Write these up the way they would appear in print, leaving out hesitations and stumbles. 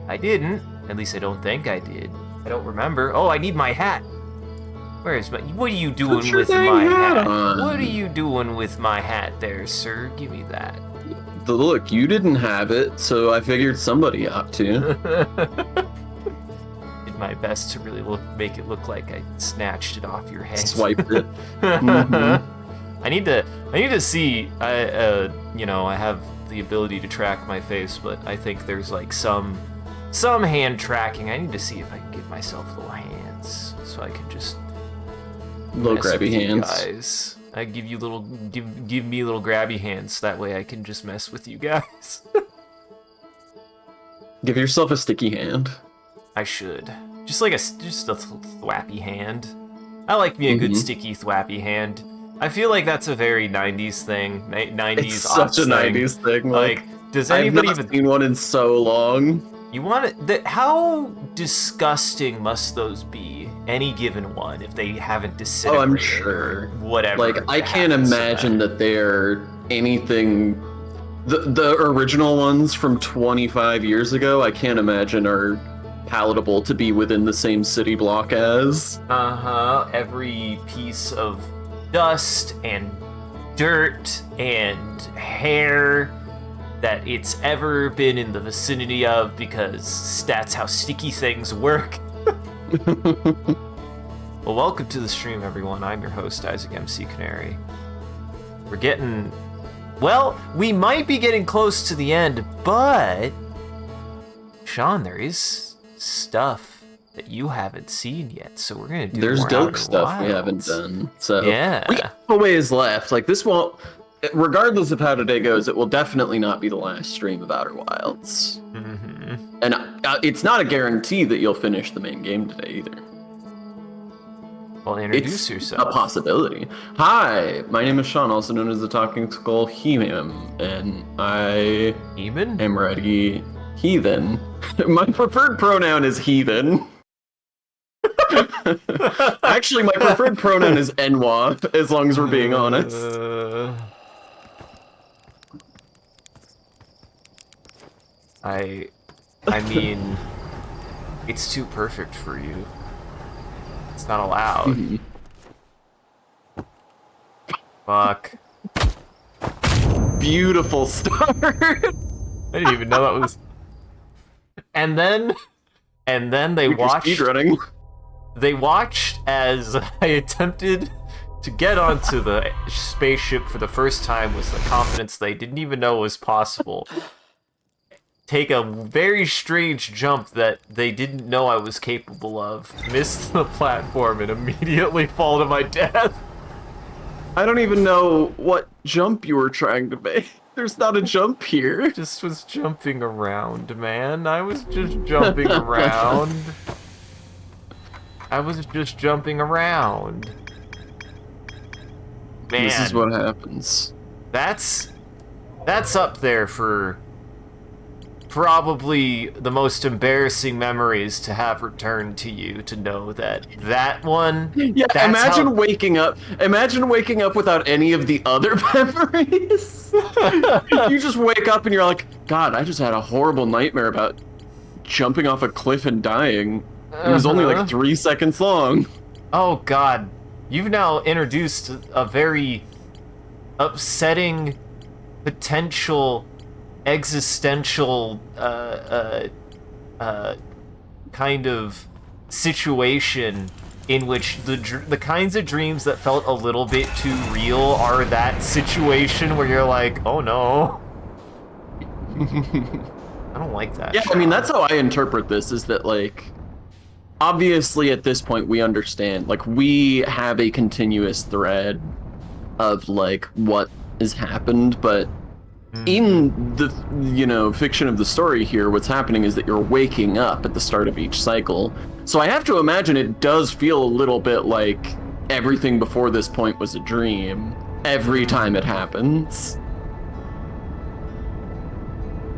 I didn't. At least I don't think I did. I don't remember. Oh, I need my hat. Where's my... What are you doing your with dang my hat hat? on. What are you doing with my hat there, sir? Give me that. Look, you didn't have it, so I figured somebody ought to. Did my best to really make it look like I snatched it off your head. Swiped it. Mm-hmm. I need to see. You know, I have the ability to track my face, but I think there's like some hand tracking. I need to see if I can give myself little hands so I can just Little mess grabby with you hands. guys. I give you little give me little grabby hands. That way I can just mess with you guys. Give yourself a sticky hand. I should. Just a thwappy hand. I like me a good sticky thwappy hand. I feel like that's a very 90s thing. 90s It's such a thing. 90s thing. Like, does anybody I've not seen one in so long. You want it? How disgusting must those be? Any given one, if they haven't disintegrated. Oh, I'm sure. Or whatever. Like, I can't imagine that they're anything. The original ones from 25 years ago, I can't imagine are palatable to be within the same city block as. Every piece of dust and dirt and hair that it's ever been in the vicinity of, because that's how sticky things work. Well, welcome to the stream, everyone. I'm your host, Isaac MCCanary. We're getting... Well, we might be getting close to the end, but... Sean, there is stuff that you haven't seen yet, so we're gonna do There's more dope Outer stuff we Wilds. haven't done. So Yeah. we got a ways left. Like, this won't... Regardless of how today goes, it will definitely not be the last stream of Outer Wilds. Mm-hmm. And it's not a guarantee that you'll finish the main game today either. Well, introduce It's yourself. a possibility. Hi, my name is Sean, also known as the Talking Skull He-Man, and I Even? am ready. Heathen. My preferred pronoun is heathen. Actually, my preferred pronoun is Enwa, as long as we're being honest. I mean, it's too perfect for you. It's not allowed. Fuck. Beautiful start. I didn't even know that was... And then they watched... Speedrunning. They watched as I attempted to get onto the spaceship for the first time with the confidence they didn't even know was possible. Take a very strange jump that they didn't know I was capable of, miss the platform, and immediately fall to my death. I don't even know what jump you were trying to make. There's not a jump here. Just was jumping around, man. I was just jumping around. I was just jumping around. Man, This is what happens. that's up there for probably the most embarrassing memories to have returned to you, to know that one. Yeah, imagine waking up. Imagine waking up without any of the other memories. You just wake up and you're like, God, I just had a horrible nightmare about jumping off a cliff and dying. It was only like 3 seconds long. Oh God, you've now introduced a very upsetting potential existential kind of situation in which the kinds of dreams that felt a little bit too real are that situation where you're like, oh no. I don't like that. Yeah, I mean, that's how I interpret this, is that, like, obviously at this point we understand, like, we have a continuous thread of, like, what has happened, but in the, you know, fiction of the story here, what's happening is that you're waking up at the start of each cycle. So I have to imagine it does feel a little bit like everything before this point was a dream every time it happens.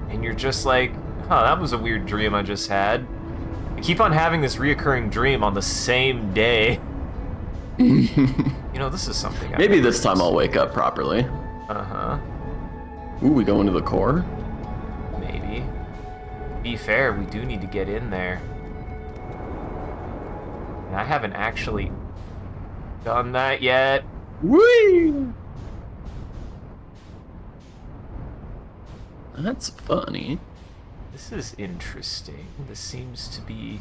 And you're just like, huh, that was a weird dream I just had. I keep on having this reoccurring dream on the same day. You know, this is something Maybe this time I'll wake up properly. Uh-huh. Ooh, we go into the core? Maybe. be fair, we do need to get in there. And I haven't actually done that yet. Whee! That's funny. This is interesting. This seems to be...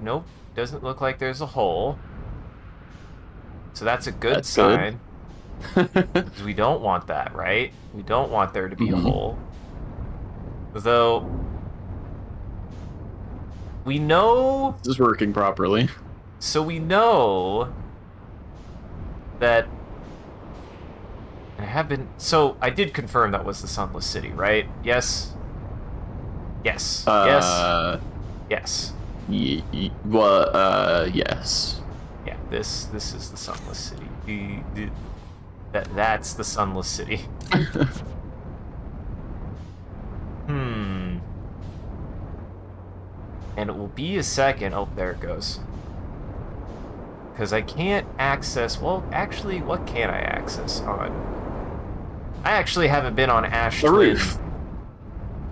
Nope, doesn't look like there's a hole. So that's a good sign. Because we don't want that, right? We don't want there to be a hole. Though... we know... This is working properly. So we know that... I have been... So, I did confirm that was the Sunless City, right? Yes? Yes. Yes? Yes. Yes. Yeah, this is the Sunless City. That's the Sunless City. And it will be a second... Oh, there it goes. Because I can't access... Well, actually, what can I access on... I actually haven't been on Ashland.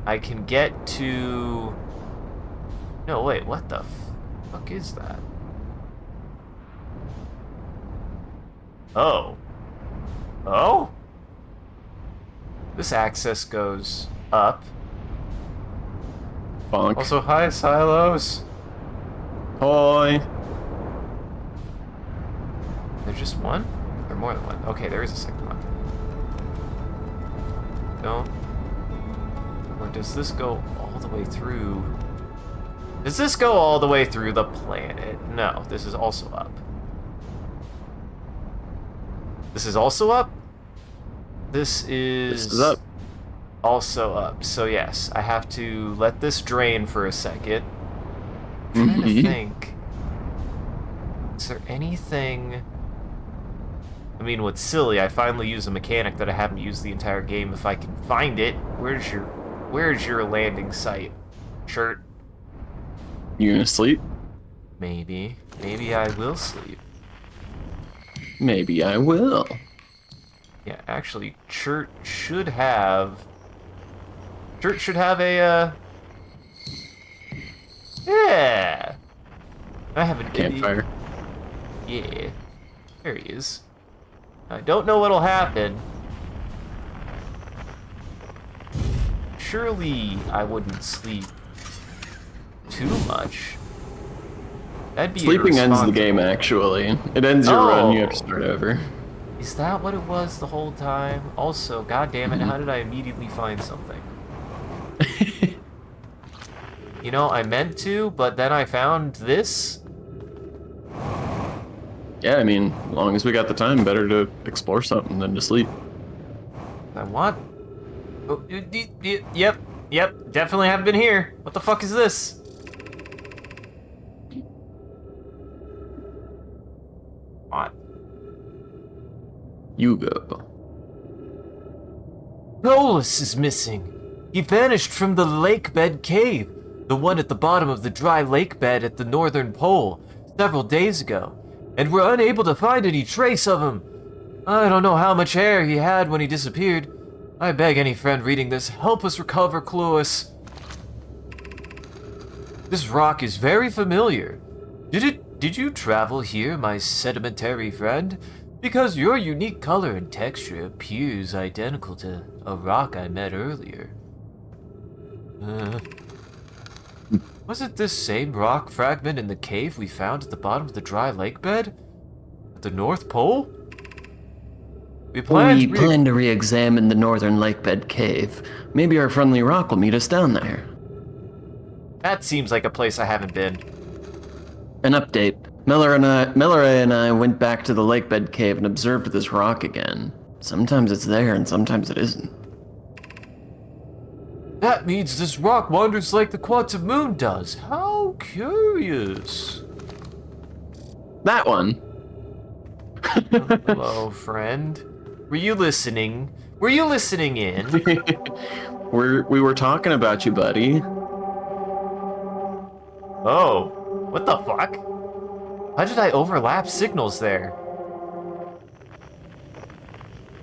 I can get to... No, wait, what the fuck is that? Oh. Oh? This access goes up. Bonk. Also, hi, Silos. Hoi. There's just one? Or more than one? Okay, there is a second one. Don't. Or does this go all the way through? Does this go all the way through the planet? No, this is also up. This is also up? This is up. Also up. So yes, I have to let this drain for a second. I'm trying to think. Is there anything... I mean, what's silly, I finally use a mechanic that I haven't used the entire game. If I can find it, where's your landing site? Shirt? You gonna sleep? Maybe. Maybe I will sleep. Maybe I will. Yeah, actually, Churt should have a, yeah! I have a Campfire. Yeah. There he is. I don't know what'll happen. Surely I wouldn't sleep too much. That'd be Sleeping ends the irresponsible. game, actually. It ends your run, you have to start over. Is that what it was the whole time? Also, goddammit, how did I immediately find something? You know, I meant to, but then I found this. Yeah, I mean, as long as we got the time, better to explore something than to sleep. I want... Oh, yep, definitely have been here. What the fuck is this? What? You go. Dolus is missing. He vanished from the lake bed cave, the one at the bottom of the dry lake bed at the northern pole, several days ago, and we're unable to find any trace of him. I don't know how much hair he had when he disappeared. I beg any friend reading this, help us recover Cluis. This rock is very familiar. Did you travel here, my sedimentary friend? Because your unique color and texture appears identical to a rock I met earlier. Was it this same rock fragment in the cave we found at the bottom of the dry lake bed? At the North Pole? We plan to re-examine the northern lakebed cave. Maybe our friendly rock will meet us down there. That seems like a place I haven't been. An update. Melora and I went back to the lakebed cave and observed this rock again. Sometimes it's there and sometimes it isn't. That means this rock wanders like the quantum moon does. How curious. That one. Hello, friend. Were you listening? Were you listening in? We were talking about you, buddy. Oh, what the fuck? How did I overlap signals there?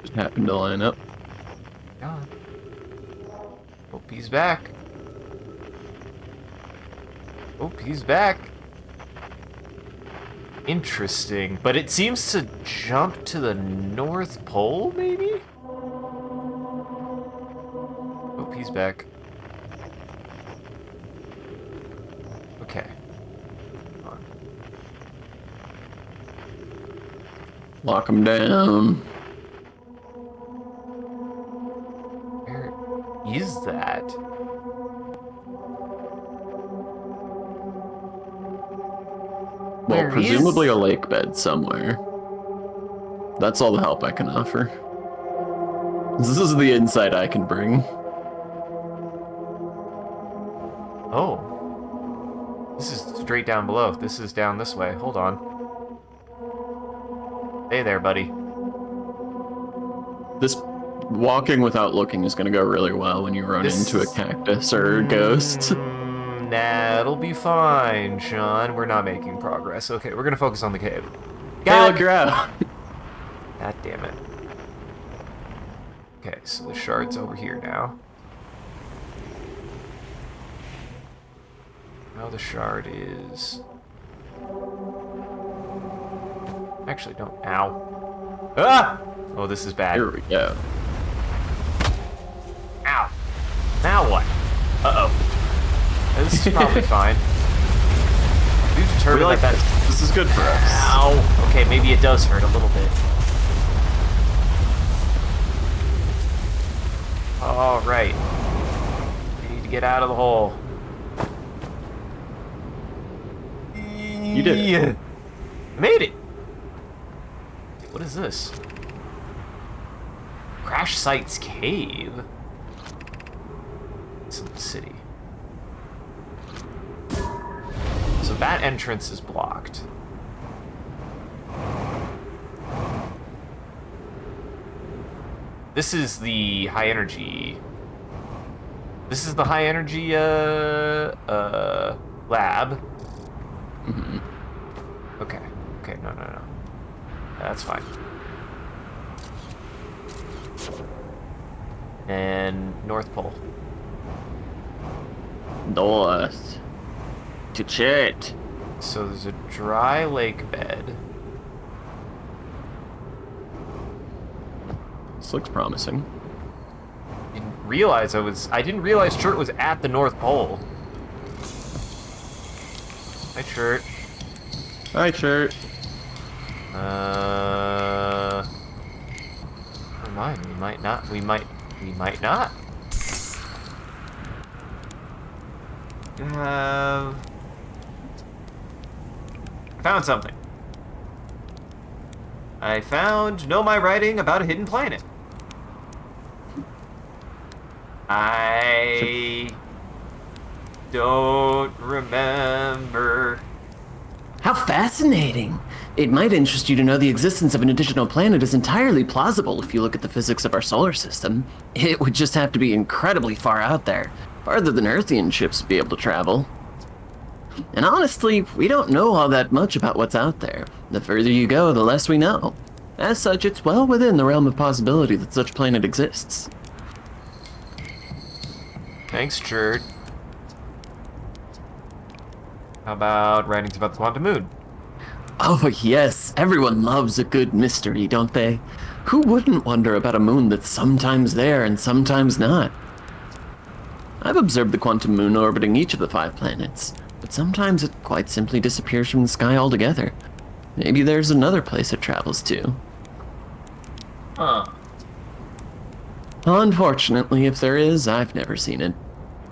Just happened to line up. Come on. Hope he's back. Hope he's back. Interesting, but it seems to jump to the North Pole, maybe? Hope he's back. Okay. Come on. Lock him down. Where is that? Well, Where presumably is- a lake bed somewhere. That's all the help I can offer. This is the insight I can bring. Oh. This is straight down below. This is down this way. Hold on. Hey there, buddy. This walking without looking is going to go really well when you run This into a is- cactus or a ghost. Nah, it'll be fine, Sean. We're not making progress. Okay, we're gonna focus on the cave. Hey, look, you're out. God damn it. Okay, so the shard's over here now. Now the shard is... Actually, don't. Ow. Ah! Oh, this is bad. Here we go. Ow. Now what? Uh-oh. This is probably fine. We've determined We like that... this. This is good for us. Ow. Okay, maybe it does hurt a little bit. Alright. We need to get out of the hole. You did it. Yeah. I made it! What is this? Crash Site's Cave? It's in the city. So that entrance is blocked. This is the high energy. This is the high energy lab. Mhm. Okay. Okay, no. That's fine. And North Pole. North. To chat. So there's a dry lake bed. This looks promising. I didn't realize Chert was at the North Pole. Hi, Chert. Hi, shirt. Never mind. We might not. We might not. Found something. I found Know My Writing about a hidden planet. I don't remember. How fascinating! It might interest you to know the existence of an additional planet is entirely plausible if you look at the physics of our solar system. It would just have to be incredibly far out there, farther than Earthian ships would be able to travel. And honestly, we don't know all that much about what's out there. The further you go, the less we know. As such, it's well within the realm of possibility that such planet exists. Thanks, Chert. How about writings about the quantum moon? Oh yes, everyone loves a good mystery, don't they? Who wouldn't wonder about a moon that's sometimes there and sometimes not? I've observed the quantum moon orbiting each of the 5 planets, but sometimes it quite simply disappears from the sky altogether. Maybe there's another place it travels to. Huh. Unfortunately, if there is, I've never seen it.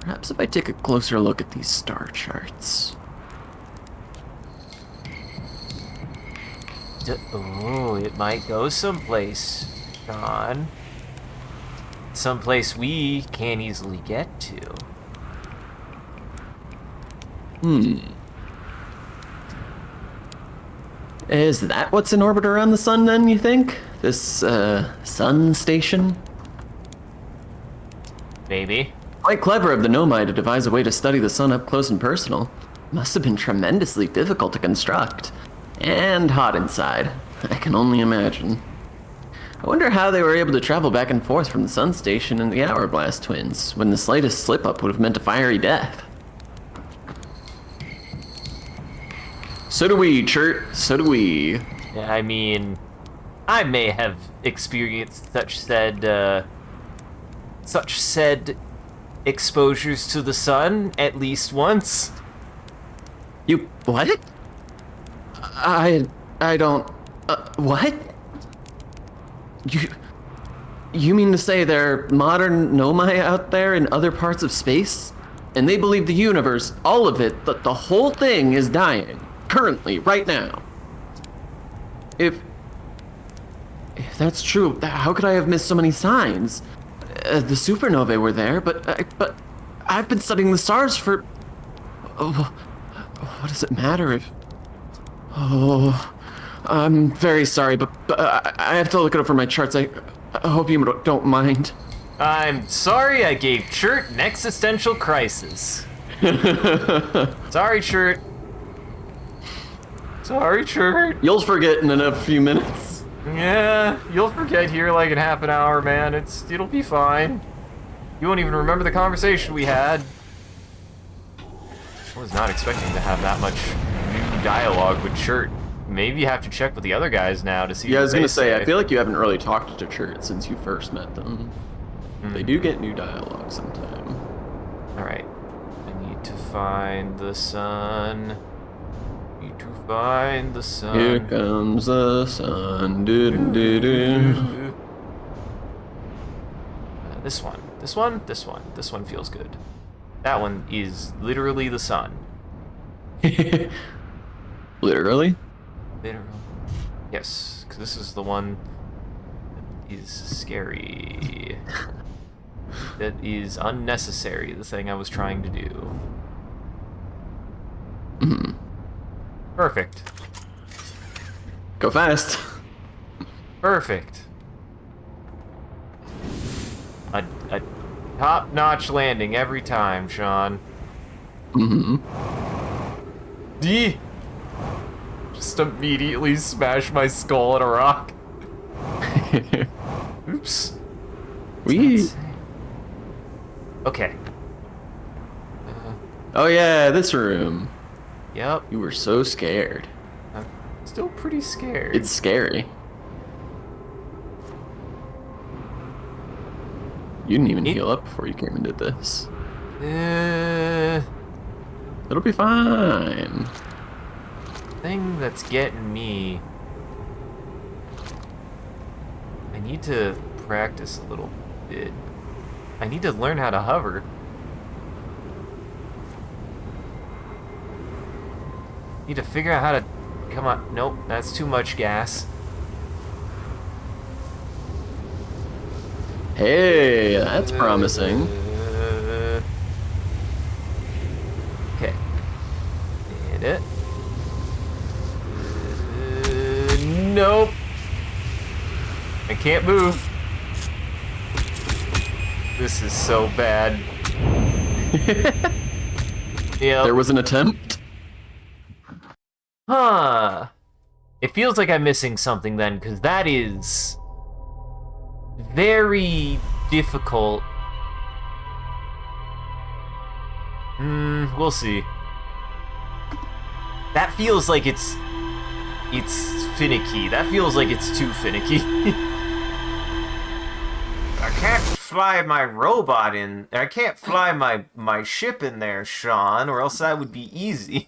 Perhaps if I take a closer look at these star charts. Oh, it might go someplace, John. Someplace we can't easily get to. Is that what's in orbit around the sun then, you think? This, sun station? Maybe. Quite clever of the Nomai to devise a way to study the sun up close and personal. Must have been tremendously difficult to construct. And hot inside. I can only imagine. I wonder how they were able to travel back and forth from the Sun Station and the Hourglass Twins, when the slightest slip-up would have meant a fiery death. So do we, Chert. So do we. Yeah, I mean, I may have experienced such said exposures to the sun at least once. You... what? I don't... what? You mean to say there are modern Nomai out there in other parts of space? And they believe the universe, all of it, the whole thing is dying. Currently, right now. If that's true, how could I have missed so many signs? The supernovae were there, but I've been studying the stars for... oh, what does it matter if... oh... I'm very sorry, but I have to look it up for my charts. I hope you don't mind. I'm sorry I gave Chert an existential crisis. Sorry, Chert. Sorry, Chert. You'll forget in a few minutes. Yeah, you'll forget here like in half an hour, man. It'll be fine. You won't even remember the conversation we had. I was not expecting to have that much new dialogue with Chert. Maybe you have to check with the other guys now to see. Yeah, I what was gonna they say, I feel like you haven't really talked to Chert since you first met them. They do get new dialogue sometime. Alright. I need to find the sun. Need to find the sun. Here comes the sun. Do. This one. This one. This one. This one feels good. That one is literally the sun. Literally? Literal. Yes, because this is the one that is scary. That is unnecessary, the thing I was trying to do. Perfect. Go fast. Perfect. A top-notch landing every time, Sean. D. Just immediately smash my skull on a rock. Oops. Wee. Okay. Oh yeah, this room. Yep. You were so scared. I'm still pretty scared. It's scary. You didn't even heal up before you came and did this. It'll be fine. Thing that's getting me. I need to practice a little bit. I need to learn how to hover. Need to figure out how to. Come on. Nope, that's too much gas. Hey, that's promising. Okay. Hit it. Nope. I can't move. This is so bad. Yeah. There was an attempt. Huh. It feels like I'm missing something then, because that is very difficult. We'll see. That feels like it's finicky. That feels like it's too finicky. I can't fly my robot in. I can't fly my ship in there, Sean, or else that would be easy.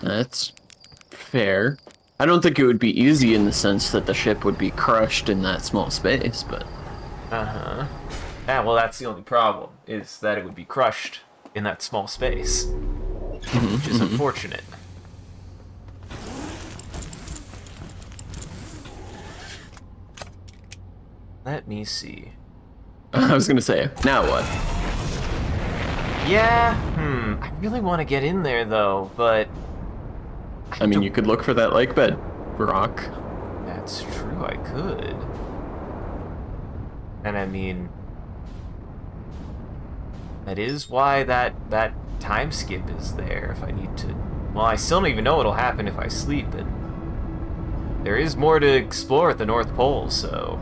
That's fair. I don't think it would be easy in the sense that the ship would be crushed in that small space, but... Uh-huh. Yeah, well, that's the only problem, is that it would be crushed in that small space. Which is unfortunate. Let me see. I was gonna say, now what? Yeah, I really want to get in there, though, but... I mean, you could look for that lake bed rock. That's true, I could. And I mean... That is why that time skip is there, if I need to... Well, I still don't even know what'll happen if I sleep, and there is more to explore at the North Pole, so...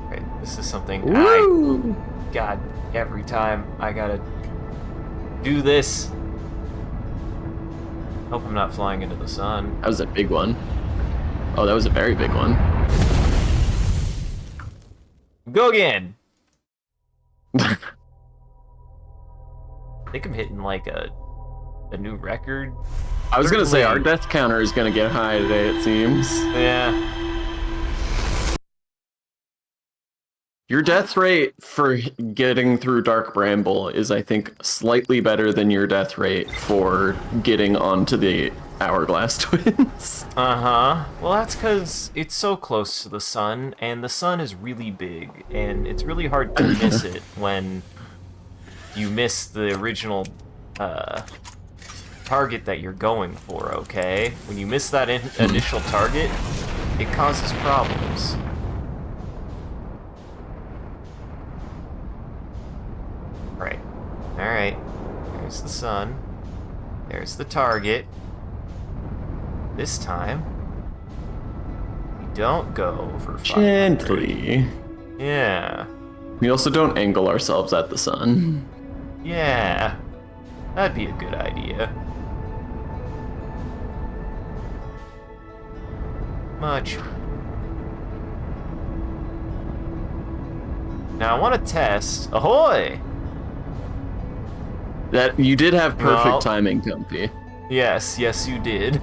Right, this is something God, every time I gotta do this. Hope I'm not flying into the sun. That was a big one. Oh, that was a very big one. Go again! I think I'm hitting like a new record. I was gonna say, our Certainly. death counter is gonna get high today, it seems. Yeah. Your death rate for getting through Dark Bramble is, I think, slightly better than your death rate for getting onto the Hourglass Twins. Uh-huh. Well, that's because it's so close to the sun, and the sun is really big, and it's really hard to miss it when you miss the original target that you're going for, okay? When you miss that initial target, it causes problems. Right. Alright. There's the sun. There's the target. This time, we don't go over 500. Gently. Yeah. We also don't angle ourselves at the sun. Yeah. That'd be a good idea. Much. Now I want to test. Ahoy! That you did have perfect No. timing, Comfy. Yes, yes, you did.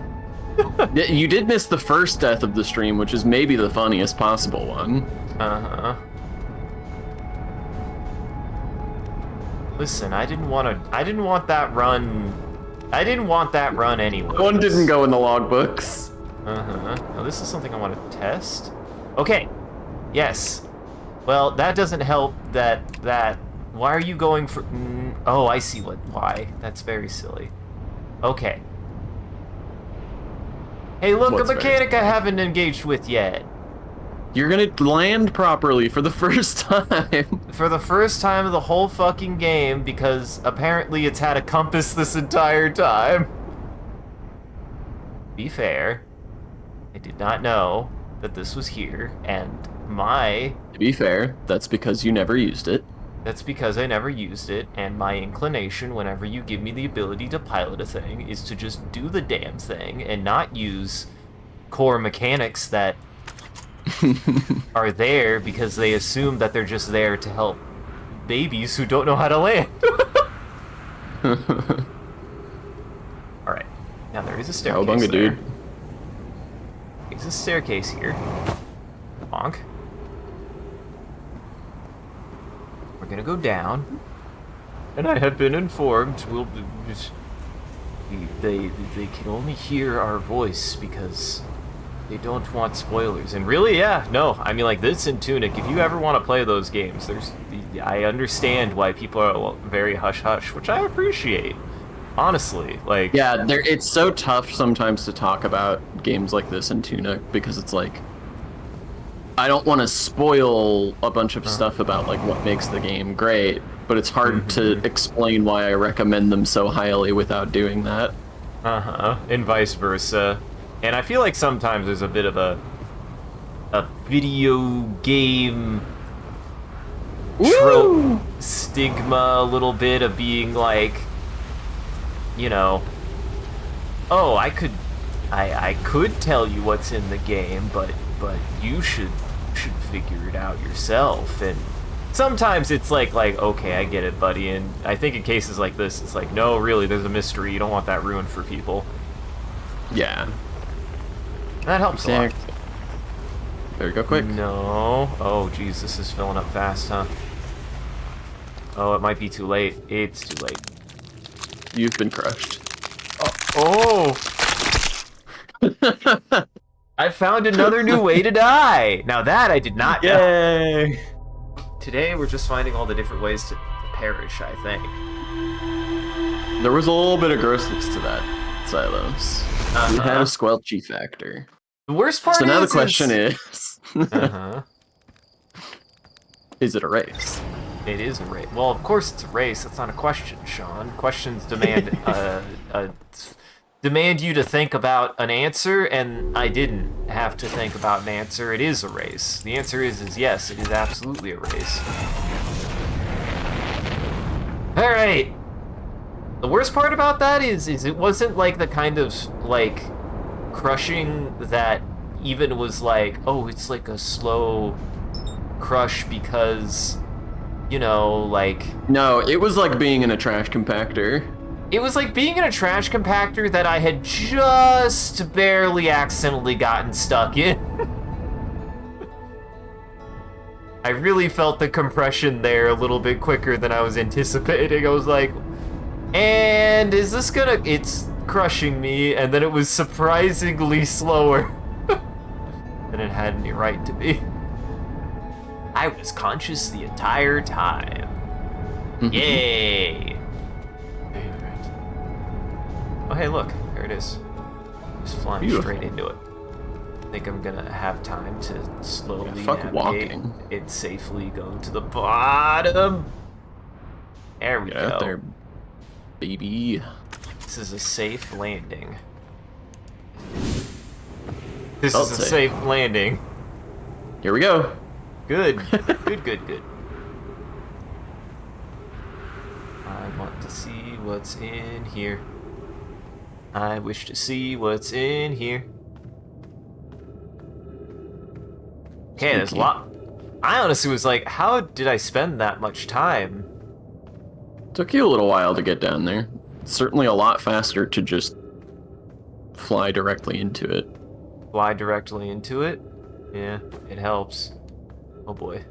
You did miss the first death of the stream, which is maybe the funniest possible one. Uh-huh. Listen, I didn't want that run. I didn't want that run anyway. One didn't go in the logbooks. Uh-huh. Now this is something I want to test. Okay. Yes. Well, that doesn't help that... Why are you going for... oh, I see why. That's very silly. Okay. Hey, look, What's a mechanic I haven't engaged with yet. You're gonna land properly for the first time. For the first time of the whole fucking game, because apparently it's had a compass this entire time. Be fair, I did not know that this was here, and To be fair, that's because you never used it. that's because I never used it, and my inclination whenever you give me the ability to pilot a thing is to just do the damn thing and not use core mechanics that are there because they assume that they're just there to help babies who don't know how to land. Alright, now there is a staircase Cowabunga, there. dude. There's a staircase here. Bonk. We're gonna go down. And I have been informed they can only hear our voice because they don't want spoilers. And really, yeah, no, I mean, like, this and Tunic, if you ever want to play those games, I understand why people are very hush-hush, which I appreciate. Honestly, like... Yeah, it's so tough sometimes to talk about games like this in Tunic because it's like... I don't want to spoil a bunch of stuff about like what makes the game great, but it's hard to explain why I recommend them so highly without doing that. Uh-huh, and vice versa. And I feel like sometimes there's a bit of a video game trope stigma, a little bit of being like, you know, oh, I could tell you what's in the game, but you should figure it out yourself. And sometimes it's like okay, I get it, buddy. And I think in cases like this, it's like, no, really, there's a mystery. You don't want that ruined for people. Yeah. That helps a lot. There we go, quick. No. Oh, geez, this is filling up fast, huh? Oh, it might be too late. It's too late. You've been crushed. Oh! I found another new way to die! Now that I did not know. Yay! Today we're just finding all the different ways to perish, I think. There was a little bit of grossness to that, Silos. You had a squelchy factor. The worst part is... So now the question is... Uh-huh. Is it a race? It is a race. Well, of course it's a race. That's not a question, Sean. Questions demand demand you to think about an answer, and I didn't have to think about an answer. It is a race. The answer is yes, it is absolutely a race. All right. The worst part about that is it wasn't like the kind of like crushing that even was like, oh, it's like a slow crush because, you know, like... No, it was like being in a trash compactor. It was like being in a trash compactor that I had just barely accidentally gotten stuck in. I really felt the compression there a little bit quicker than I was anticipating. I was like, and is this gonna... It's crushing me, and then it was surprisingly slower than it had any right to be. I was conscious the entire time. Yay! Favorite. Oh, hey, look. There it is. Just flying Beautiful. straight into it. I think I'm gonna have time to slowly fuck navigate walking. and safely go to the bottom. There we Get go. out there, baby. This is a safe landing. This Felt is a safe. safe landing. Here we go. Good. Good. I want to see what's in here. I wish to see what's in here. Okay, there's a lot. I honestly was like, how did I spend that much time? Took you a little while to get down there. It's certainly a lot faster to just fly directly into it. Fly directly into it? Yeah, it helps. Oh boy.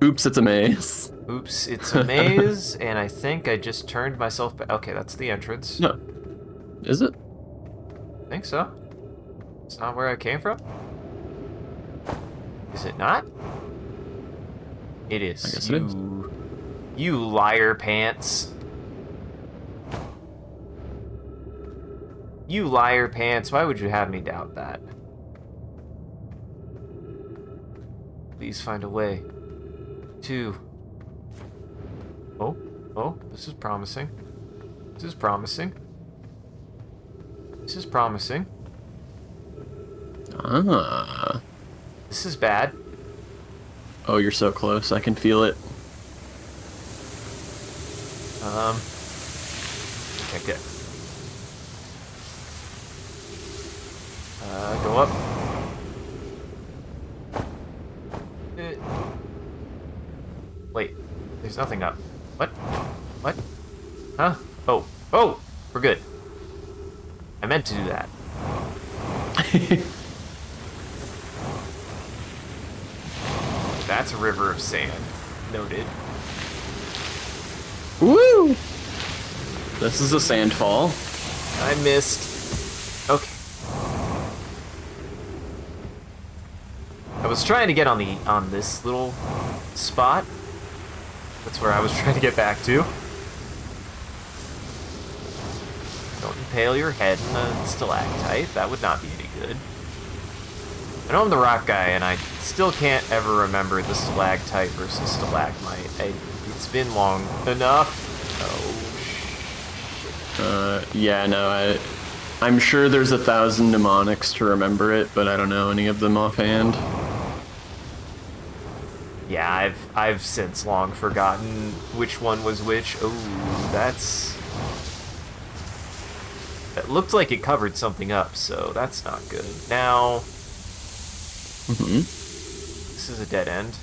Oops, it's a maze. Oops, it's a maze, and I think I just turned myself back. Okay, that's the entrance. No. Is it? I think so. It's not where I came from? Is it not? It is. I guess it is. You liar pants. You liar pants. Why would you have me doubt that? Please find a way to... Oh, this is promising. This is promising. This is promising. Ah. This is bad. Oh, you're so close. I can feel it. Okay. Go up. Wait, there's nothing up. What? What? Huh? Oh, we're good. I meant to do that. That's a river of sand. Noted. Woo! This is a sandfall. I missed. Okay. I was trying to get on this little spot. That's where I was trying to get back to. Don't impale your head in a stalactite. That would not be any good. I know I'm the rock guy, and I still can't ever remember the stalactite versus stalagmite. It's been long enough. Oh, Yeah, no, I'm sure there's 1,000 mnemonics to remember it, but I don't know any of them offhand. yeah, I've since long forgotten which one was which. Oh, that looked like it covered something up, so that's not good. Now, this is a dead end.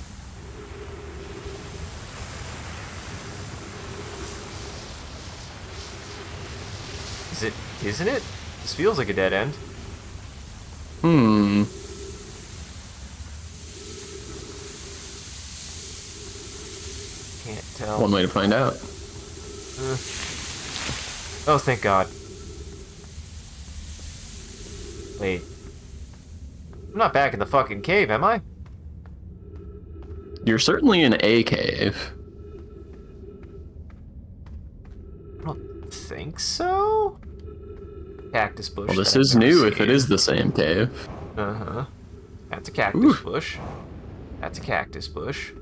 Isn't it? This feels like a dead end. Can't tell. One way to find out. Oh, thank God. Wait. I'm not back in the fucking cave, am I? You're certainly in a cave. I don't think so. Cactus bush. Well, this that I've is never new if seen. it is the same cave. Uh-huh. That's a cactus Oof. bush. That's a cactus bush.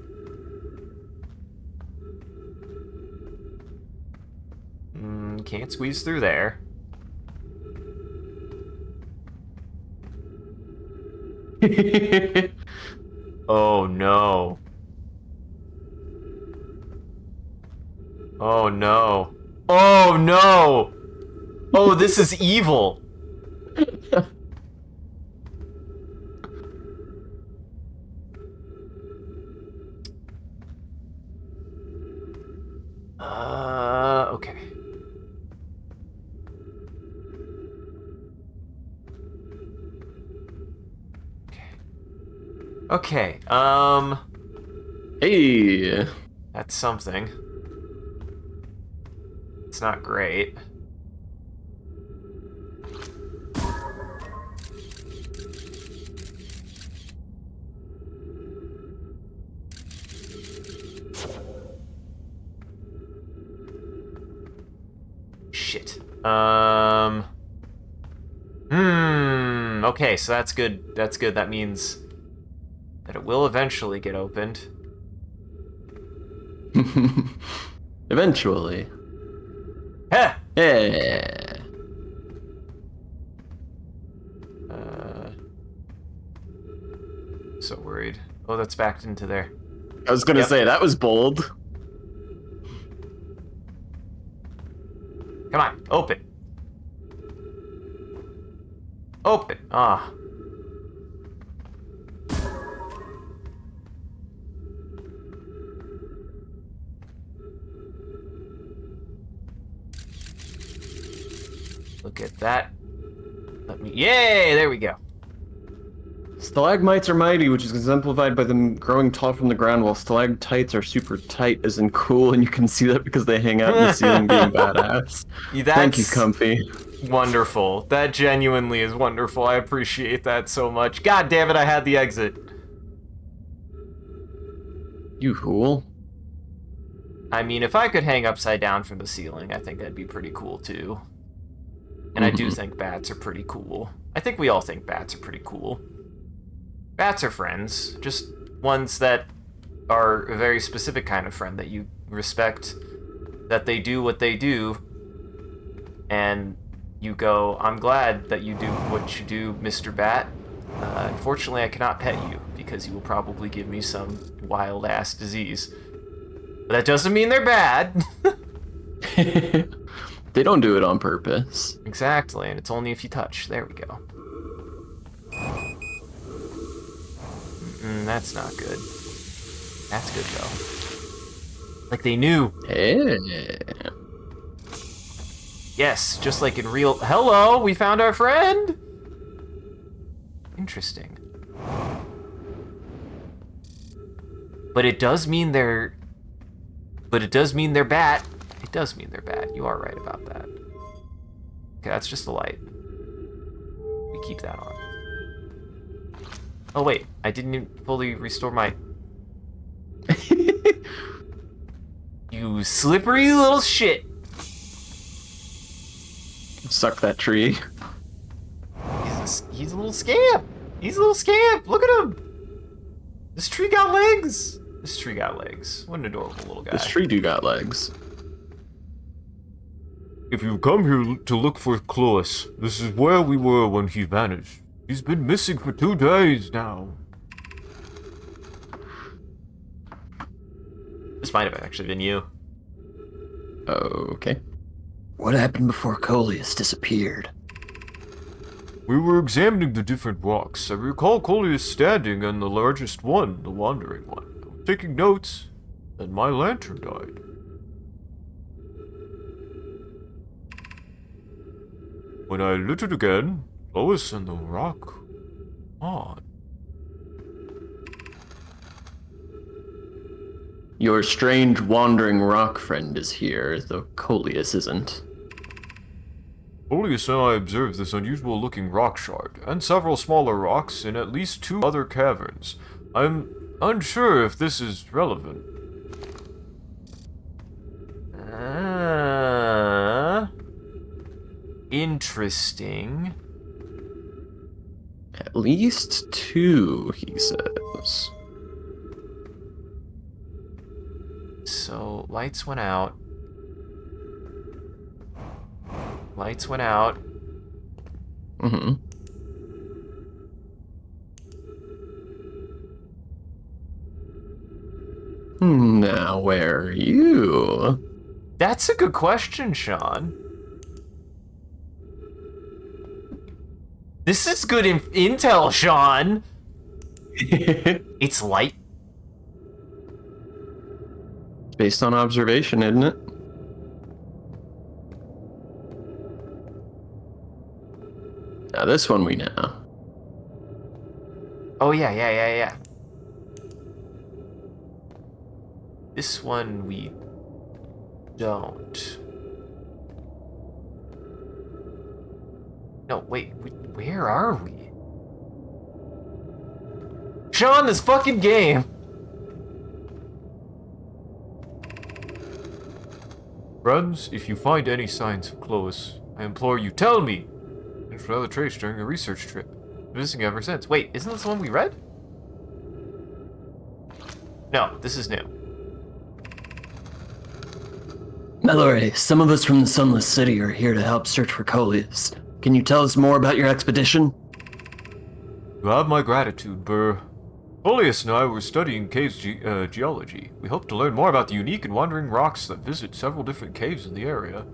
Can't squeeze through there. Oh no. Oh no. Oh no! Oh, this is evil! Okay. Okay, Hey. that's something. It's not great. Shit. Okay, so that's good. That's good. That means that it will eventually get opened. Eventually. Heh! Yeah. So worried. Oh, that's backed into there. I was gonna Yep. say, that was bold. Come on, open. Open. Ah. Look at that. Let me. Yay! There we go. Stalagmites are mighty, which is exemplified by them growing tall from the ground, while stalactites are super tight, as in cool, and you can see that because they hang out in the ceiling being badass. Thank you, That's Comfy. wonderful. That genuinely is wonderful. I appreciate that so much. God damn it! I had the exit. You fool. I mean, if I could hang upside down from the ceiling, I think that'd be pretty cool too. And I do think bats are pretty cool. I think we all think bats are pretty cool. Bats are friends, just ones that are a very specific kind of friend that you respect, that they do what they do, and you go, I'm glad that you do what you do, Mr. Bat. Unfortunately, I cannot pet you, because you will probably give me some wild-ass disease. But that doesn't mean they're bad. They don't do it on purpose. Exactly, and it's only if you touch. There we go. That's not good. That's good, though. Like they knew. Hey. Yes, just like in real... Hello, we found our friend! Interesting. But it does mean they're... But it does mean they're bat. It does mean they're bad. You are right about that. Okay, that's just a light. We keep that on. Oh wait, I didn't even fully restore my... You slippery little shit. Suck that tree. He's a little scamp. He's a little scamp. Look at him. This tree got legs. This tree got legs. What an adorable little guy. This tree do got legs. If you come here to look for Clois, this is where we were when he vanished. He's been missing for 2 days now. This might have actually been you. Okay. What happened before Coleus disappeared? We were examining the different rocks. I recall Coleus standing on the largest one, the wandering one. I was taking notes, and my lantern died. When I lit it again, Lois and the rock on. Your strange wandering rock friend is here, though Coleus isn't. Coleus and I observed this unusual looking rock shard, and several smaller rocks in at least 2 other caverns. I'm unsure if this is relevant. Interesting. At least 2, he says. So, lights went out. Lights went out. Mm-hmm. Now, where are you? That's a good question, Sean. This is good intel, Sean. It's light. Based on observation, isn't it? Now, this one we know. Oh, yeah. This one we don't. No, wait, where are we? Sean, this fucking game! Friends, if you find any signs of Chloe, I implore you, tell me! There's another trace during a research trip. Missing ever since. Wait, isn't this the one we read? No, this is new. Mallory, some of us from the Sunless City are here to help search for Coleus. Can you tell us more about your expedition? You have my gratitude, Burr. Coleus and I were studying caves geology. We hope to learn more about the unique and wandering rocks that visit several different caves in the area.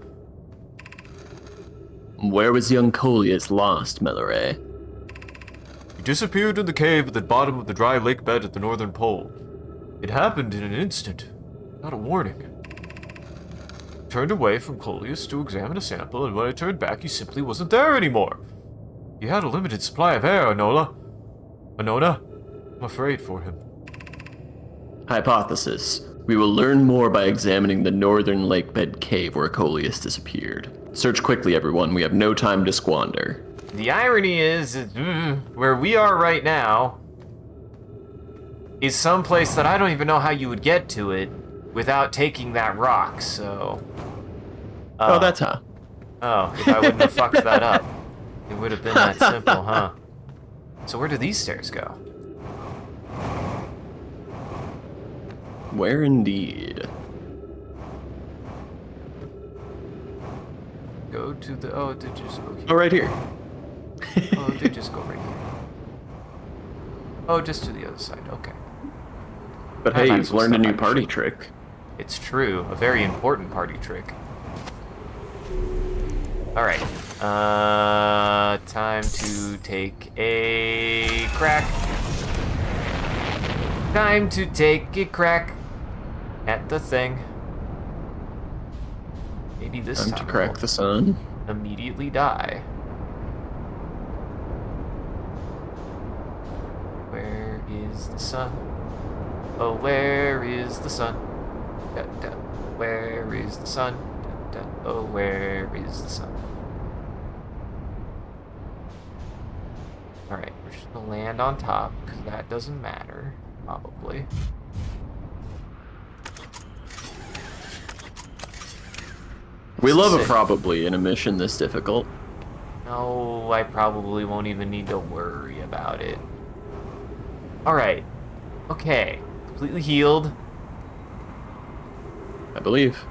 Where was young Coleus lost, Mallory? He disappeared in the cave at the bottom of the dry lake bed at the northern pole. It happened in an instant, not a warning. I turned away from Coleus to examine a sample, and when I turned back, he simply wasn't there anymore. He had a limited supply of air, Anona. I'm afraid for him. Hypothesis. We will learn more by examining the northern lake bed cave where Coleus disappeared. Search quickly, everyone. We have no time to squander. The irony is, where we are right now is someplace that I don't even know how you would get to it without taking that rock, so... Oh, that's how. Oh, if I wouldn't have fucked that up, it would have been that simple, huh? So where do these stairs go? Where indeed? Go to the... Oh, they just go here. Oh, right here. Oh, they just go right here. Oh, just to the other side, okay. But hey, you've learned a new party trick. It's true, a very important party trick. Alright, time to take a crack. Time to take a crack at the thing. Maybe this time to crack the sun. immediately die. Where is the sun? Oh, where is the sun? Da, da. Where is the sun? Da, da. Oh, where is the sun? Alright, we're just gonna land on top, because that doesn't matter, probably. We love a Sick. probably in a mission this difficult. No, I probably won't even need to worry about it. Alright. Okay. Completely healed. I believe.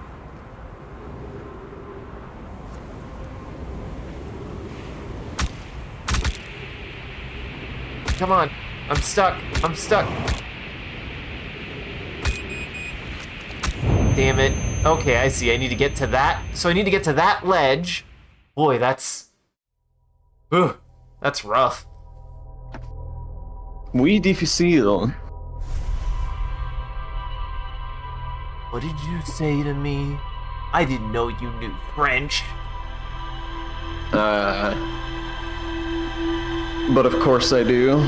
Come on. I'm stuck. I'm stuck. Damn it. Okay, I see. I need to get to that. So I need to get to that ledge. Boy, that's... Ugh. That's rough. Muy difícil. What did you say to me? I didn't know you knew French. But of course I do.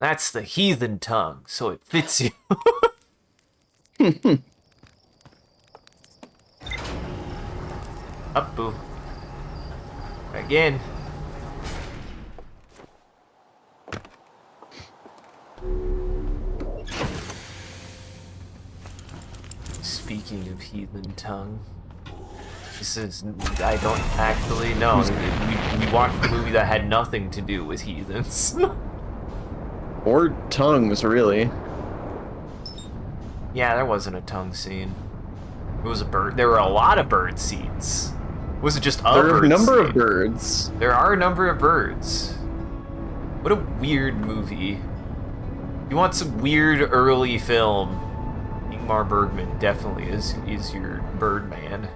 That's the heathen tongue, so it fits you. Up, boo. Again. Speaking of heathen tongue, this is... I don't actually know. We watched a movie that had nothing to do with heathens. Or tongues, really. Yeah, there wasn't a tongue scene. It was a bird. There were a lot of bird seeds. Was it just a There are bird a number seed? of birds. There are a number of birds. What a weird movie. You want some weird early film? Ingmar Bergman definitely is your Birdman.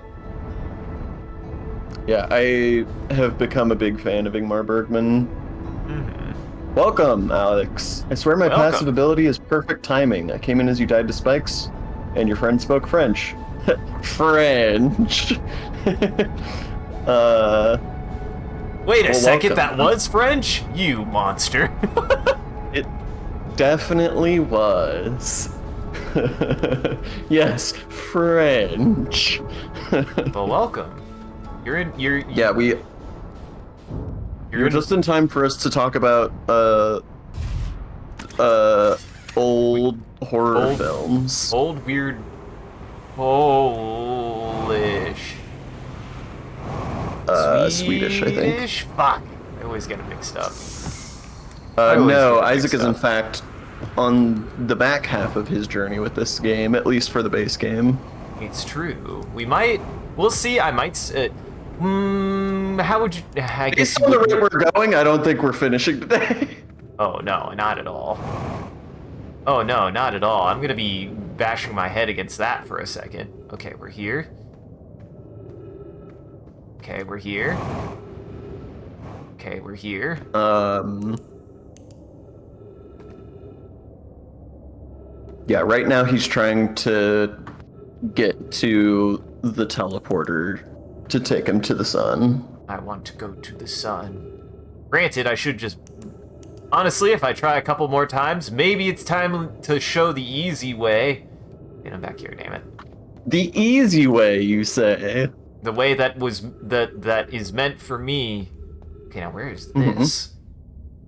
Yeah, I have become a big fan of Ingmar Bergman. Mm-hmm. Welcome, Alex. I swear my Welcome. passive ability is perfect timing. I came in as you died to spikes, and your friend spoke French. French. Wait a Well, second, welcome. that was French? You monster. It definitely was. Yes, French. Well, welcome. You're Yeah, you're you're in- just in time for us to talk about old horror films. old weird Polish. Swedish, I think. Swedish? Fuck. I always get it mixed up. I always No, get Isaac mixed is in up. fact on the back half of his journey with this game, at least for the base game. It's true. We'll see. I might. How would you? I guess Based you on the would. rate we're going, I don't think we're finishing today. Oh no, not at all. Oh no, not at all. I'm gonna be bashing my head against that for a second. Okay, we're here. Okay, we're here. Okay, we're here. Yeah, right now he's trying to get to the teleporter to take him to the sun. I want to go to the sun. Granted, I should just... Honestly, if I try a couple more times, maybe it's time to show the easy way. Get him back here, damn it. The easy way, you say? The way that is meant for me. Okay, now where is this?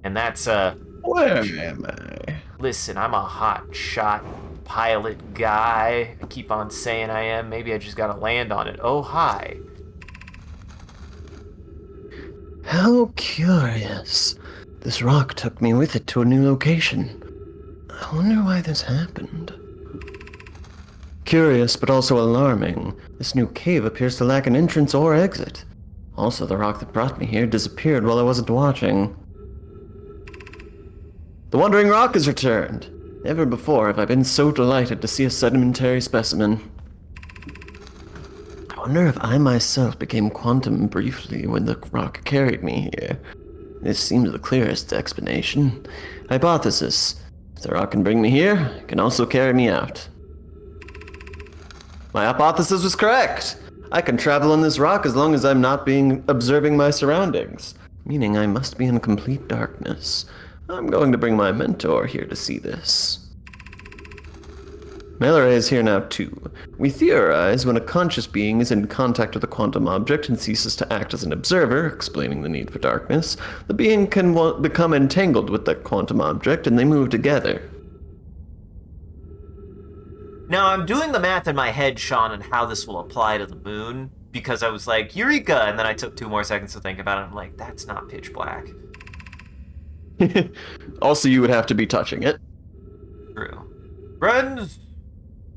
And that's Where am I? listen, I'm a hot shot pilot guy. I keep on saying I am. Maybe I just gotta land on it. Oh hi. How curious. This rock took me with it to a new location. I wonder why this happened. Curious, but also alarming. This new cave appears to lack an entrance or exit. Also, the rock that brought me here disappeared while I wasn't watching. The Wandering Rock has returned. Never before have I been so delighted to see a sedimentary specimen. I wonder if I myself became quantum briefly when the rock carried me here. This seems the clearest explanation. Hypothesis. If the rock can bring me here, it can also carry me out. My hypothesis was correct. I can travel on this rock as long as I'm not observing my surroundings, meaning I must be in complete darkness. I'm going to bring my mentor here to see this. Mallory is here now too. We theorize when a conscious being is in contact with a quantum object and ceases to act as an observer, explaining the need for darkness, the being can become entangled with that quantum object and they move together. Now I'm doing the math in my head, Sean, on how this will apply to the moon, because I was like, Eureka! And then I took 2 more seconds to think about it, and I'm like, that's not pitch black. Also, you would have to be touching it. True. Friends,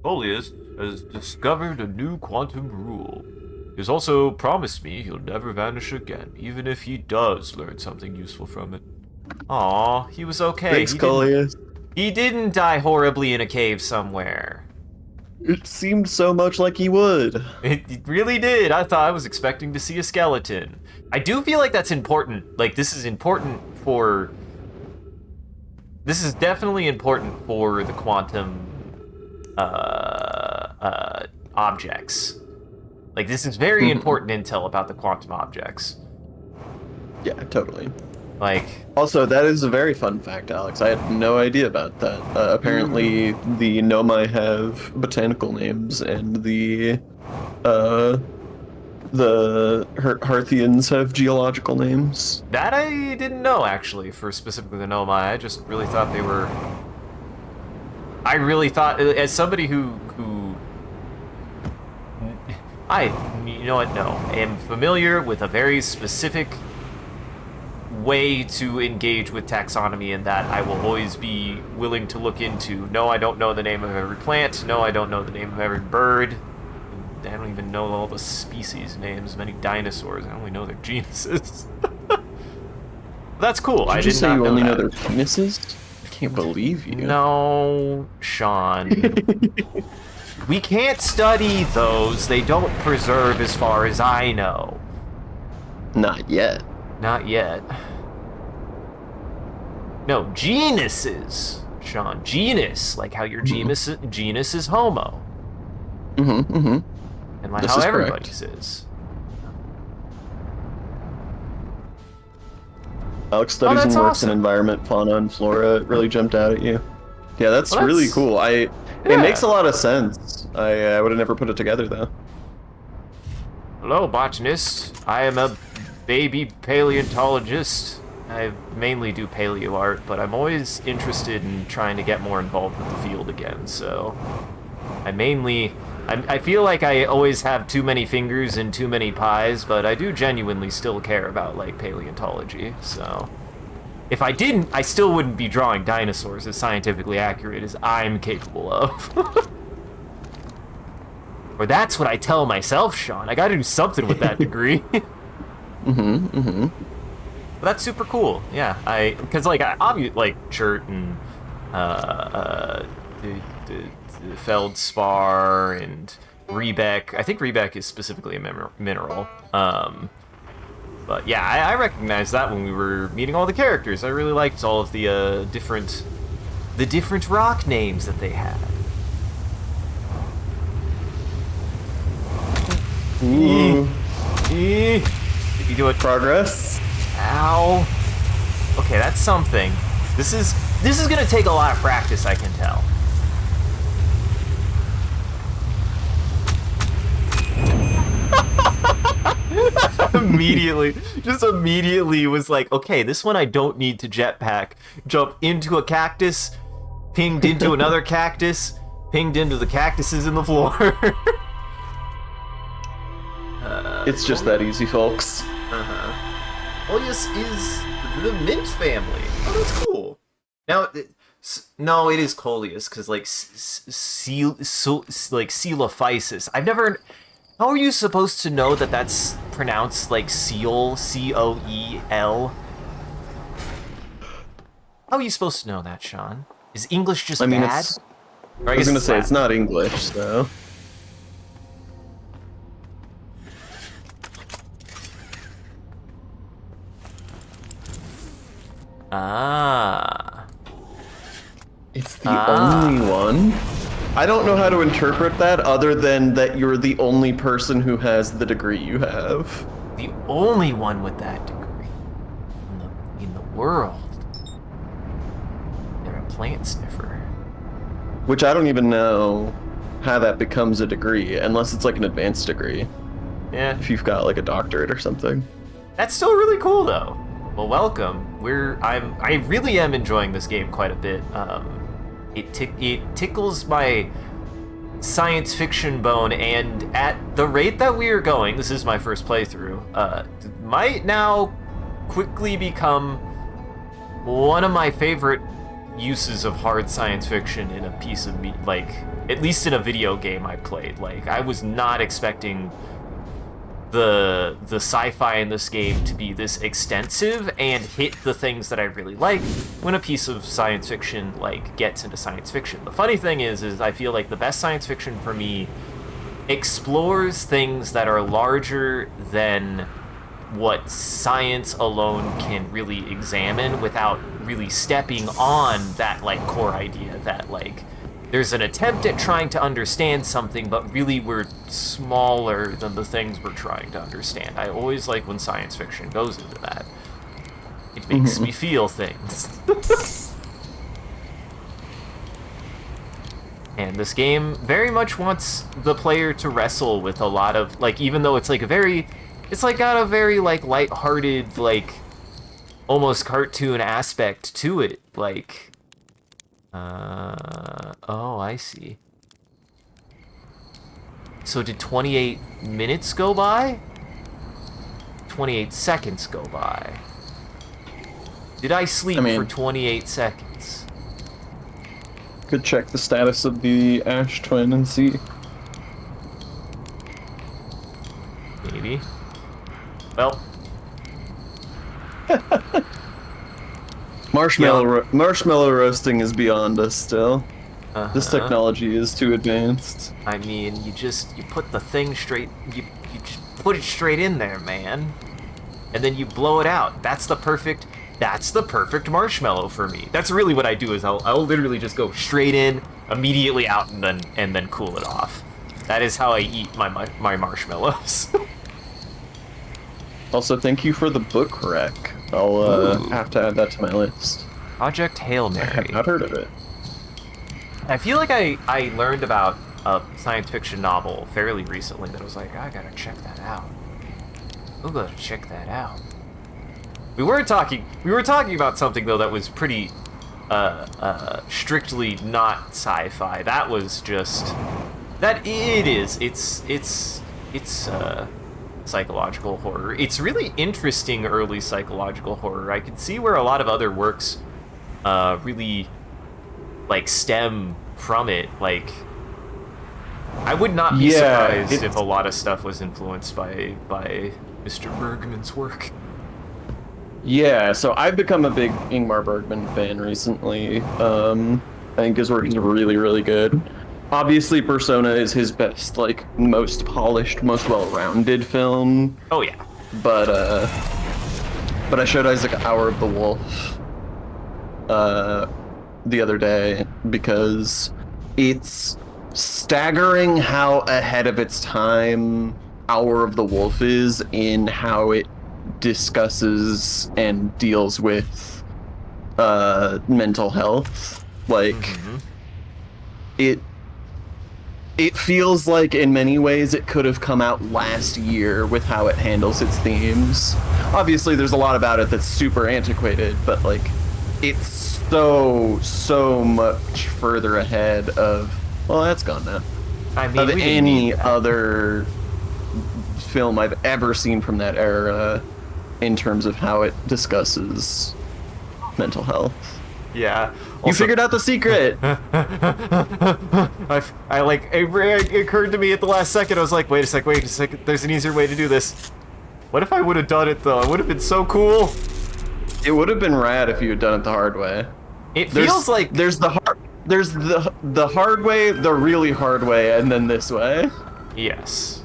Polius has discovered a new quantum rule. He has also promised me he'll never vanish again, even if he does learn something useful from it. Aw, he was okay. Thanks, Coleus. He didn't die horribly in a cave somewhere. It seemed so much like he would. It really did. I was expecting to see a skeleton. I do feel like that's important. Like, this is important for... This is definitely important for the quantum objects. Like, this is very important intel about the quantum objects. Yeah, totally. Like, Also, that is a very fun fact, Alex. I had no idea about that. Apparently, the Nomai have botanical names, and the Hearthians have geological names. that I didn't know, actually, for specifically the Nomai. I just really thought they were... I really thought, as somebody who you know what, no, I am familiar with a very specific way to engage with taxonomy, and that I will always be willing to look into. No, I don't know the name of every plant. No, I don't know the name of every bird. I don't even know all the species names. Many dinosaurs. I only know their genuses. That's cool. Did I you did just say not you know only know that. their penises? I can't believe you. No, Sean. We can't study those. They don't preserve as far as I know. Not yet. Not yet. No, genuses, Sean. Genus, like how your genus is Homo. And like This how is everybody's is. Alex studies and that's works awesome. in environment, fauna, and flora. It really jumped out at you. Yeah, that's Well, really that's- cool. It makes a lot of sense. I would have never put it together though. Hello, botanist. I am a baby paleontologist. I mainly do paleo art, but I'm always interested in trying to get more involved with the field again, so... I feel like I always have too many fingers in too many pies, but I do genuinely still care about, like, paleontology, so... If I didn't, I still wouldn't be drawing dinosaurs as scientifically accurate as I'm capable of. Or that's what I tell myself, Sean. I gotta do something with that degree. But that's super cool. Yeah, because like like Chert and the feldspar and Rebec. I think Rebec is specifically a mineral. But yeah, I recognized that when we were meeting all the characters. I really liked all of the different rock names that they had. Ooh. Did you do it? Progress. Ow. Okay, that's something. This is gonna take a lot of practice, I can tell. immediately was like, okay, this one I don't need to jetpack. Jump into a cactus, pinged into another cactus, pinged into the cactuses in the floor. It's just that easy, folks. Coleus is the mint family. Oh, that's cool. Now, no, it is Coleus, because, like, Coelophysis. I've never... How are you supposed to know that that's pronounced, like, Coel, C-O-E-L? How are you supposed to know that, Sean? Is English just bad? I was gonna say, it's not English, so... Ah. It's the only one? I don't know how to interpret that other than that you're the only person who has the degree you have. The only one with that degree in the world. They're a plant sniffer. Which I don't even know how that becomes a degree, unless it's like an advanced degree. Yeah. If you've got like a doctorate or something. That's still really cool though. Well, welcome. I really am enjoying this game quite a bit. It tickles my science fiction bone, and at the rate that we are going, this is my first playthrough, might now quickly become one of my favorite uses of hard science fiction in a piece of like, at least in a video game I played. Like, I was not expecting the sci-fi in this game to be this extensive and hit the things that I really like when a piece of science fiction like gets into science fiction. The funny thing is I feel like the best science fiction for me explores things that are larger than what science alone can really examine without really stepping on that like core idea that like there's an attempt at trying to understand something, but really we're smaller than the things we're trying to understand. I always like when science fiction goes into that. It makes me feel things. And this game very much wants the player to wrestle with a lot of, like, even though it's like it's like got a very like lighthearted, like almost cartoon aspect to it, like, oh, I see. So did 28 minutes go by? 28 seconds go by. Did I sleep for 28 seconds? Could check the status of the Ash Twin and see. Marshmallow roasting is beyond us still. This Uh-huh. technology is too advanced. I mean, you put the thing straight, you just put it straight in there, man. And then you blow it out. That's the perfect marshmallow for me. That's really what I do is I'll literally just go straight in, immediately out, and then cool it off. That is how I eat my marshmallows. Also, thank you for the book rec. I'll have to add that to my list. Project Hail I Mary. have not heard of it. I feel like I learned about a science fiction novel fairly recently that I was like, I gotta check that out. I'm gonna check that out. We were talking about something though that was pretty strictly not sci-fi. That was just it's psychological horror. It's really interesting early psychological horror. I could see where a lot of other works really like stem from it. Like I would not be surprised if a lot of stuff was influenced by Mr. Bergman's work. Yeah, so I've become a big Ingmar Bergman fan recently. I think his work is really, really good. Obviously, Persona is his best, like, most polished, most well-rounded film. Oh yeah. But I showed Isaac Hour of the Wolf the other day because it's staggering how ahead of its time Hour of the Wolf is in how it discusses and deals with mental health. Like it feels like in many ways it could have come out last year with how it handles its themes. Obviously there's a lot about it that's super antiquated, but like it's so much further ahead of, well, that's gone now, I mean, of we didn't any need that. other film I've ever seen from that era in terms of how it discusses mental health. Yeah. You figured out the secret. it occurred to me at the last second. I was like, wait a second. There's an easier way to do this. What if I would have done it though? It would have been so cool. It would have been rad if you had done it the hard way. It feels like there's the hard way, the really hard way, and then this way. yes,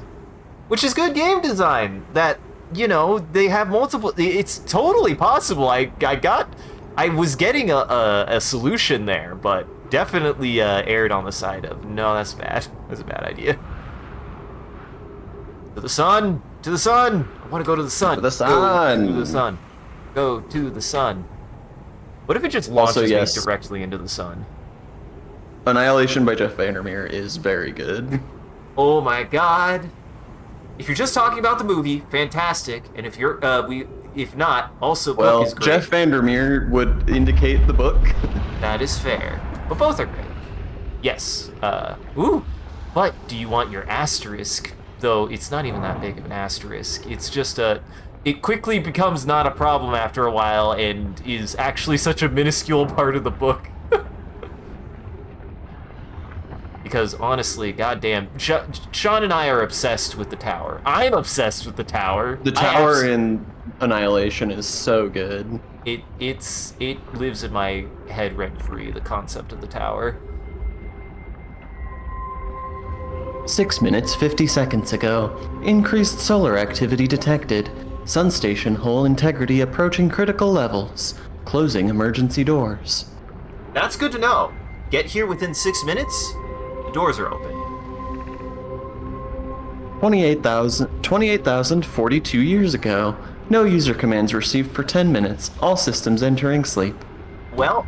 which is good game design. That they have multiple. It's totally possible. I was getting a solution there, but definitely erred on the side of no. That's bad. That's a bad idea. To the sun. To the sun. I want to go to the sun. To the sun. Go to the sun. Go to the sun. What if it just launches me directly into the sun? Annihilation by Jeff Vandermeer is very good. Oh my god. If you're just talking about the movie, fantastic. And if you're if not, also book is great. Jeff Vandermeer would indicate the book. That is fair. But both are great. Yes. But do you want your asterisk? Though it's not even that big of an asterisk. It's just it quickly becomes not a problem after a while and is actually such a minuscule part of the book. Because honestly, goddamn, Sean and I are obsessed with the tower. I'm obsessed with the tower. The tower in Annihilation is so good. It lives in my head rent free. The concept of the tower. 6 minutes 50 seconds ago, increased solar activity detected. Sun station hull integrity approaching critical levels. Closing emergency doors. That's good to know. Get here within 6 minutes. The doors are open. 28,042 years ago. No user commands received for 10 minutes. All systems entering sleep. Well,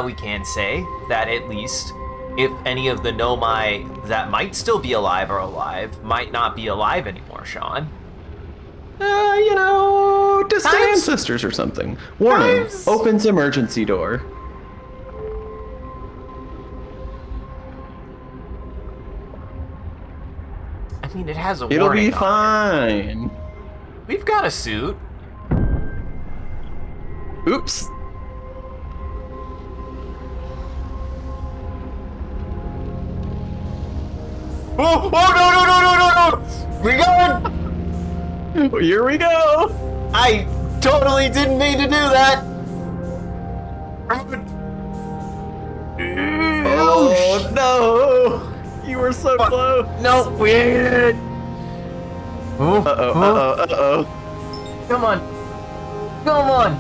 we can say that at least if any of the Nomai that might still be alive are alive, might not be alive anymore, Sean. Distant ancestors or something. Warning, opens emergency door. I mean, it has a It'll warning be on fine. it. We've got a suit. Oops. Oh, no! We going! Here we go. I totally didn't mean to do that. Oh no! You were so close. No, weird. Uh-oh. Come on. Come on.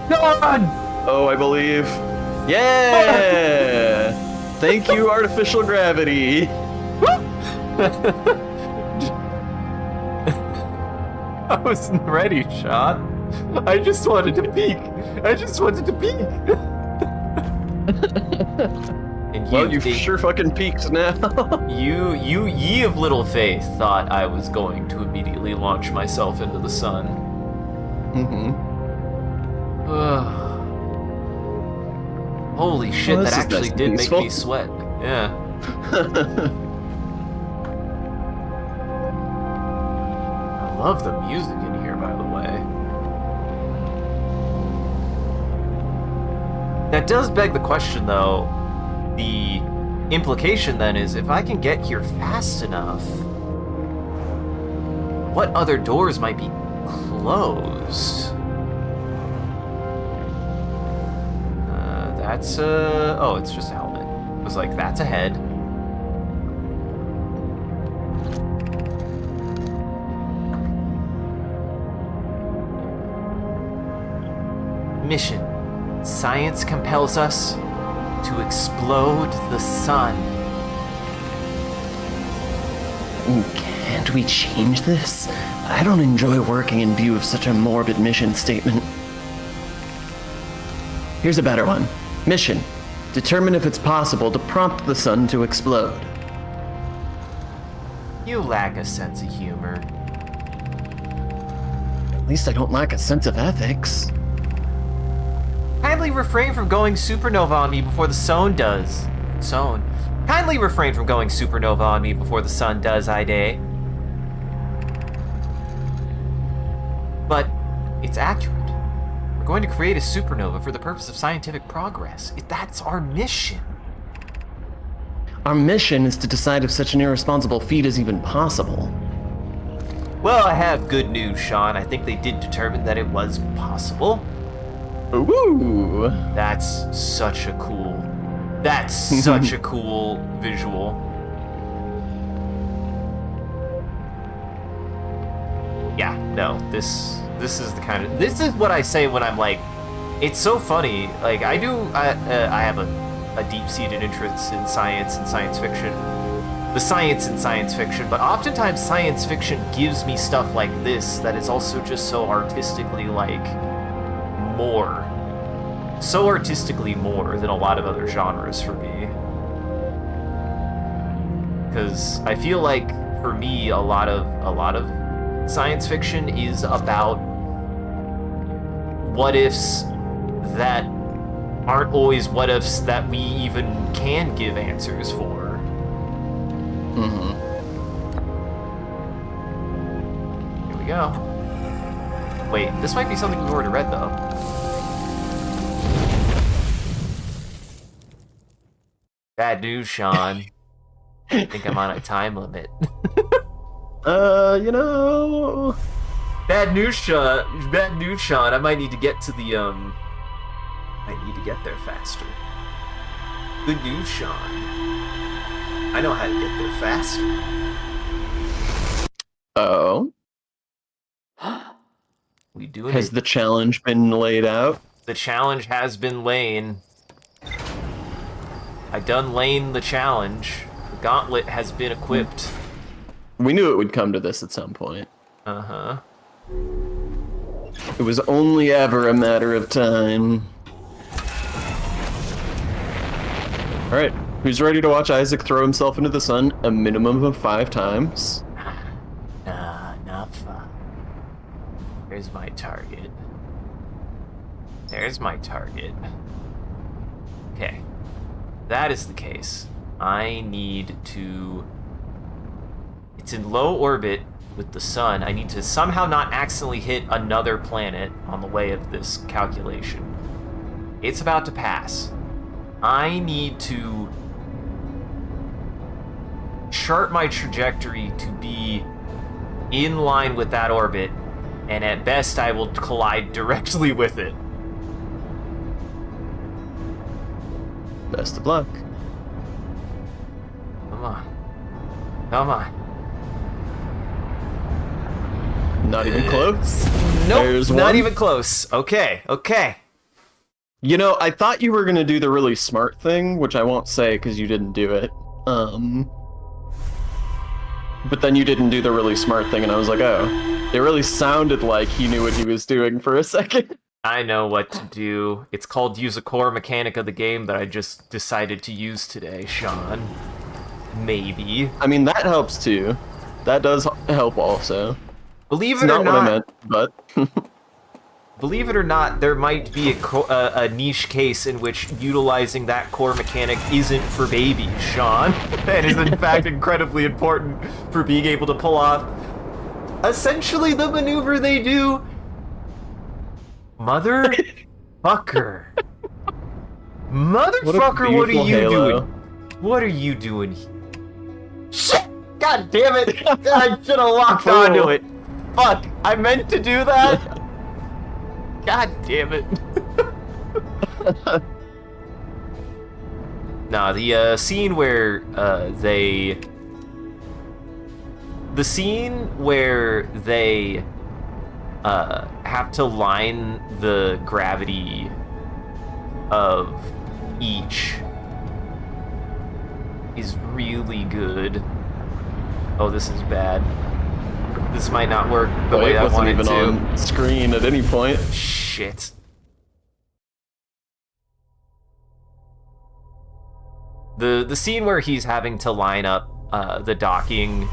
Come on. Oh, I believe. Yeah! Thank you, artificial gravity. I wasn't ready, Sean. I just wanted to peek. And Well, you've sure fucking peaked now. you ye of little faith thought I was going to immediately launch myself into the sun. Holy shit, Well, that this is actually nice and did make peaceful. me sweat. Yeah. I love the music in here, by the way. That does beg the question, though. The implication then is, if I can get here fast enough, what other doors might be closed? That's oh, it's just a helmet. I was like, that's a head. Mission. Science compels us to explode the sun. Can't we change this? I don't enjoy working in view of such a morbid mission statement. Here's a better one. Mission. Determine if it's possible to prompt the sun to explode. You lack a sense of humor. At least I don't lack a sense of ethics. Kindly refrain from going supernova on me before the sun does. Kindly refrain from going supernova on me before the sun does, Ide. But it's accurate. We're going to create a supernova for the purpose of scientific progress. That's our mission. Our mission is to decide if such an irresponsible feat is even possible. Well, I have good news, Sean. I think they did determine that it was possible. Ooh. That's such a cool visual. Yeah, no, this is the kind of, this is what I say when I'm like, it's so funny. Like, I have a deep-seated interest in science and science fiction. The science in science fiction, but oftentimes science fiction gives me stuff like this that is also just so artistically, like, so artistically more than a lot of other genres for me. Because I feel like, for me, a lot of science fiction is about what ifs that aren't always what ifs that we even can give answers for. Here we go. Wait, this might be something we've already read, though. Bad news, Sean. I think I'm on a time limit. You know. Bad news, Sean. I might need to get to the, I need to get there faster. Good news, Sean. I know how to get there faster. Oh. We doing Has it. the challenge been laid out? The challenge has been lain. I done lain the challenge. The gauntlet has been equipped. We knew it would come to this at some point. Uh-huh. It was only ever a matter of time. Alright, who's ready to watch Isaac throw himself into the sun a minimum of 5 times? Not fun. There's my target. There's my target. Okay. That is the case. I need to... It's in low orbit with the sun. I need to somehow not accidentally hit another planet on the way of this calculation. It's about to pass. I need to chart my trajectory to be in line with that orbit And at best, I will collide directly with it. Best of luck. Come on. Come on. Not even close. Nope, There's not one. even close. Okay, okay. You know, I thought you were gonna do the really smart thing, which I won't say because you didn't do it. But then you didn't do the really smart thing, and I was like, oh. It really sounded like he knew what he was doing for a second. I know what to do. It's called use a core mechanic of the game that I just decided to use today, Sean. Maybe. I mean, that helps too. That does help also. Believe It's it or not what I not, meant, but... believe it or not, there might be a niche case in which utilizing that core mechanic isn't for babies, Sean, and is in fact incredibly important for being able to pull off essentially the maneuver they do. Motherfucker. Motherfucker, what are you Halo. doing? What are you doing? Shit! God damn it! I should have locked onto it. Fuck! I meant to do that. God damn it. Nah, the scene where they have to line the gravity of each is really good. Oh, this is bad. This might not work the way it I wasn't want it even to. on screen at any point. Shit. The scene where he's having to line up the docking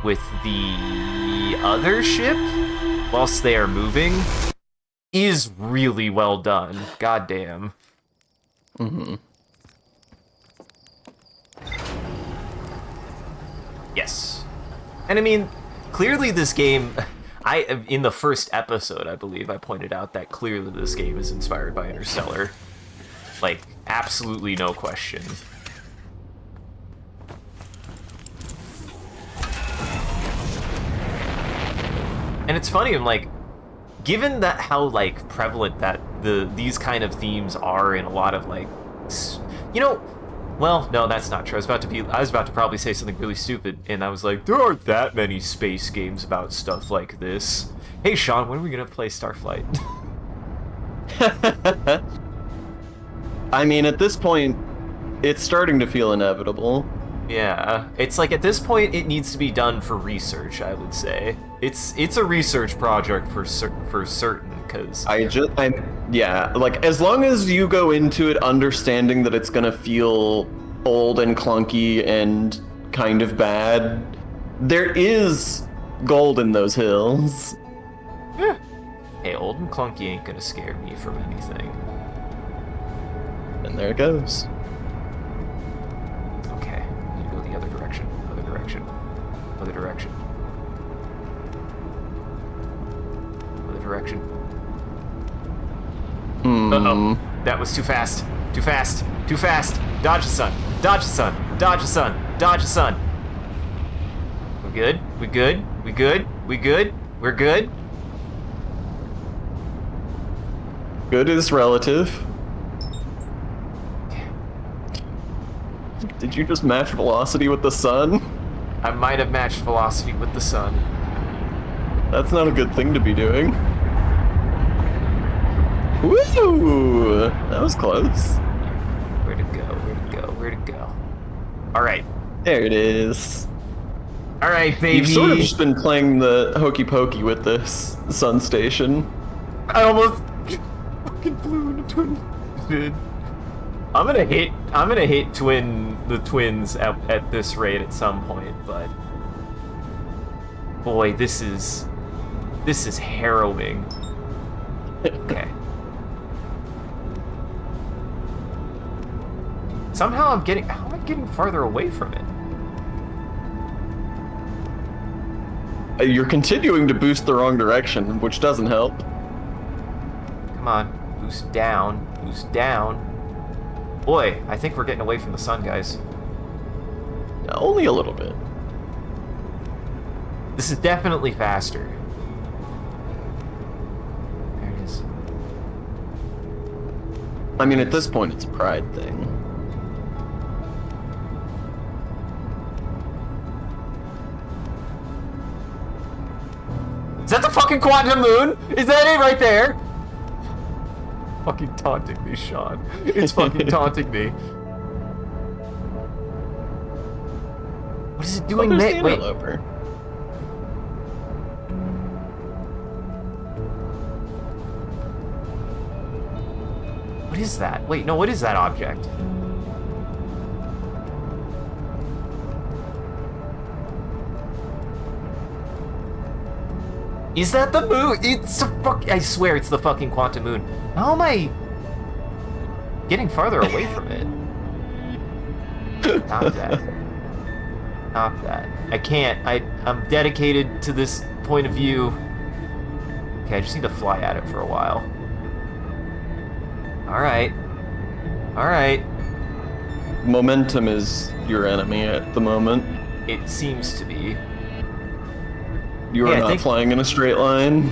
with the other ship whilst they are moving is really well done. Goddamn. Mm-hmm. Yes. And I mean, clearly this game, in the first episode, I believe, I pointed out that clearly this game is inspired by Interstellar. Like, absolutely no question. And it's funny, I'm like, given that how like prevalent that these kind of themes are in a lot of like, you know, well, no, that's not true. I was about to probably say something really stupid, and I was like, there aren't that many space games about stuff like this. Hey, Sean, when are we gonna play Starflight? I mean, at this point, it's starting to feel inevitable. Yeah, it's like at this point it needs to be done for research, I would say. It's a research project for certain, because yeah, like as long as you go into it understanding that it's gonna feel old and clunky and kind of bad, there is gold in those hills. yeah. Hey, old and clunky ain't gonna scare me from anything. And there it goes. Okay, you go the other direction, other direction, other direction. Other direction. Uh-oh. That was too fast. Too fast. Too fast. Dodge the sun. Dodge the sun. Dodge the sun. Dodge the sun. We good? We good? We good? We good? We're good? Good is relative. Did you just match velocity with the sun? I might have matched velocity with the sun. That's not a good thing to be doing. Woo! That was close. Where'd it go? Where'd it go? Where'd it go? Alright. There it is. Alright, baby. You've sort of just been playing the hokey pokey with this sun station. I almost fucking flew into twin. Dude. I'm gonna hit the twins at this rate at some point, but boy, this is harrowing. Okay. Somehow how am I getting farther away from it? You're continuing to boost the wrong direction, which doesn't help. Come on, boost down, boost down. Boy, I think we're getting away from the sun, guys. Only a little bit. This is definitely faster. I mean, at this point, it's a pride thing. Is that the fucking quantum moon? Is that it right there? Fucking taunting me, Sean. It's fucking taunting me. What is it doing? Oh, there's the Wait. interloper. What is that? Wait, no, what is that object? Is that the moon? It's a fuck. I swear it's the fucking quantum moon. How am I getting farther away from it? Stop that. Stop that. I can't. I'm dedicated to this point of view. Okay, I just need to fly at it for a while. Alright. Alright. Momentum is your enemy at the moment. It seems to be. You are Yeah, I not think- flying in a straight line.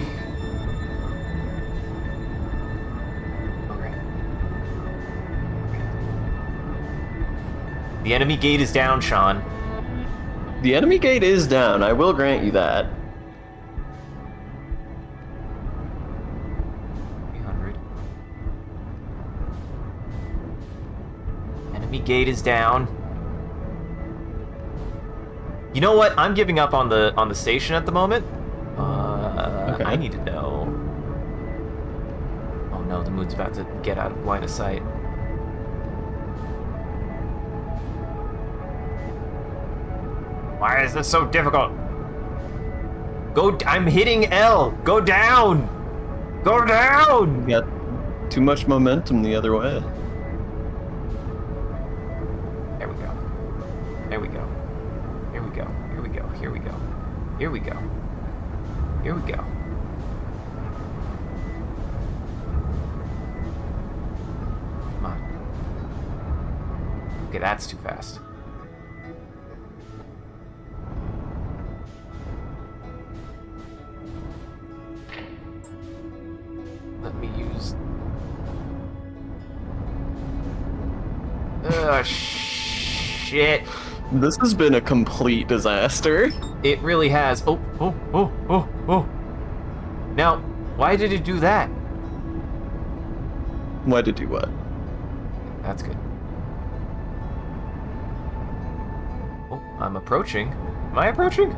Okay. The enemy gate is down, Sean. The enemy gate is down, I will grant you that. 300. Enemy gate is down. You know what? I'm giving up on the station at the moment. Okay. I need to know. Oh no, the moon's about to get out of line of sight. Why is this so difficult? I'm hitting L. Go down. Go down. You got too much momentum the other way. There we go. There we go. Here we go. Here we go. Here we go. Here we go. Here we go. Come on. Okay, that's too fast. Let me use... Ugh, shit. This has been a complete disaster. It really has. Oh. Now, why did it do that? Why did you what? That's good. Oh, I'm approaching. Am I approaching?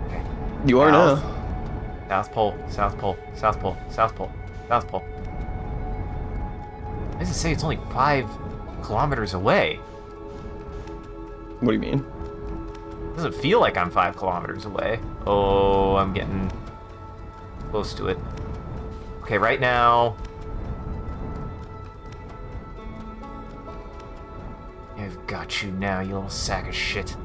Okay. You are South. now. South Pole, South Pole, South Pole, South Pole, South Pole. Why does it say it's only 5 kilometers away? What do you mean? It doesn't feel like I'm 5 kilometers away. Oh, I'm getting close to it. Okay, right now... I've got you now, you little sack of shit.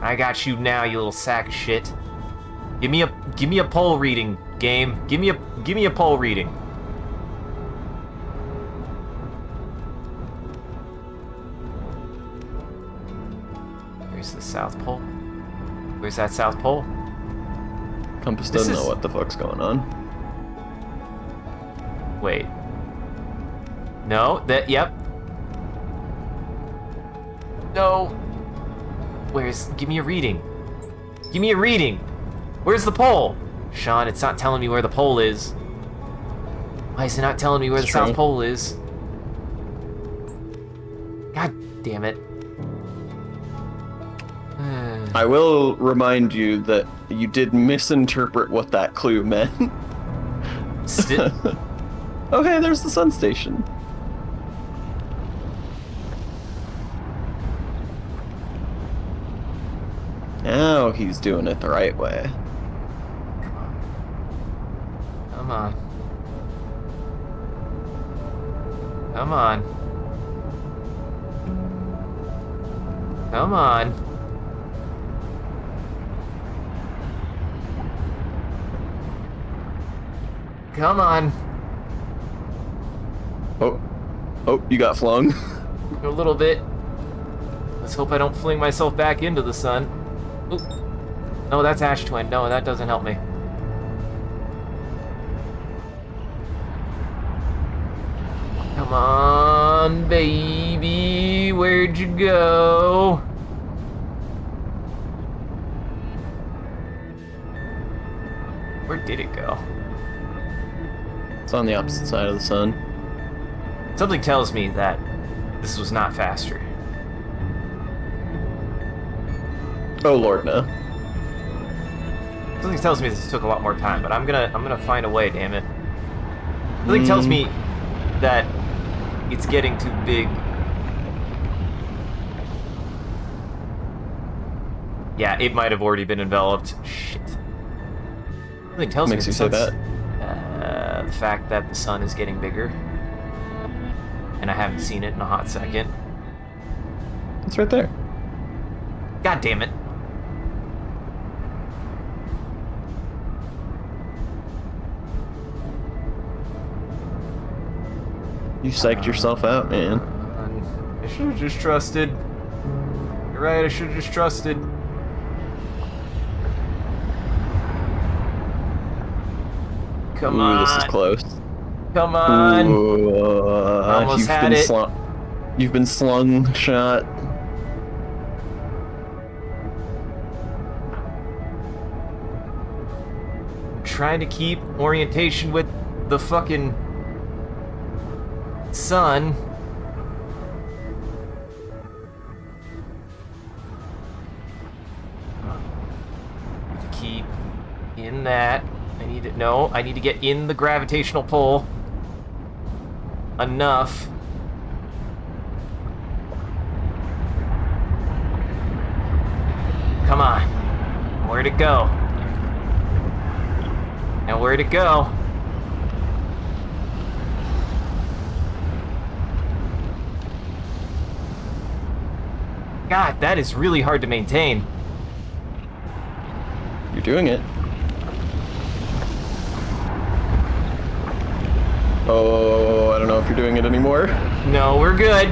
I got you now, you little sack of shit. Give me a poll reading, game. Give me a poll reading. Where's the South Pole? Where's that South Pole? Compass This doesn't is- know what the fuck's going on. Wait. No, yep. No. Give me a reading. Give me a reading. Where's the pole? Sean, it's not telling me where the pole is. Why is it not telling me where the It's South true. Pole is? God damn it. I will remind you that you did misinterpret what that clue meant. Still, Oh, hey, there's the sun station. Now he's doing it the right way. come on. Come on. Come on. Come on. Oh, you got flung. A little bit. Let's hope I don't fling myself back into the sun. Oop. No, that's Ash Twin. No, that doesn't help me. Come on, baby. Where'd you go? Where did it go? It's on the opposite side of the sun. Something tells me that this was not faster. Oh lord, no. Something tells me this took a lot more time, but I'm gonna find a way, damn it. Something tells me that it's getting too big. Yeah, it might have already been enveloped. Shit. Something tells Makes me you say the that. the fact that the sun is getting bigger, and I haven't seen it in a hot second. It's right there. God damn it. You psyched yourself out, man. I should have just trusted. You're right, I should have just trusted. Come Ooh, on. this is close. Come on. Ooh, Almost had it. You've been slung shot. I'm trying to keep orientation with the fucking sun. To keep in that. I need to get in the gravitational pull. Enough. Come on. Where'd it go? And where'd it go? God, that is really hard to maintain. You're doing it. Oh, I don't know if you're doing it anymore. No, we're good.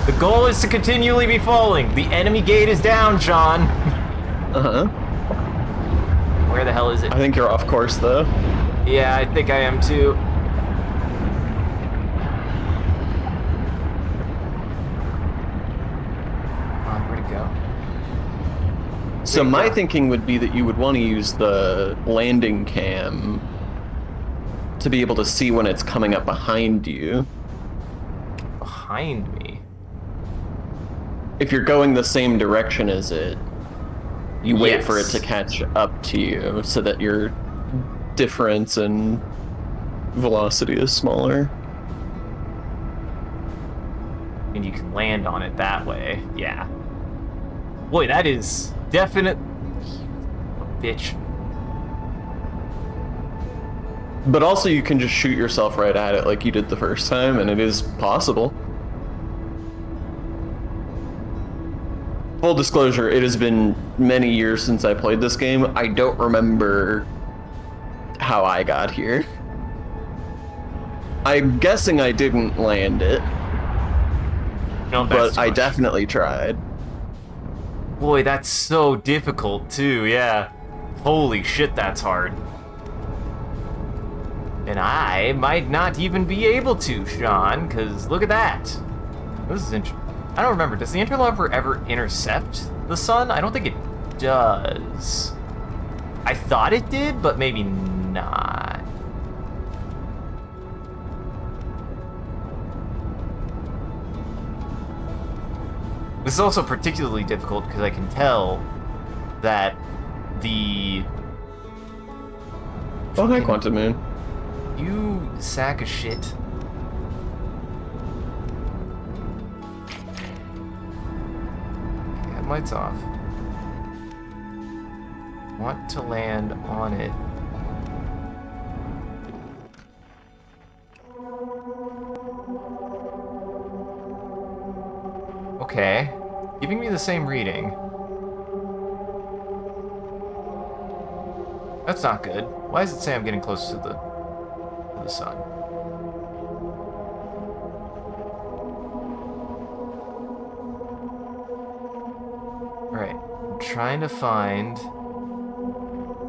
The goal is to continually be falling. The enemy gate is down, Sean. Uh-huh. Where the hell is it? I think you're off course, though. Yeah, I think I am too. Come on, where'd it go? So There you my go. thinking would be that you would want to use the landing cam to be able to see when it's coming up behind you. Behind me. If you're going the same direction as it, you wait for it Yes. to catch up to you so that your difference in velocity is smaller. And you can land on it that way. Yeah. Boy, that is definite. Bitch. But also you can just shoot yourself right at it like you did the first time, and it is possible. Full disclosure, it has been many years since I played this game. I don't remember how I got here. I'm guessing I didn't land it, No, that's but too I much. definitely tried. Boy, that's so difficult too, yeah. Holy shit, that's hard. And I might not even be able to, Sean, because look at that. This is interesting. I don't remember. Does the interloper ever intercept the sun? I don't think it does. I thought it did, but maybe not. This is also particularly difficult because I can tell that the... Oh, hi, Quantum Moon. You sack of shit. Okay, headlights off. Want to land on it. Okay. Giving me the same reading. That's not good. Why does it say I'm getting close to the sun? Alright. I'm trying to find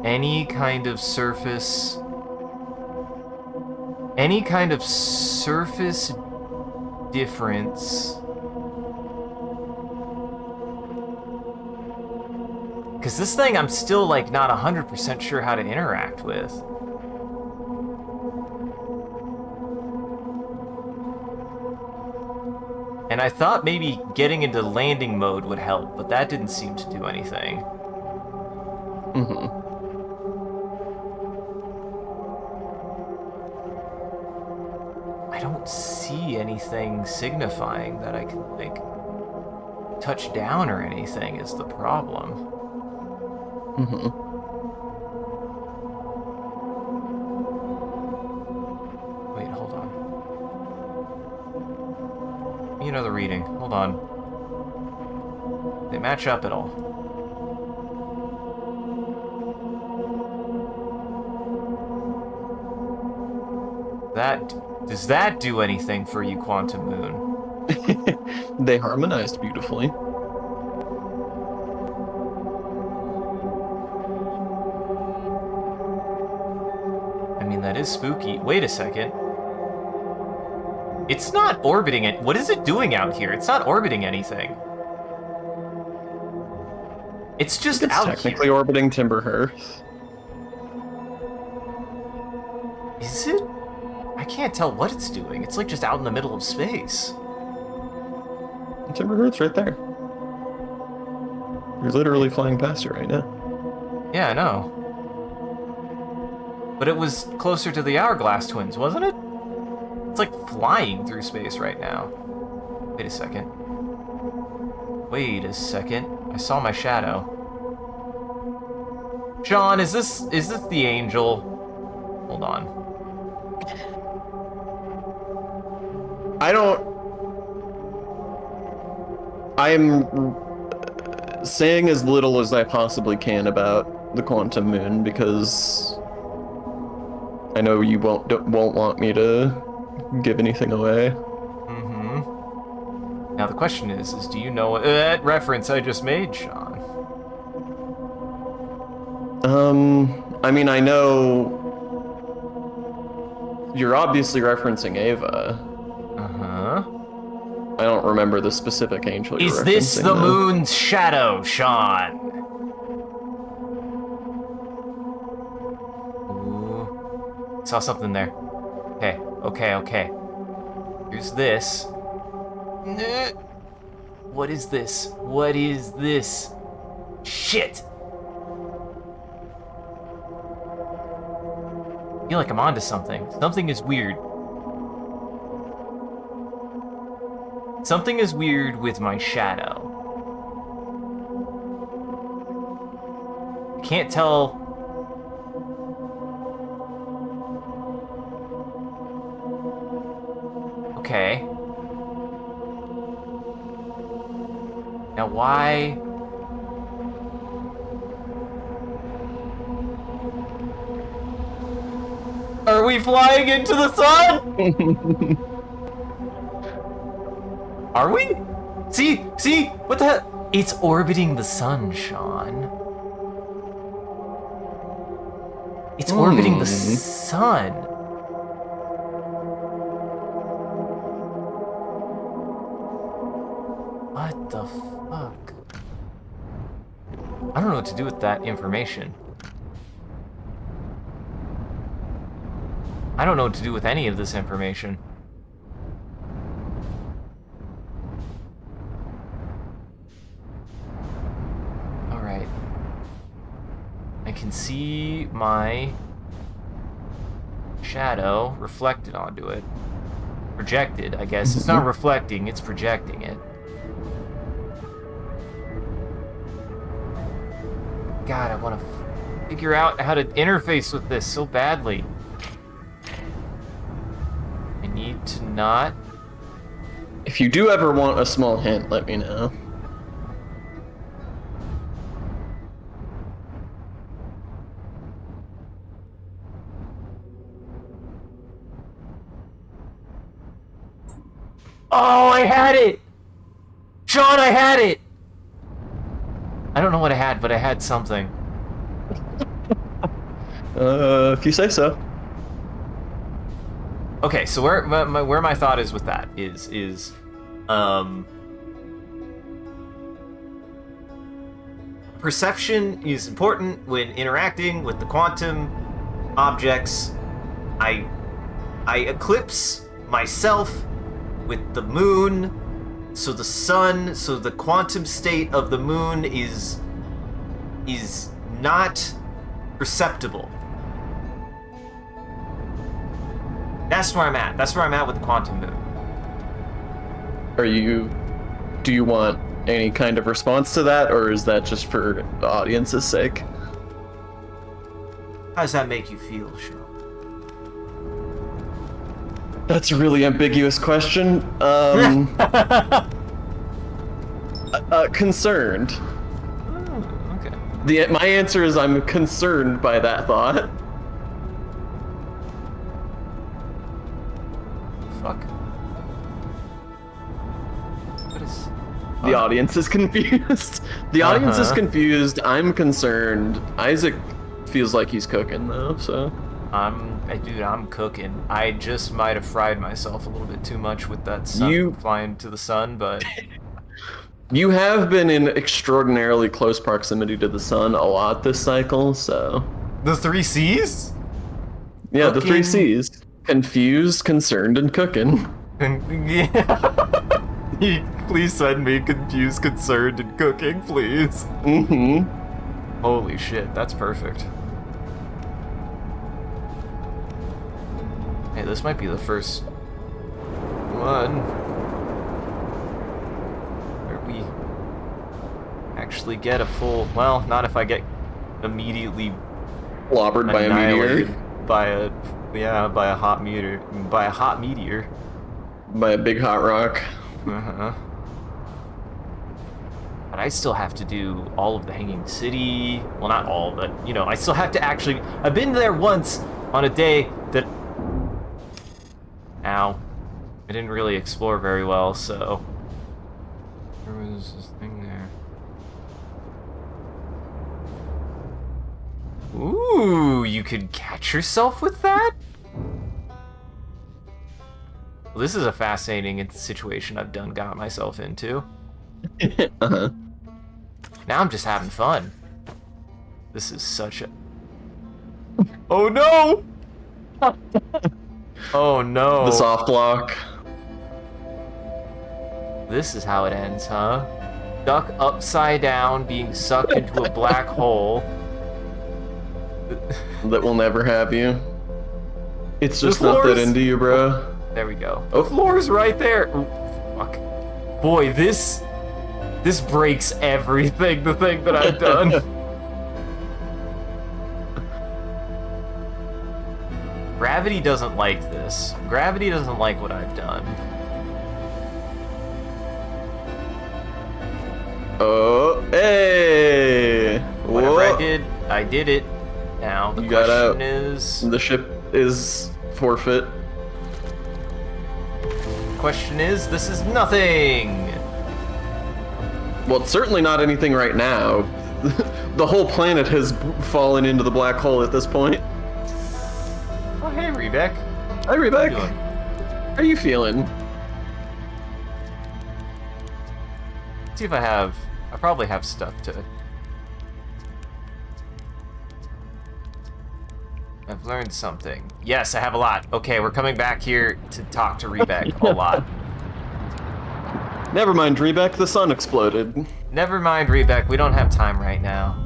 any kind of surface. Any kind of surface difference. Because this thing I'm still, like, not 100% sure how to interact with. And I thought maybe getting into landing mode would help, but that didn't seem to do anything. Mm-hmm. I don't see anything signifying that I can, like, touch down or anything is the problem. Mm-hmm. Wait, hold on. Give me another reading. Hold on. They match up at all. Does that do anything for you, Quantum Moon? They harmonized beautifully. I mean, that is spooky. Wait a second. It's not orbiting it. What is it doing out here? It's not orbiting anything. It's just It's out technically here. orbiting Timberhurst. Is it? I can't tell what it's doing. It's like just out in the middle of space. Timberhurst's right there. You're literally flying past it right now. Yeah, I know. But it was closer to the Hourglass Twins, wasn't it? It's like flying through space right now. Wait a second. Wait a second. I saw my shadow. Sean, is this the angel? Hold on. I'm saying as little as I possibly can about the Quantum Moon because I know you won't want me to give anything away. Mm-hmm. Now the question is do you know that reference I just made, Sean? I mean, I know you're obviously referencing Ava. Uh-huh. I don't remember the specific angel you're referencing. Is this the though. moon's shadow, Sean? Ooh. Saw something there. Okay. Here's this. What is this? What is this? Shit! I feel like I'm onto something. Something is weird. Something is weird with my shadow. I can't tell. Okay. Now why? Are we flying into the sun? Are we? See? What the hell? It's orbiting the sun, Sean. It's orbiting the sun. What the fuck? I don't know what to do with that information. I don't know what to do with any of this information. Alright. I can see my shadow reflected onto it. Projected, I guess. It's not reflecting, it's projecting it. God, I want to figure out how to interface with this so badly. I need to not... If you do ever want a small hint, let me know. Oh, I had it! Sean, I had it! I don't know what I had, but I had something. If you say so. Okay, so where my thought is with that is perception is important when interacting with the quantum objects. I eclipse myself with the moon, so the sun, so the quantum state of the moon is not perceptible. That's where I'm at. That's where I'm at with the quantum moon. Do you want any kind of response to that, or is that just for the audience's sake? How does that make you feel, Sean? That's a really ambiguous question. Concerned. Oh, okay. My answer is I'm concerned by that thought. Fuck. What is... The audience is confused. The audience is confused. I'm concerned. Isaac feels like he's cooking though, so. Dude, I'm cooking. I just might have fried myself a little bit too much with that sun flying to the sun, but... You have been in extraordinarily close proximity to the sun a lot this cycle, so. The 3 C's? Yeah, the 3 Cooking. C's. Confused, concerned, and cooking. Yeah. Please send me confused, concerned, and cooking, please. Mm-hmm. Holy shit, that's perfect. Hey, this might be the first one where we actually get a full... Well, not if I get immediately Clobbered by a annihilated meteor. by a hot meteor. By a hot meteor. By a big hot rock. Uh-huh. But I still have to do all of the Hanging City. Well, not all, but, you know, I still have to actually... I've been there once on a day that... Ow. I didn't really explore very well, so... There was this thing there. Ooh, you could catch yourself with that? Well, this is a fascinating situation I've got myself into. Uh-huh. Now I'm just having fun. This is such a... Oh no! Oh no. The soft block. This is how it ends, huh? Duck upside down, being sucked into a black hole. That will never have you. It's just The not that floors- into you, bro. There we go. The floor's right there. Ooh, fuck. Boy, this breaks everything, the thing that I've done. Gravity doesn't like this. Gravity doesn't like what I've done. Oh, hey! Whatever Whoa. I did it. Now the You got out. question is, The ship is forfeit. this is nothing. Well, it's certainly not anything right now. The whole planet has fallen into the black hole at this point. Oh, hey, Rebek. Hi, Rebek. Doing? How are you feeling? See if I probably have stuff to... I've learned something. Yes, I have a lot. Okay, we're coming back here to talk to Rebek a lot. Never mind, Rebek, the sun exploded. Never mind, Rebek, we don't have time right now.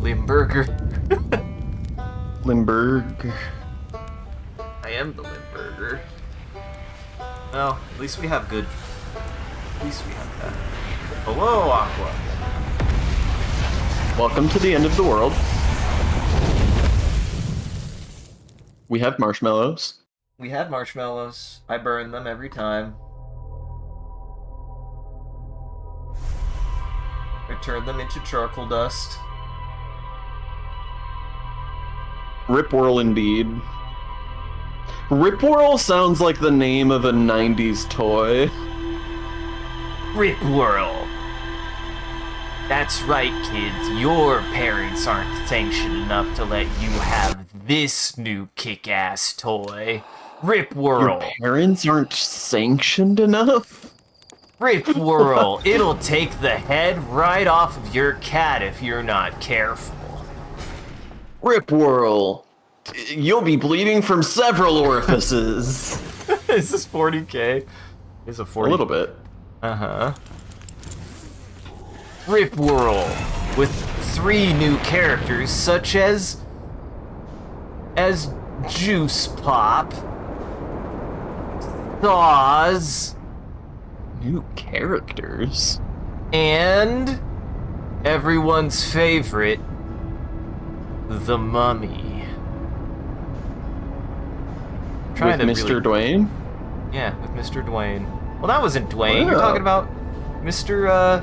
Limburger. Limburg. I am the Limburger. Well, at least we have good... At least we have that. Hello, Aqua. Welcome to the end of the world. We have marshmallows. We have marshmallows. I burn them every time. I turn them into charcoal dust. Ripwhirl indeed. Ripwhirl sounds like the name of a 90s toy. Rip Whirl. That's right, kids. Your parents aren't sanctioned enough to let you have this new kick-ass toy. Rip Your Whirl. parents aren't sanctioned enough? Rip Whirl. It'll take the head right off of your cat if you're not careful. Rip Whirl. You'll be bleeding from several orifices. Is this 40K? It's a 40. A little bit. Uh-huh. Rip Whirl, with 3 new characters such as Juice Pop, Thaws, New characters? and everyone's favorite, the Mummy. With Mr. Dwayne? Yeah, with Mr. Dwayne. Well, that wasn't Dwayne. You're Wow. talking about Mr.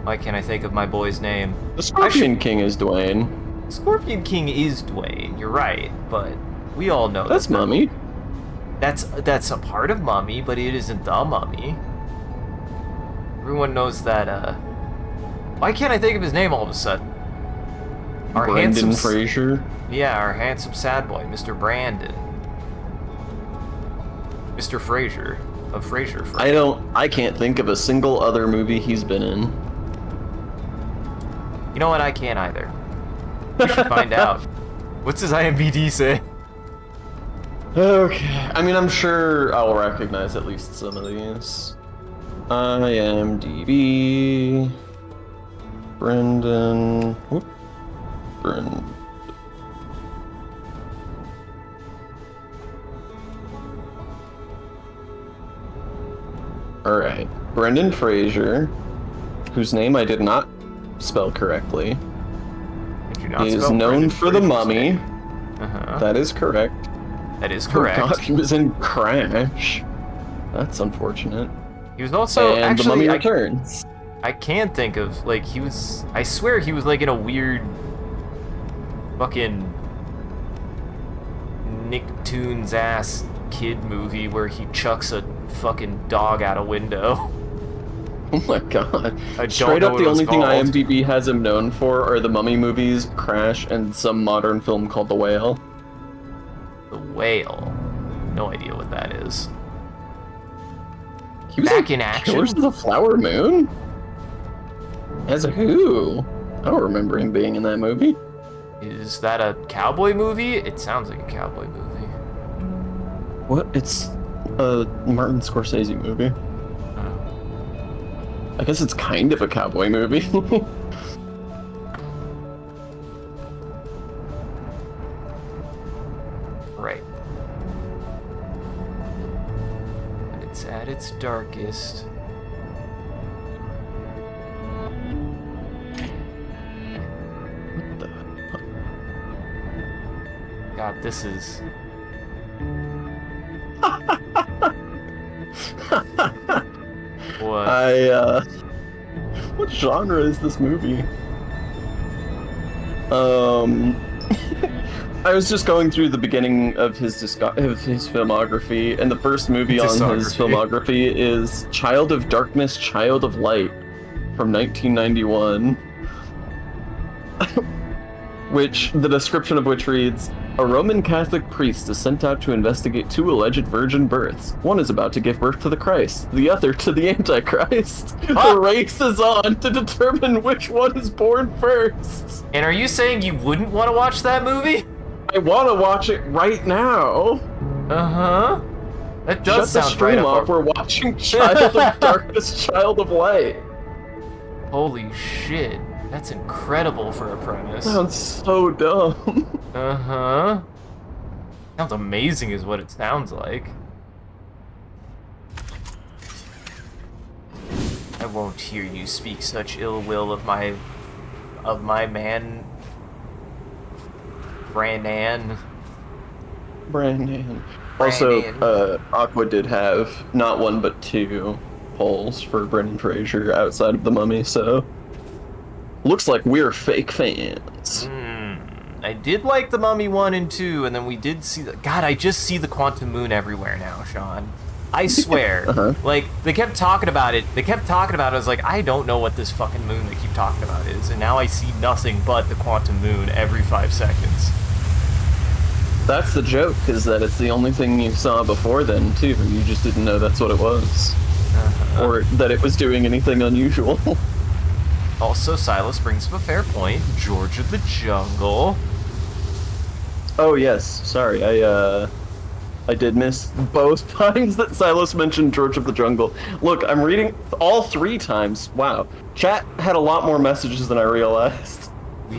Why can't I think of my boy's name? The Scorpion King is Dwayne. Scorpion King is Dwayne. You're right, but we all know That's that Mummy. That's a part of Mummy, but it isn't the Mummy. Everyone knows that. Why can't I think of his name all of a sudden? Our Brendan Fraser. Yeah, our handsome sad boy, Mr. Brandon. Mr. Fraser of Fraser. I can't think of a single other movie he's been in. You know what? I can't either. We should find out. What's his IMDb say? Okay. I mean, I'm sure I'll recognize at least some of these. IMDb. Brendan. Whoop. Brendan. Alright. Brendan Fraser, whose name I did not spell correctly, Did you not is spell known Brendan for The Fraser's Mummy. name? Uh-huh. That is correct. That is Oh correct. god, he was in Crash. That's unfortunate. He was also and actually The Mummy Returns. I can think of, like, he was, I swear he was, like, in a weird fucking Nicktoons ass kid movie where he chucks a fucking dog out a window. Oh my god. I don't Straight know up, what the it was only thing called. IMDb has him known for are the Mummy movies, Crash, and some modern film called The Whale. The Whale. No idea what that is. He was Back in action? Killers of the Flower Moon? As a who? I don't remember him being in that movie. Is that a cowboy movie? It sounds like a cowboy movie. What? It's a Martin Scorsese movie. I guess it's kind of a cowboy movie. Right. And it's at its darkest. What the fuck? God, this is. What? What genre is this movie? I was just going through the beginning of his filmography, and the first movie on his filmography is Child of Darkness, Child of Light from 1991. Which, the description of which reads, a Roman Catholic priest is sent out to investigate 2 alleged virgin births. One is about to give birth to the Christ, the other to the Antichrist. The race is on to determine which one is born first. And are you saying you wouldn't want to watch that movie? I want to watch it right now. Uh-huh. That does Shut the sound right stream up off. We're watching Child of Darkness, Child of Light. Holy shit. That's incredible for a premise. Sounds so dumb. Uh-huh. Sounds amazing is what it sounds like. I won't hear you speak such ill will of my man Brandon. Brandon. Also, Aqua did have not 1 but 2 polls for Brendan Fraser outside of The Mummy, so looks like we're fake fans. I did like The Mummy 1 and 2, and then we did see the... God, I just see the Quantum Moon everywhere now, Sean. I swear. Uh-huh. Like, they kept talking about it. I was like, I don't know what this fucking moon they keep talking about is. And now I see nothing but the quantum moon every 5 seconds. That's the joke, is that it's the only thing you saw before then, too. You just didn't know that's what it was. Or that it was doing anything unusual. Also, Silas brings up a fair point. George of the Jungle. Oh, yes. Sorry, I did miss both times that Silas mentioned George of the Jungle. Look, I'm reading all 3 times. Wow. Chat had a lot more messages than I realized.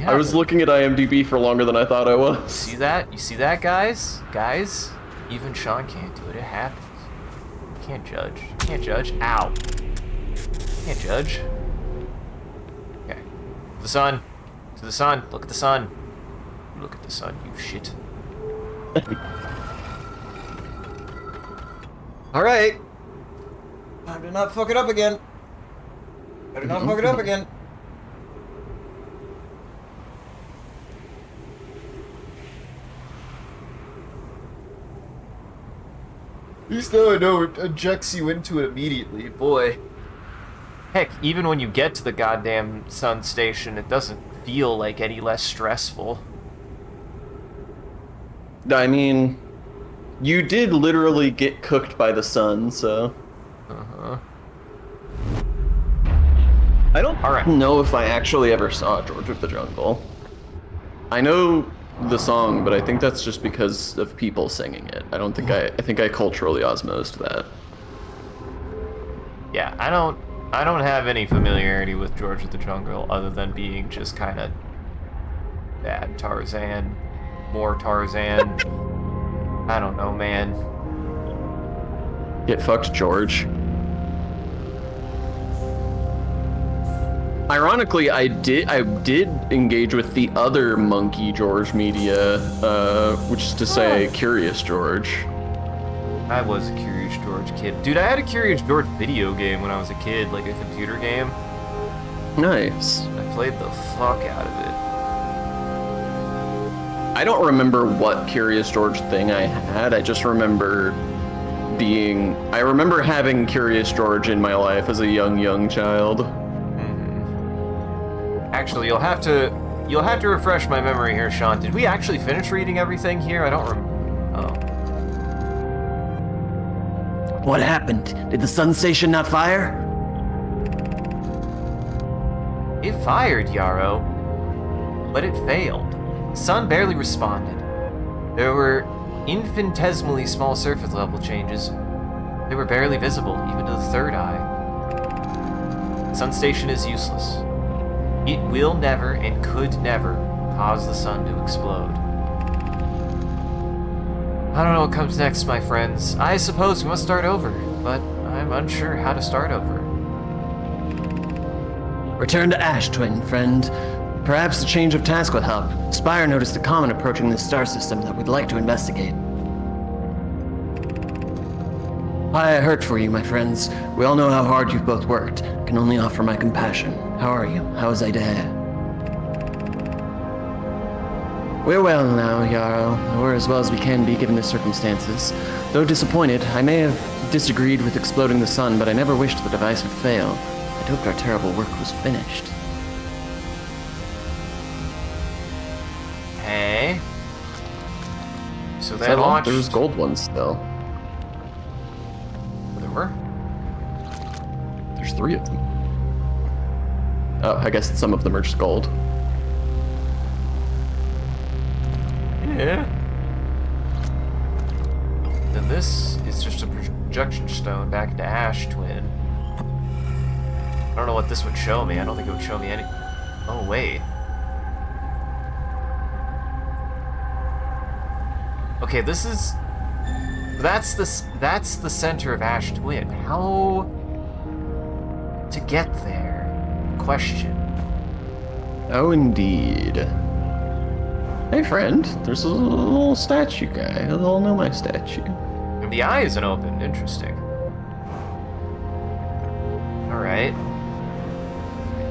I was looking at IMDb for longer than I thought I was. See that? You see that, guys? Guys, even Sean can't do it. It happens. You can't judge. You can't judge. Ow. You can't judge. Okay. To the sun. To the sun. Look at the sun. Look at the sun, you shit. Alright. Time to not fuck it up again. Better not fuck it up again. At least now I know it ejects you into it immediately. Boy. Heck, even when you get to the goddamn sun station, it doesn't feel like any less stressful. I mean, you did literally get cooked by the sun, so... I don't All right. know if I actually ever saw George of the Jungle. I know the song, but I think that's just because of people singing it. I don't think I think I culturally osmosed that. Yeah, I don't have any familiarity with George of the Jungle other than being just kind of bad Tarzan, more Tarzan. I don't know, man. Get fucked, George. Ironically, I did engage with the other Monkey George media, which is to say, Curious George. I was a Curious George kid. Dude, I had a Curious George video game when I was a kid, like a computer game. Nice. I played the fuck out of it. I don't remember what Curious George thing I had. I just remember I remember having Curious George in my life as a young child. Actually, you'll have to refresh my memory here, Sean. Did we actually finish reading everything here? I don't remember. Oh. What happened? Did the sun station not fire? It fired, Yarrow, but it failed. The sun barely responded. There were infinitesimally small surface level changes. They were barely visible, even to the third eye. The sun station is useless. It will never and could never cause the sun to explode. I don't know what comes next, my friends. I suppose we must start over, but I'm unsure how to start over. Return to Ash, twin friend. Perhaps a change of task would help. Spire noticed a comet approaching this star system that we'd like to investigate. I hurt for you, my friends. We all know how hard you've both worked. I can only offer my compassion. How are you? How is Idea? We're well now, Yarrow. We're as well as we can be given the circumstances. Though disappointed, I may have disagreed with exploding the sun, but I never wished the device would fail. I hoped our terrible work was finished. Hey. So they So launched. there's gold ones still. There were? There's 3 of them. Oh, I guess some of them are just gold. Yeah. Then this is just a projection stone back into Ash, twin. I don't know what this would show me. I don't think it would show me any. Oh wait. Okay, this is. That's the center of Ash Twin. How to get there? Question. Oh, indeed. Hey, friend. There's a little statue guy. A little Nomai statue. And the eye isn't open. Interesting. Alright.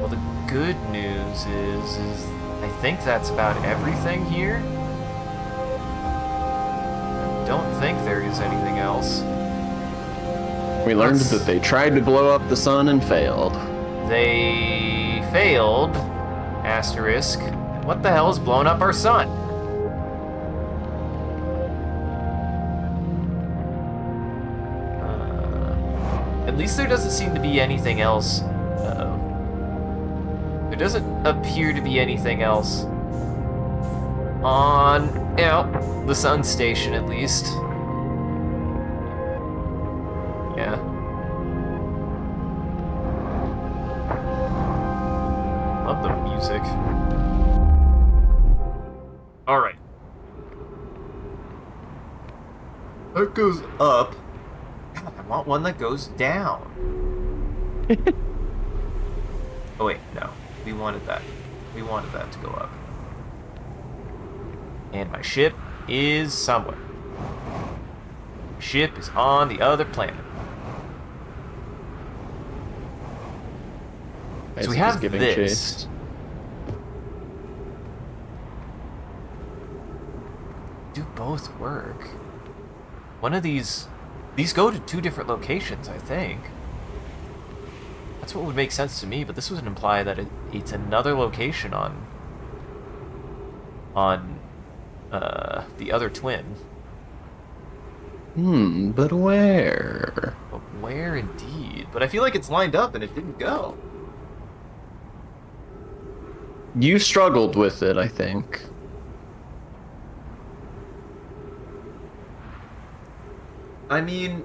Well, the good news is I think that's about everything here. I don't think there is anything else. We learned Let's- that they tried to blow up the sun and failed. They failed. Asterisk. What the hell's blown up our sun? At least there doesn't seem to be anything else. Uh-oh. There doesn't appear to be anything else on, the sun station, at least. Yeah. Love the music. Alright. That goes up. God, I want one that goes down. Oh wait, no. We wanted that. We wanted that to go up. And my ship is somewhere. Ship is on the other planet. So we Isaac is have giving this. chase. Do both work? One of these go to 2 different locations, I think. That's what would make sense to me, but this would imply that it's another location on the other twin. But where? But where indeed? But I feel like it's lined up and it didn't go. You struggled with it, I think. I mean,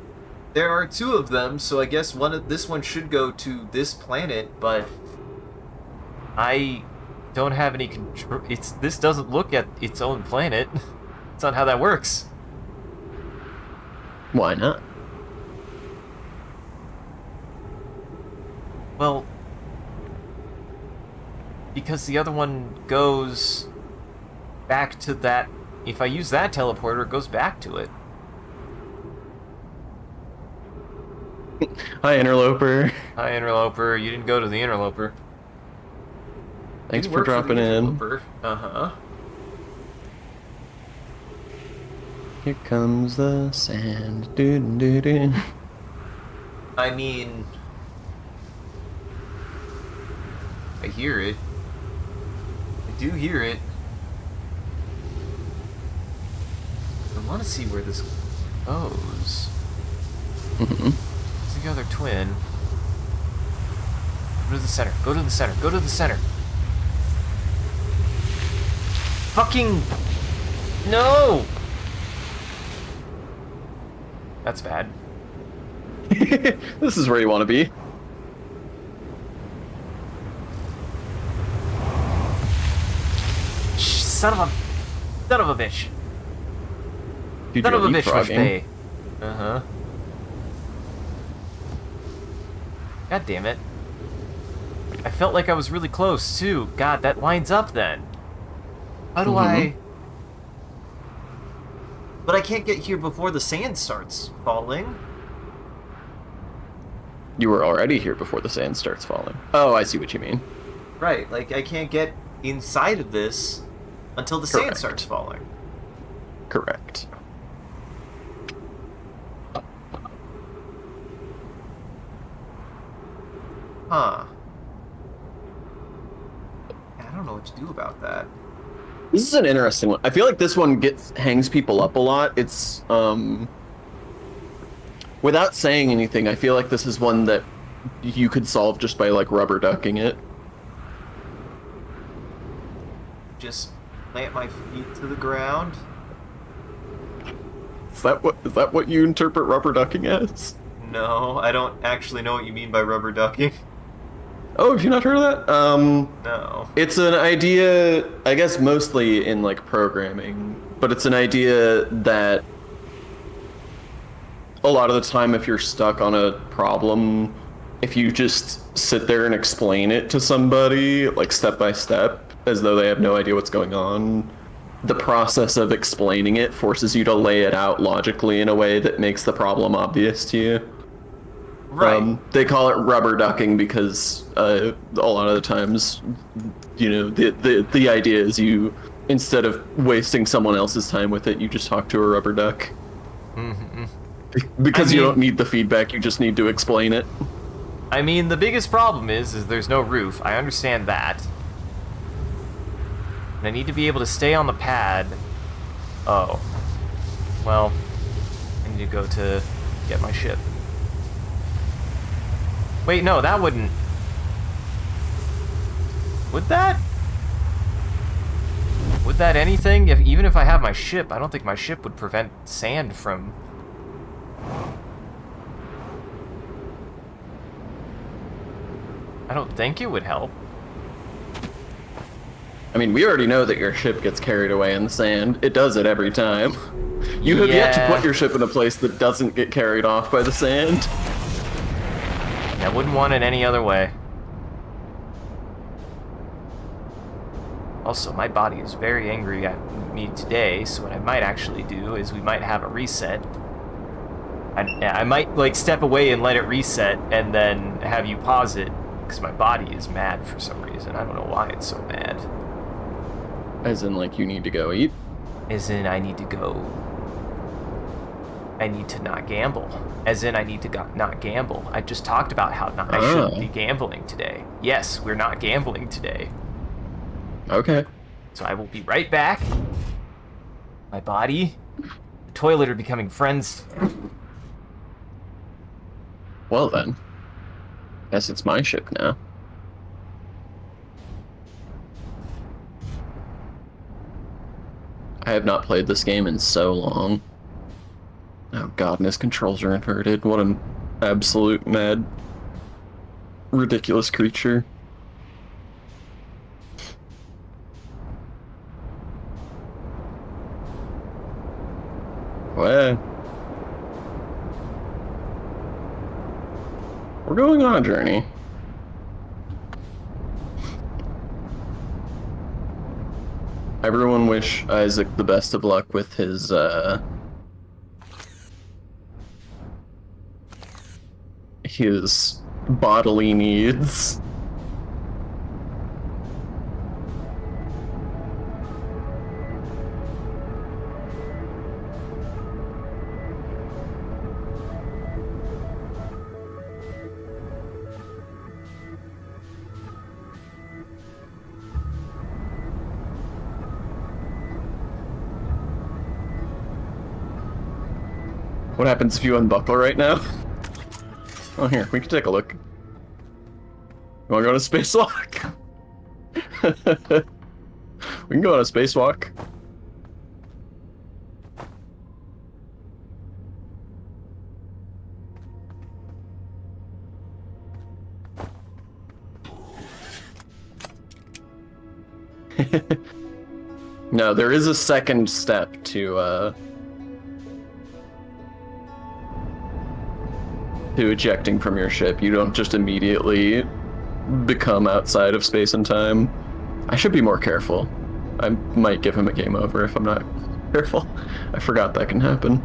there are 2 of them, so I guess this one should go to this planet, but I don't have any control. This doesn't look at its own planet. It's not how that works. Why not? Well, because the other one goes back to that. If I use that teleporter, it goes back to it. Hi, interloper. Hi, interloper. You didn't go to the interloper. Thanks Didn't for work the dropping in. interloper. Uh-huh. Here comes the sand. Doo doo doo. I mean, I hear it. I do hear it. I want to see where this goes. Where's the other twin? Go to the center. Go to the center. Go to the center. Fucking... No! That's bad. This is where you want to be. Son of a bitch. Dude, Son of you're a bitch, Rush leapfrogging. Bay. Uh-huh. God damn it. I felt like I was really close, too. God, that lines up then. How do I... But I can't get here before the sand starts falling. You were already here before the sand starts falling. Oh, I see what you mean. Right, like I can't get inside of this until the sand Correct. starts falling. Correct. Huh. I don't know what to do about that. This is an interesting one. I feel like this one hangs people up a lot. It's without saying anything, I feel like this is one that you could solve just by like rubber ducking it. Just plant my feet to the ground. Is that what you interpret rubber ducking as? No, I don't actually know what you mean by rubber ducking. Oh, have you not heard of that? No. It's an idea, I guess mostly in like programming, but it's an idea that a lot of the time if you're stuck on a problem, if you just sit there and explain it to somebody, like step by step, as though they have no idea what's going on, the process of explaining it forces you to lay it out logically in a way that makes the problem obvious to you. Right. They call it rubber ducking because a lot of the times, you know, the idea is you, instead of wasting someone else's time with it, you just talk to a rubber duck. Mm-hmm. Because I you mean- don't need the feedback, you just need to explain it. I mean, the biggest problem is there's no roof. I understand that. And I need to be able to stay on the pad. Oh. Well, I need to go to get my ship. Wait, no, that wouldn't... Would that? Would that anything? Even if I have my ship, I don't think my ship would prevent sand from... I don't think it would help. I mean, we already know that your ship gets carried away in the sand. It does it every time. You have yet to Yeah. put your ship in a place that doesn't get carried off by the sand. I wouldn't want it any other way. Also, my body is very angry at me today, so what I might actually do is we might have a reset. I might, like, step away and let it reset, and then have you pause it, because my body is mad for some reason. I don't know why it's so mad. As in, like, you need to go eat? As in, I need to go... I need to not gamble. As in, I need to not gamble. I just talked about how I shouldn't be gambling today. Yes, we're not gambling today. Okay. So I will be right back. My body, the toilet are becoming friends. Well then. Guess it's my ship now. I have not played this game in so long. Oh god, and his controls are inverted. What an absolute mad, ridiculous creature. Well, we're going on a journey. Everyone wish Isaac the best of luck with his bodily needs. What happens if you unbuckle right now? Oh, here, we can take a look. You wanna go on a spacewalk? We can go on a spacewalk. No, there is a second step to ejecting from your ship. You don't just immediately become outside of space and time. I should be more careful. I might give him a game over if I'm not careful. I forgot that can happen.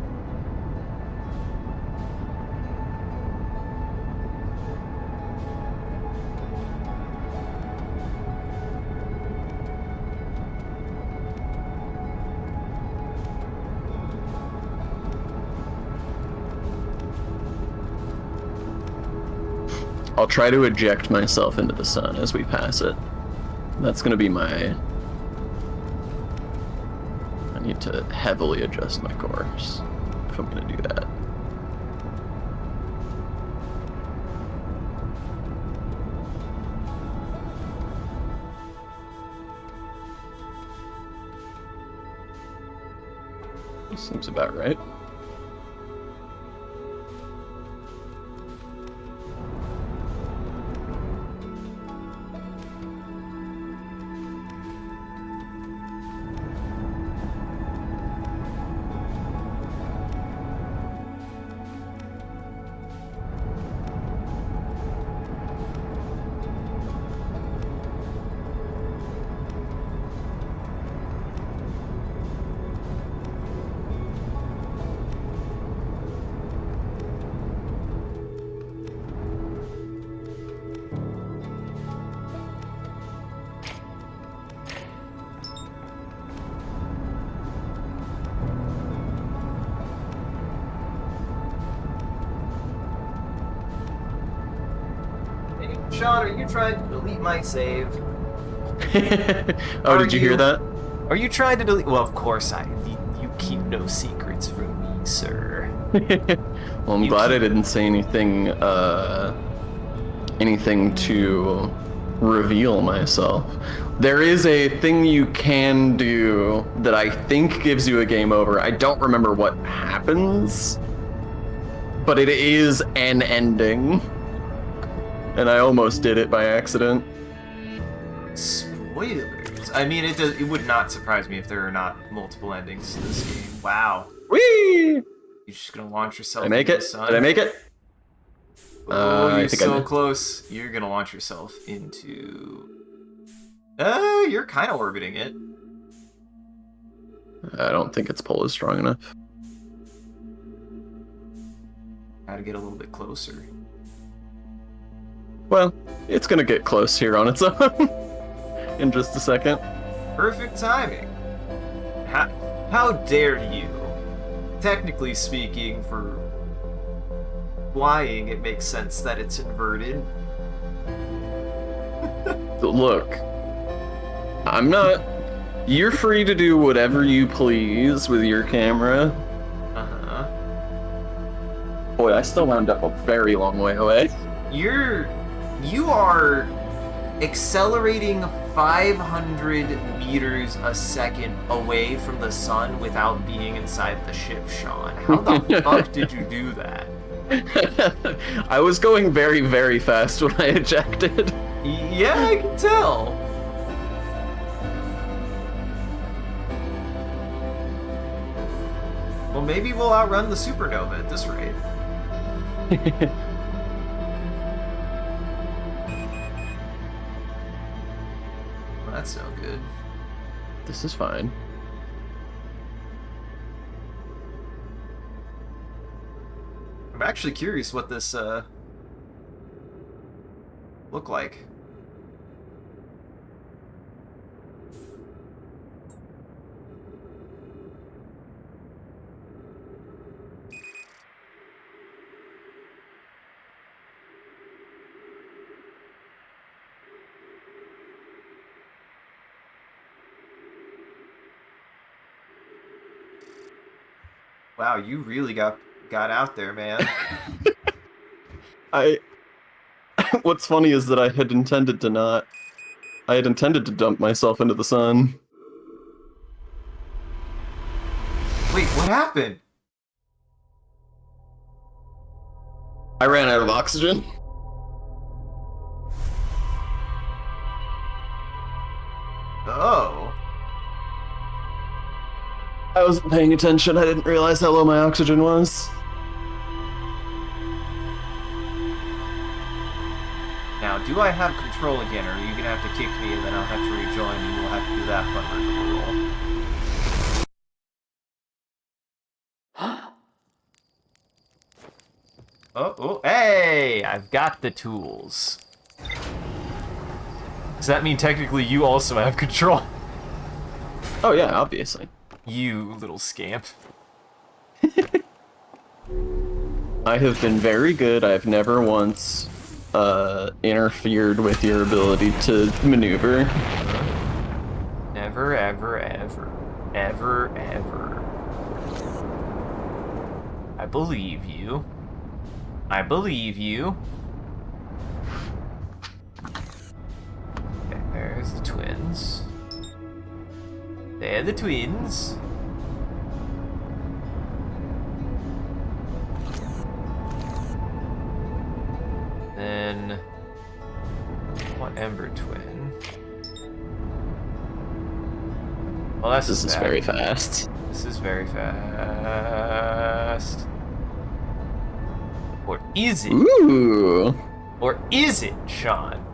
I'll try to eject myself into the sun as we pass it. That's gonna be my... I need to heavily adjust my course if I'm gonna do that. Seems about right. Sean, are you trying to delete my save? Oh, did you hear that? Are you trying to delete? Well, of course you keep no secrets from me, sir. Well, I'm glad I didn't say anything to reveal myself. There is a thing you can do that I think gives you a game over. I don't remember what happens, but it is an ending. And I almost did it by accident. Spoilers. I mean, it would not surprise me if there are not multiple endings to this game. Wow. Whee! You're just gonna launch yourself Did I make into it? the sun? Did I make it? Oh, I you're think I so did. close. You're gonna launch yourself into... you're kind of orbiting it. I don't think its pull is strong enough. Gotta get a little bit closer. Well, it's gonna get close here on its own in just a second. Perfect timing. How dare you? Technically speaking, for flying, it makes sense that it's inverted. Look, I'm not... You're free to do whatever you please with your camera. Uh-huh. Boy, I still wound up a very long way away. You are accelerating 500 meters a second away from the sun without being inside the ship, Sean. How the fuck did you do that? I was going very, very fast when I ejected. Yeah, I can tell. Well, maybe we'll outrun the supernova at this rate. Well, that's no good. This is fine. I'm actually curious what this look like. Wow, you really got out there, man. What's funny is that I had intended to dump myself into the sun. Wait, what happened? I ran out of oxygen. Oh. I wasn't paying attention. I didn't realize how low my oxygen was. Now, do I have control again, or are you gonna have to kick me and then I'll have to rejoin and we'll have to do that fun roll? Oh, hey! I've got the tools. Does that mean technically you also have control? Oh yeah, obviously. You little scamp. I have been very good. I've never once interfered with your ability to maneuver. Never, ever, ever. Ever, ever. I believe you. I believe you. Okay, there's the twins. They're the twins. Then one Ember twin. Well, this is very fast. This is very fast. Or is it? Ooh. Or is it, Sean?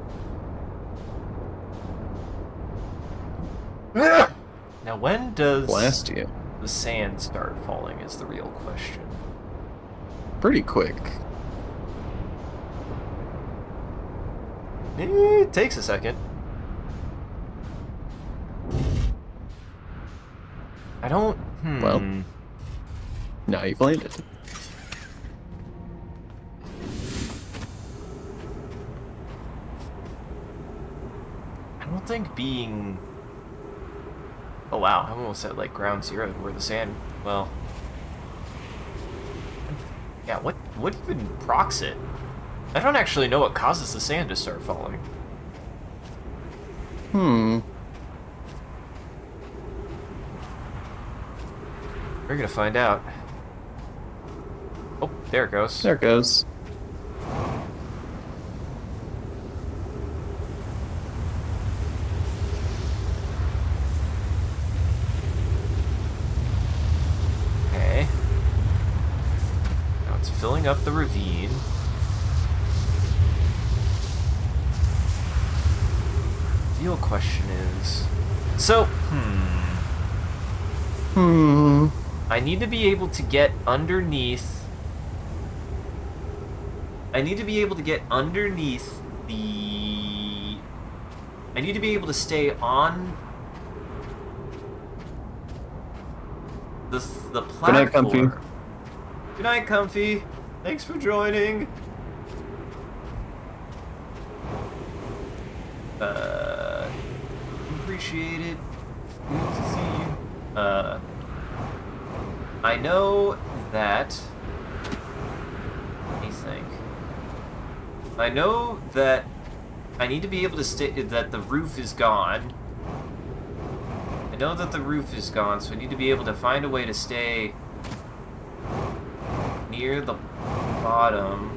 Now, when does Blast you. the sand start falling is the real question. Pretty quick. It takes a second. I don't... Well, now you've landed. don't think being... Oh wow, I'm almost at like ground zero where the sand... Well... Yeah, what even procs it? I don't actually know what causes the sand to start falling. Hmm. We're gonna find out. Oh, there it goes. There it goes. Okay. Now it's filling up the ravine. The real question is... So, I need to be able to get underneath... I need to be able to get underneath the... I need to be able to stay on the platform. Good night, Comfy. Good night, Comfy. Thanks for joining. Appreciate it. Good to see you. I know that... Let me think. I know that I need to be able to stay... That the roof is gone. I know that the roof is gone, so I need to be able to find a way to stay near the bottom.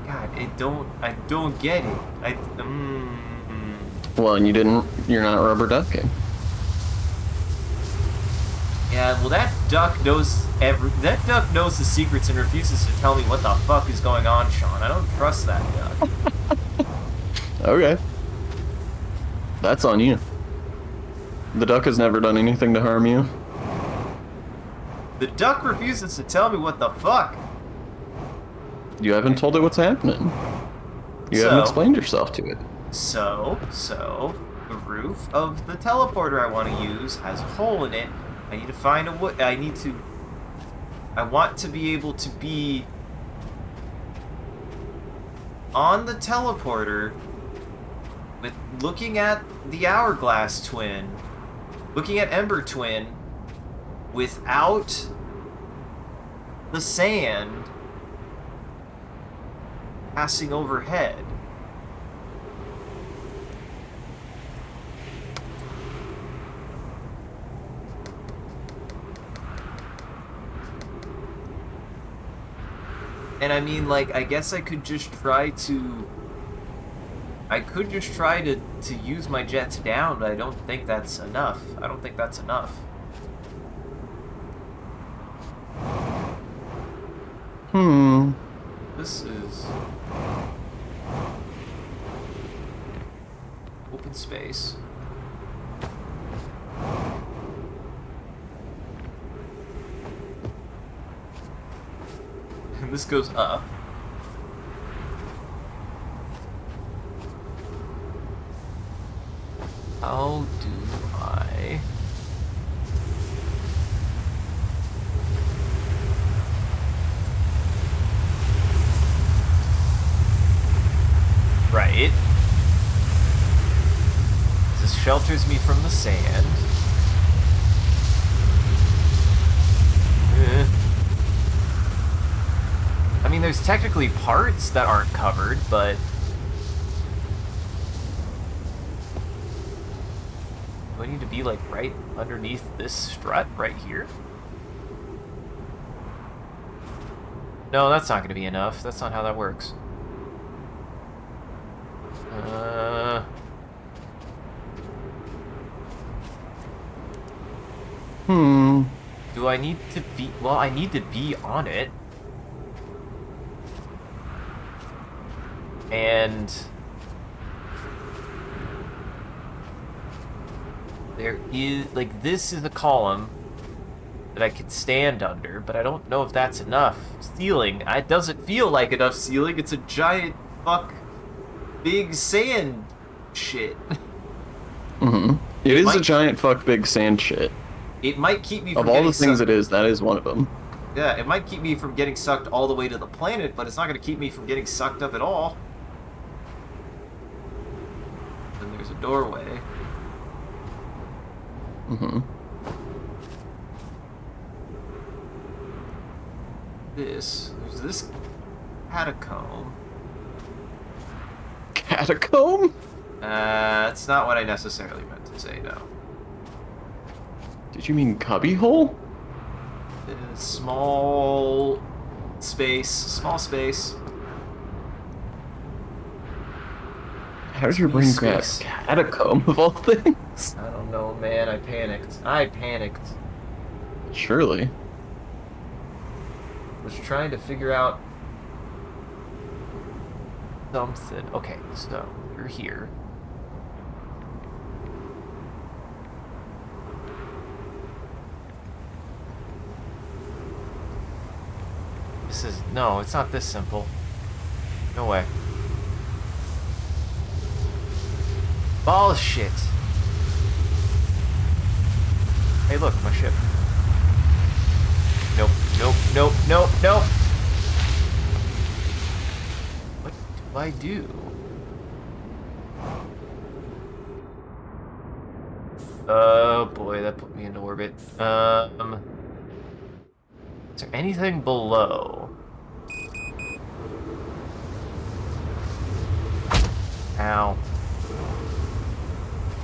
God, I don't get it. Well, and you're not rubber ducking. Yeah, well that duck knows the secrets and refuses to tell me what the fuck is going on, Sean. I don't trust that duck. Okay. That's on you. The duck has never done anything to harm you. The duck refuses to tell me what the fuck. You haven't told it what's happening. You haven't explained yourself to it. So, the roof of the teleporter I want to use has a hole in it. I need to find a way. I want to be able to be on the teleporter with looking at the Hourglass Twin, looking at Ember Twin without the sand passing overhead. And I mean, like, I guess I could just try to... to use my jets down, but I don't think that's enough. I don't think that's enough. This is... open space. And this goes up. How do I... Right. This shelters me from the sand. I mean, there's technically parts that aren't covered, but... Do I need to be, like, right underneath this strut right here? No, that's not going to be enough. That's not how that works. Do I need to be... Well, I need to be on it. And... there is... Like, this is a column that I could stand under, but I don't know if that's enough. Ceiling. It doesn't feel like enough ceiling. It's a giant big sand shit. It is a giant big sand shit. It might keep me from Of all the getting things it is, that is one of them. Yeah, it might keep me from getting sucked all the way to the planet, but it's not going to keep me from getting sucked up at all. And there's a doorway. Mm-hmm. There's this catacomb. Catacomb? That's not what I necessarily meant to say, no. Did you mean cubbyhole? Small space. How did your brain grab Space. catacomb of all things? I don't know, man. I panicked. Surely. Was trying to figure out something. Okay, so you're here. No, it's not this simple. No way. Bullshit. Hey, look, my ship. Nope. What do I do? Oh boy, that put me into orbit. Is there anything below? Ow.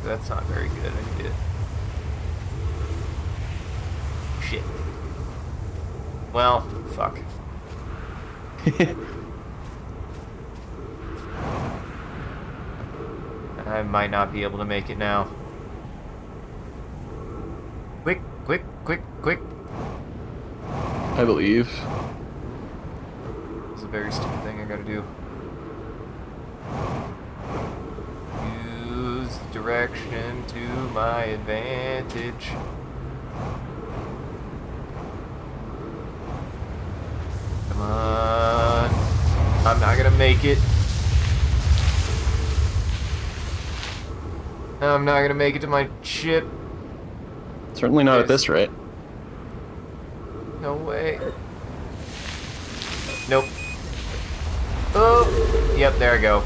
That's not very good. I need it. Shit. Well, fuck. I might not be able to make it now. Quick. I believe. It's a very stupid thing I gotta do. Use direction to my advantage. Come on. I'm not gonna make it. I'm not gonna make it to my ship. Certainly not at this rate. No way. Nope. Oh! Yep, there I go.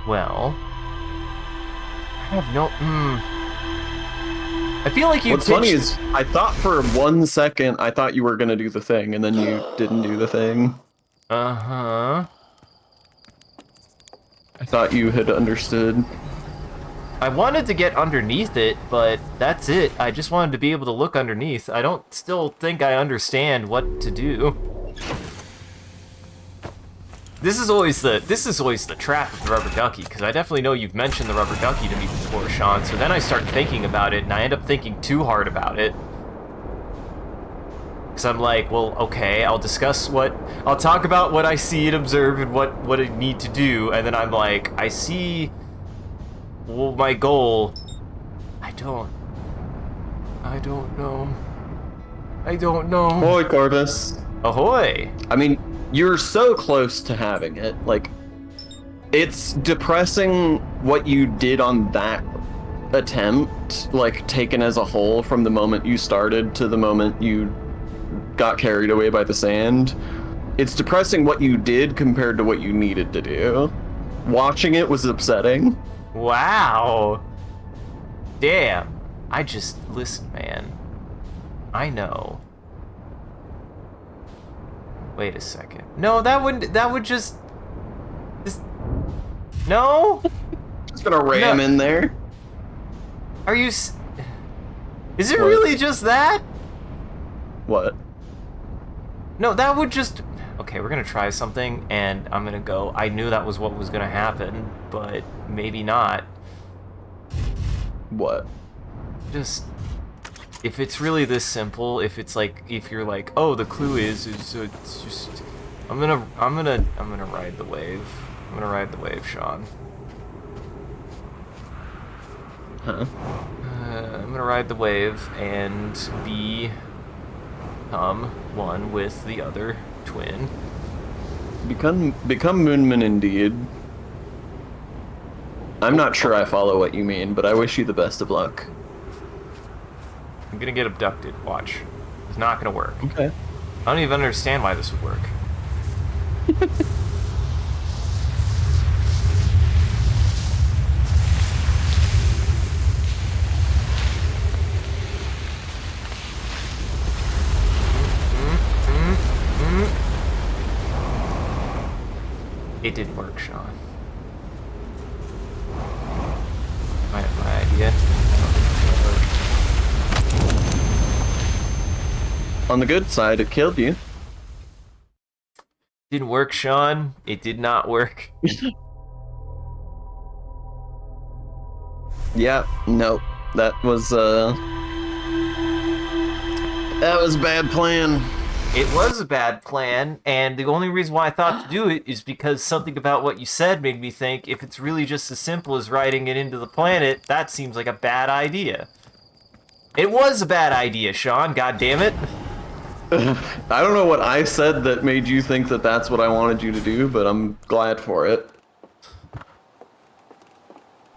Well, I have no. I feel like you. What's funny is, I thought for 1 second, I thought you were gonna do the thing, and then you didn't do the thing. Uh-huh. I thought you had understood. I wanted to get underneath it, but that's it. I just wanted to be able to look underneath. I don't still think I understand what to do. This is always the trap of the rubber ducky, because I definitely know you've mentioned the rubber ducky to me before, Sean, so then I start thinking about it, and I end up thinking too hard about it. Because I'm like, well, okay, I'll talk about what I see and observe and what I need to do, and then I'm like, I see, well, my goal, I don't know. Ahoy, Corvus. Ahoy! I mean, you're so close to having it. Like, it's depressing what you did on that attempt, like, taken as a whole from the moment you started to the moment you got carried away by the sand. It's depressing what you did compared to what you needed to do. Watching it was upsetting. Wow. Damn. Listen, man. I know. Wait a second. No, that would just no? Just gonna ram in there. Are you is it What? really just that? What? No, that would just... Okay, we're gonna try something, and I'm gonna go... I knew that was what was gonna happen, but maybe not. What? Just... If it's really this simple, if it's like... If you're like, oh, the clue is it's just... I'm gonna ride the wave. I'm gonna ride the wave, Sean. Huh? I'm gonna ride the wave and be... become one with the other twin. Become Moonman indeed. I'm not sure I follow what you mean, but I wish you the best of luck. I'm gonna get abducted. Watch. It's not gonna work. Okay. I don't even understand why this would work. It didn't work, Sean. I have my idea. On the good side, it killed you. Didn't work, Sean. It did not work. Yeah, no. That was a bad plan. It was a bad plan, and the only reason why I thought to do it is because something about what you said made me think if it's really just as simple as writing it into the planet, that seems like a bad idea. It was a bad idea, Sean, god damn it. I don't know what I said that made you think that that's what I wanted you to do, but I'm glad for it.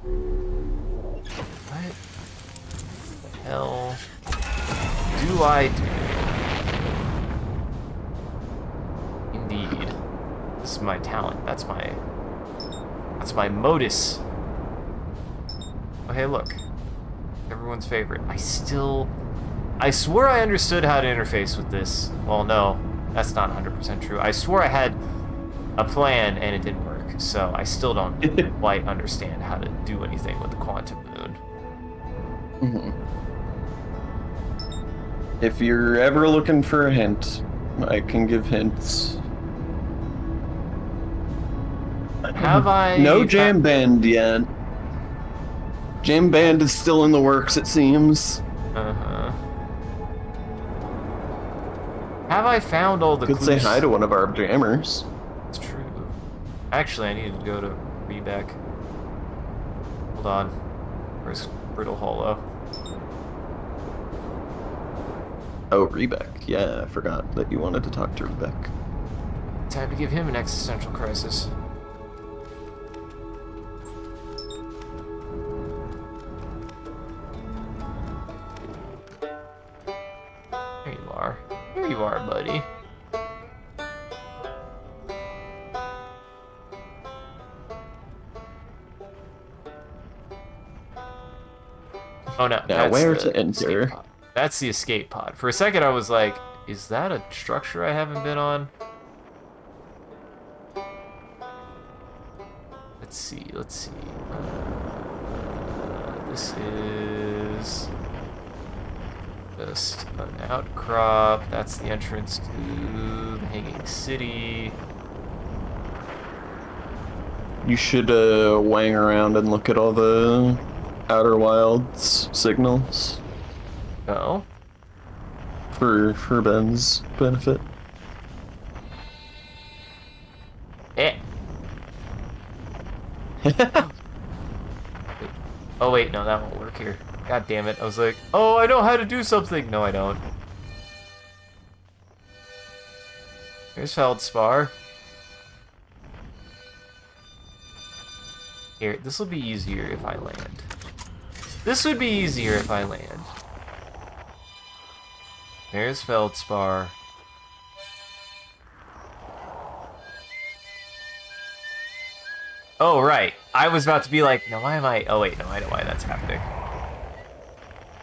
What the hell do I do? Indeed. This is my talent. That's my modus. Oh, hey, look. Everyone's favorite. I swore I understood how to interface with this. Well, no, that's not 100% true. I swore I had a plan and it didn't work, so I still don't quite understand how to do anything with the quantum moon. Mm-hmm. If you're ever looking for a hint, I can give hints. Have I... No jam band yet. Jam band is still in the works, it seems. Uh-huh. Have I found all the Could clues? say hi to one of our jammers. It's true. Actually, I need to go to Rebeck. Hold on. Where's Brittle Hollow? Oh, Rebeck. Yeah, I forgot that you wanted to talk to Rebeck. Time to give him an existential crisis. There you are. There you are, buddy. Oh no. Now, that's where the to enter? escape pod. That's the escape pod. For a second, I was like, is that a structure I haven't been on? Let's see, let's see. This is just an outcrop. That's the entrance to the Hanging City. You should wang around and look at all the Outer Wilds signals Oh. for Ben's benefit. Eh. Oh wait, no, that won't work here. God damn it. I was like, oh, I know how to do something. No, I don't. Here's Feldspar. Here, this will be easier if I land. This would be easier if I land. There's Feldspar. Oh, right. I was about to be like, no, why am I... Oh, wait, no, I know why that's happening.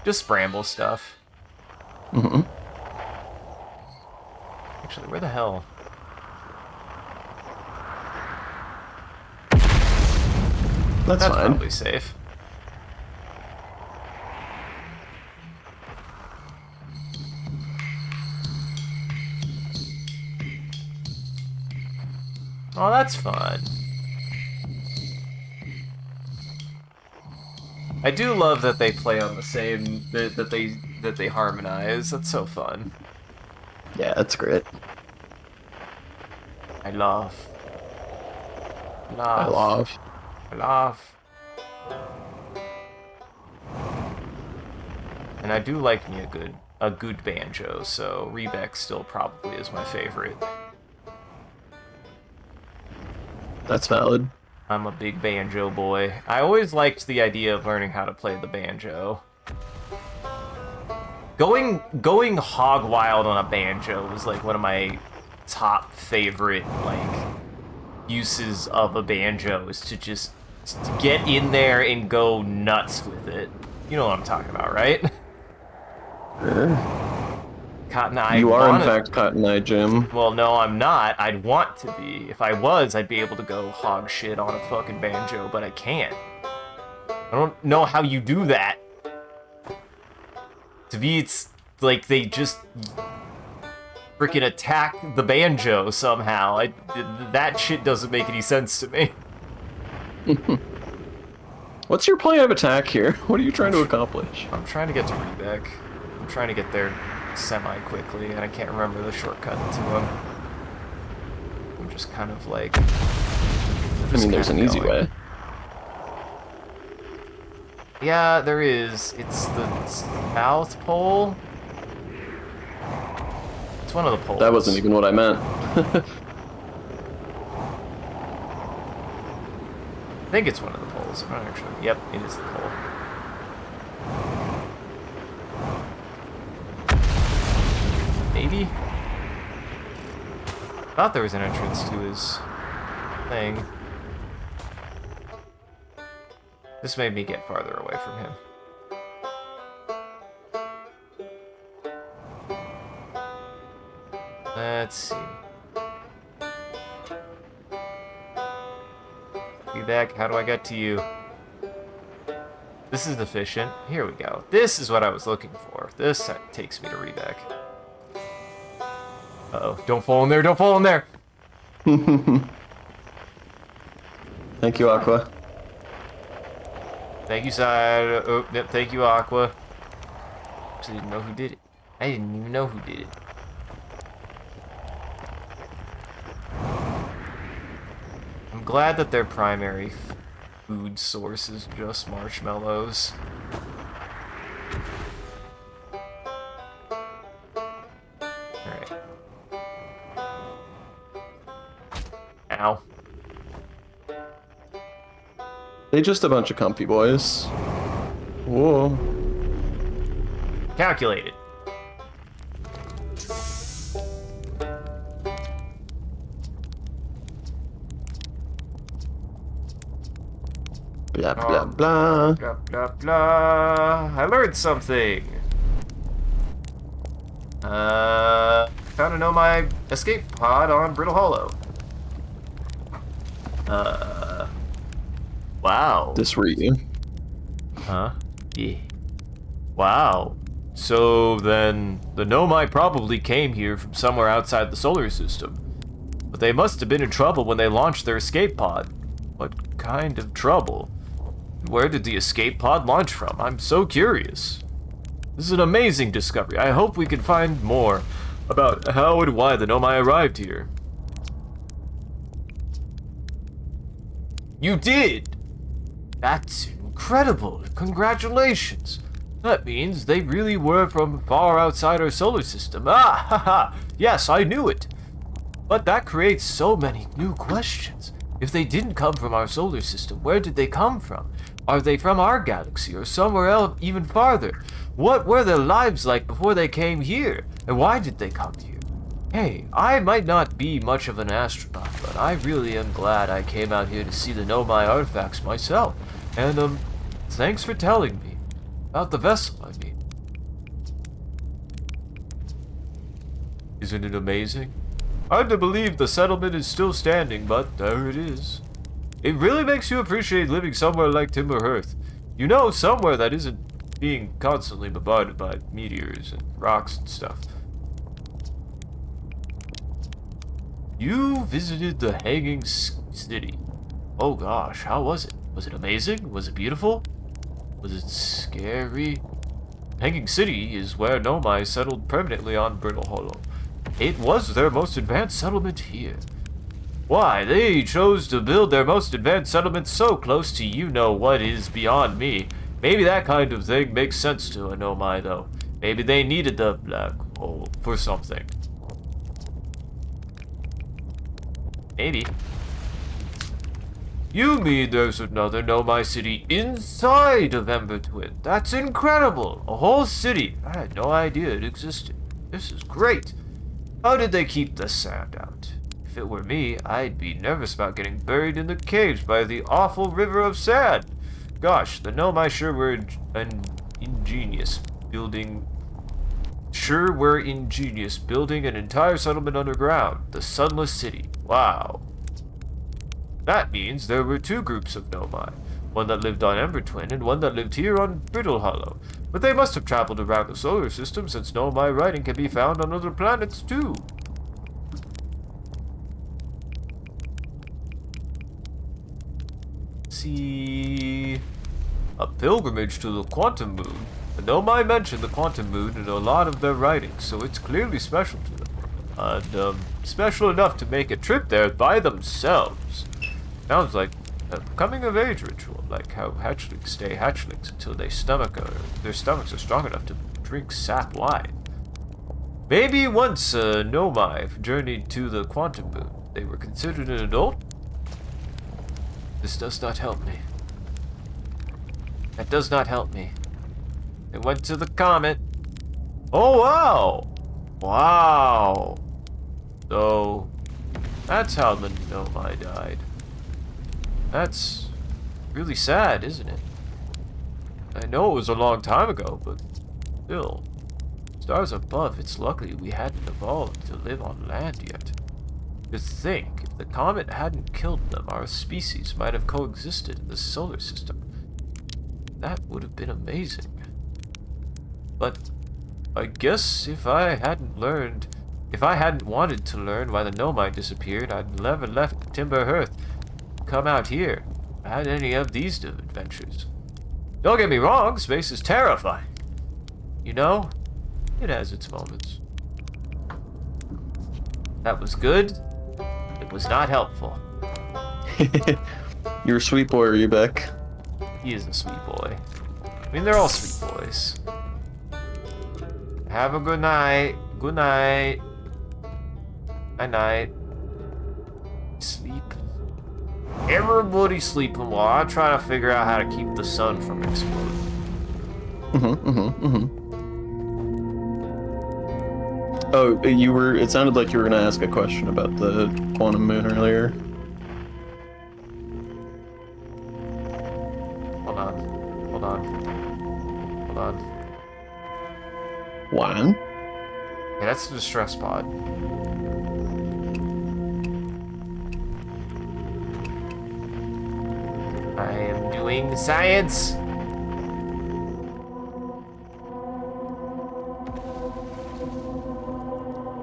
Just bramble stuff. Mm-hmm. Actually, where the hell? That's fine. Probably safe. Oh, that's fun. I do love that they play on the same that they harmonize. That's so fun. Yeah, that's great. I love. I love. I love. And I do like me a good a good banjo, so Rebek still probably is my favorite. That's valid. I'm a big banjo boy. I always liked the idea of learning how to play the banjo. Going hog wild on a banjo was like one of my top favorite like uses of a banjo, is to just get in there and go nuts with it. You know what I'm talking about, right? Cotton Eye. You are in fact Cotton Eye Jim. Well, no, I'm not. I'd want to be. If I was, I'd be able to go hog shit on a fucking banjo, but I can't. I don't know how you do that. To me, it's like they just freaking attack the banjo somehow. That shit doesn't make any sense to me. What's your plan of attack here? What are you trying to accomplish? I'm trying to get to Rebek. I'm trying to get there semi-quickly, and I can't remember the shortcut to him. I'm just kind of like... I mean, there's an easy way. Yeah, there is. It's the South Pole. It's one of the poles. That wasn't even what I meant. I think it's one of the poles. I'm not actually... Yep, it is the pole. Maybe? I thought there was an entrance to his thing. This made me get farther away from him. Let's see. Rebek, how do I get to you? This is efficient. Here we go. This is what I was looking for. This takes me to Rebek. Uh-oh. Don't fall in there. Don't fall in there. Thank you, Aqua. Thank you, Side. Oh, yep, thank you, Aqua. Actually didn't know who did it. I didn't even know who did it. I'm glad that their primary food source is just marshmallows. Alright. Ow. They just a bunch of comfy boys. Whoa. Calculated. Blah, blah, blah. Blah, blah, blah. I learned something. Found a Nomai escape pod on Brittle Hollow. Wow. This were you. Huh? Yeah. Wow. So then, the Nomai probably came here from somewhere outside the solar system. But they must have been in trouble when they launched their escape pod. What kind of trouble? Where did the escape pod launch from? I'm so curious. This is an amazing discovery. I hope we can find more about how and why the Nomai arrived here. You did! That's incredible. Congratulations. That means they really were from far outside our solar system. Ah, haha. Yes, I knew it. But that creates so many new questions. If they didn't come from our solar system, where did they come from? Are they from our galaxy or somewhere else even farther? What were their lives like before they came here? And why did they come here? Hey, I might not be much of an astronaut, but I really am glad I came out here to see the Nomai artifacts myself. And, thanks for telling me. About the vessel, I mean. Isn't it amazing? Hard to believe the settlement is still standing, but there it is. It really makes you appreciate living somewhere like Timber Hearth. You know, somewhere that isn't being constantly bombarded by meteors and rocks and stuff. You visited the Hanging City. Oh gosh, how was it? Was it amazing? Was it beautiful? Was it scary? Hanging City is where Nomai settled permanently on Brittle Hollow. It was their most advanced settlement here. Why, they chose to build their most advanced settlement so close to you-know-what is beyond me. Maybe that kind of thing makes sense to a Nomai, though. Maybe they needed the black hole for something. Maybe. You mean there's another Nomai city inside of Ember Twin? That's incredible! A whole city! I had no idea it existed. This is great! How did they keep the sand out? If it were me, I'd be nervous about getting buried in the caves by the awful river of sand. Gosh, the Nomai sure were ingenious building an entire settlement underground. The Sunless City. Wow. That means there were two groups of Nomai. One that lived on Ember Twin and one that lived here on Brittle Hollow. But they must have traveled around the solar system since Nomai writing can be found on other planets too. See... A pilgrimage to the Quantum Moon. The Nomai mentioned the Quantum Moon in a lot of their writings, so it's clearly special to them. And, special enough to make a trip there by themselves. Sounds like a coming-of-age ritual, like how hatchlings stay hatchlings until their stomachs are strong enough to drink sap wine. Maybe once Nomai journeyed to the Quantum Moon, they were considered an adult? This does not help me. That does not help me. They went to the comet. Oh, wow! Wow! So, that's how the Nomai died. That's really sad, isn't it? I know it was a long time ago, but still. Stars above, it's lucky we hadn't evolved to live on land yet. To think, if the comet hadn't killed them, our species might have coexisted in the solar system. That would have been amazing. But I guess if I hadn't wanted to learn why the Nomai disappeared, I'd never left Timber Hearth. Come out here. Had any of these adventures. Don't get me wrong, space is terrifying. You know, it has its moments. That was good. It was not helpful. You're a sweet boy, are you, Beck? He is a sweet boy. I mean, they're all sweet boys. Have a good night. Good night. Night night. Sleep. Everybody sleeping while I try to figure out how to keep the sun from exploding. Oh, it sounded like you were gonna ask a question about the Quantum Moon earlier. Hold on. Hold on. Hold on. One? Okay, that's the distress pod. I am doing science.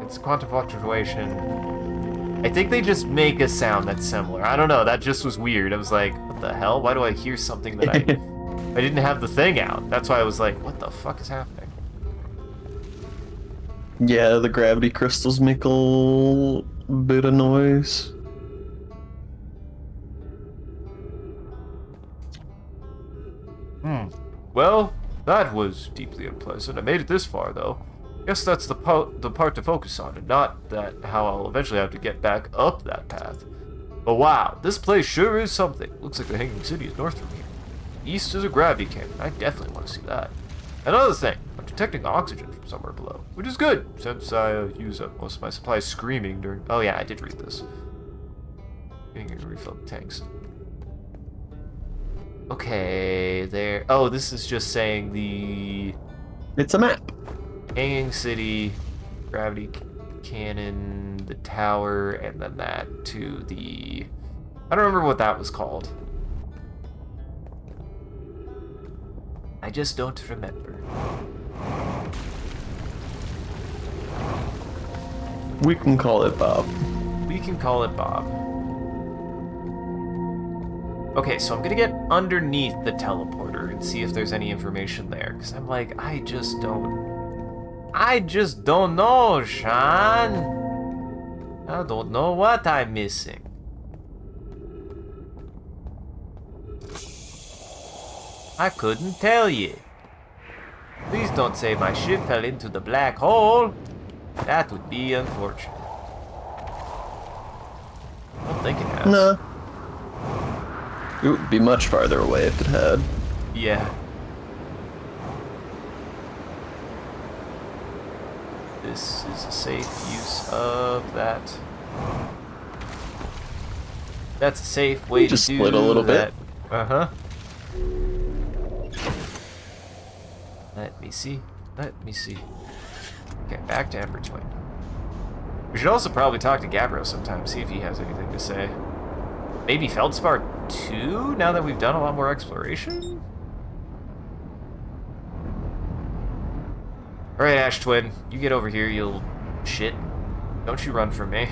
It's quantum fluctuation. I think they just make a sound that's similar. I don't know, that just was weird. I was like, what the hell? Why do I hear something that I didn't have the thing out? That's why I was like, what the fuck is happening? Yeah, the gravity crystals make a little bit of noise. Well, that was deeply unpleasant. I made it this far, though. Guess that's the part to focus on, and not that how I'll eventually have to get back up that path. But wow, this place sure is something. Looks like the Hanging City is north from here. East is a gravity canyon. I definitely want to see that. Another thing, I'm detecting oxygen from somewhere below, which is good, since I use up most of my supplies screaming during... Oh yeah, I did read this. Getting to refill the tanks. Okay, there... Oh, this is just saying the... It's a map. Hanging City, Gravity Cannon, the tower, and then that to the... I don't remember what that was called. I just don't remember. We can call it Bob. We can call it Bob. Okay, so I'm gonna get underneath the teleporter and see if there's any information there, because I'm like, I just don't know, Sean. I don't know what I'm missing. I couldn't tell you. Please don't say my ship fell into the black hole. That would be unfortunate. I don't think it has. No. It would be much farther away if it had. Yeah. This is a safe use of that. That's a safe way Just to do split a little that. bit. Uh-huh. Let me see. Let me see. Okay, back to Ember Twin. We should also probably talk to Gabbro sometime, see if he has anything to say. Maybe Feldspar 2, now that we've done a lot more exploration? Alright, Ash Twin, you get over here, you little shit. Don't you run from me.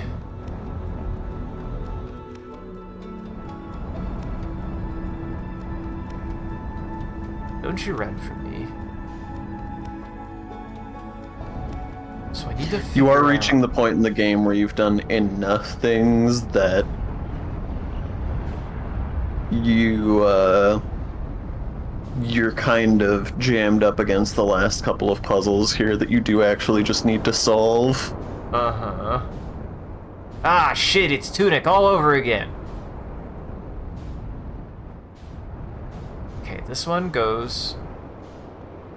Don't you run from me. So I need to You are figure reaching out- the point in the game where you've done enough things that you're kind of jammed up against the last couple of puzzles here that you do actually just need to solve. Uh-huh. Ah, shit, it's Tunic all over again. Okay, this one goes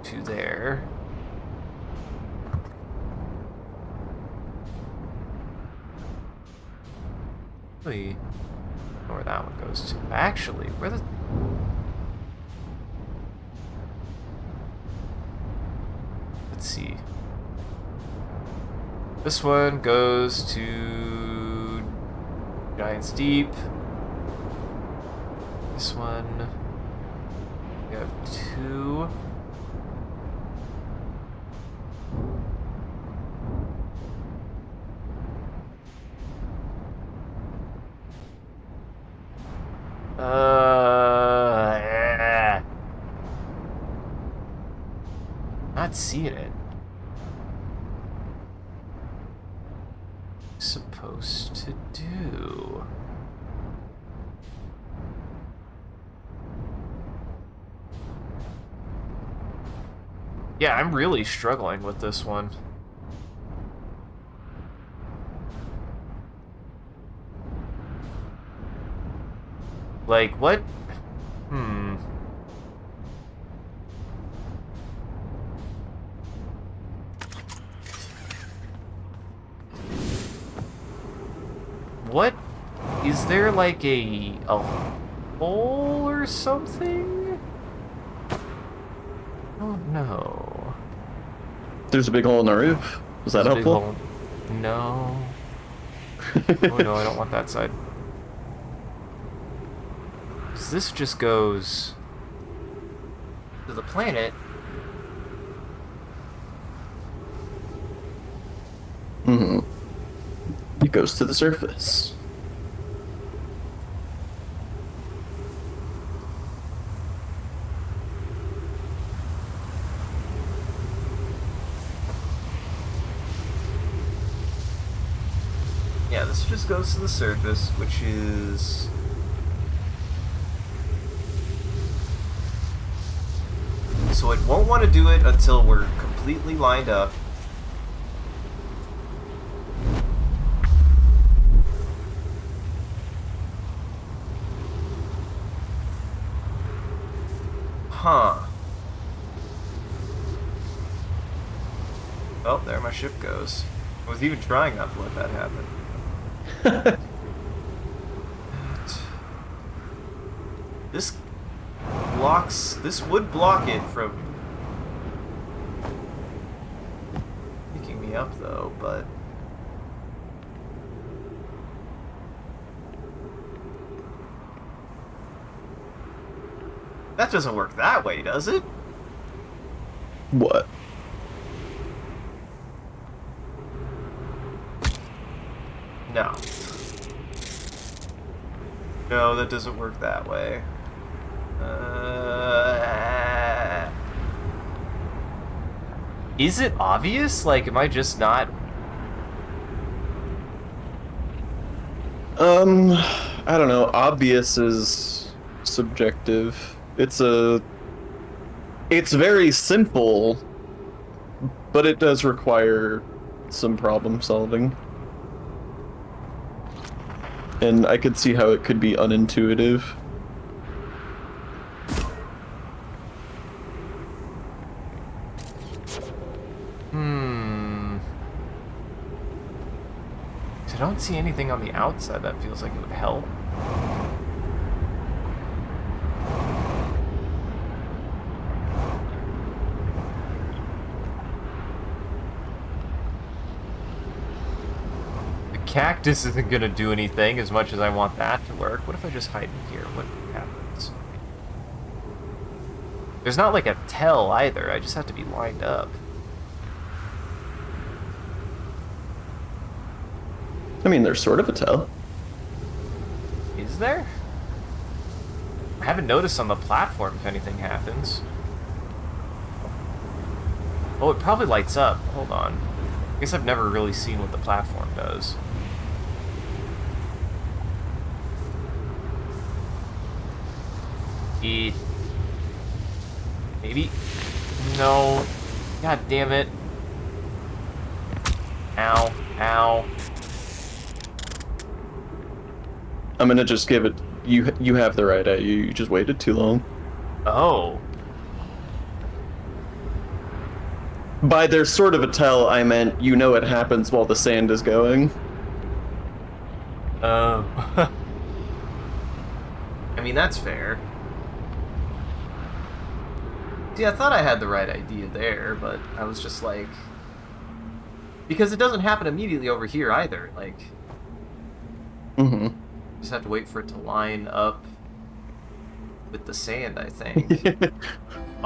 to there. Really, where that one goes to. Actually, where the... Let's see. This one goes to Giant's Deep. This one, we have 2. Not seeing it. Supposed to do. Yeah, I'm really struggling with this one. Like, what? What? Is there like a hole or something? Oh no. There's a big hole in the roof. Was that There's a big helpful? hole. No. Oh no, I don't want that side. 'Cause this just goes to the planet. Mm-hmm. It goes to the surface. Yeah, this just goes to the surface, which is... So it won't want to do it until we're completely lined up. Huh. Oh, there my ship goes. I was even trying not to let that happen. This blocks... This would block it from picking me up, though, but... That doesn't work that way, does it? What? No. No, that doesn't work that way. Is it obvious? Like, am I just not... I don't know. Obvious is subjective. It's very simple but it does require some problem solving. And I could see how it could be unintuitive. I don't see anything on the outside that feels like it would help. The cactus isn't gonna do anything as much as I want that to work. What if I just hide in here? What happens? There's not like a tell either. I just have to be lined up. I mean, there's sort of a tell. Is there? I haven't noticed on the platform if anything happens. Oh, it probably lights up. Hold on. I guess I've never really seen what the platform does. Maybe? No. God damn it. Ow. Ow. I'm gonna just give it. You have the right idea. You just waited too long. Oh. By there's sort of a tell, I meant you know it happens while the sand is going. I mean, that's fair. See, I thought I had the right idea there, but I was just like... Because it doesn't happen immediately over here either, like... Mm-hmm. Just have to wait for it to line up with the sand, I think.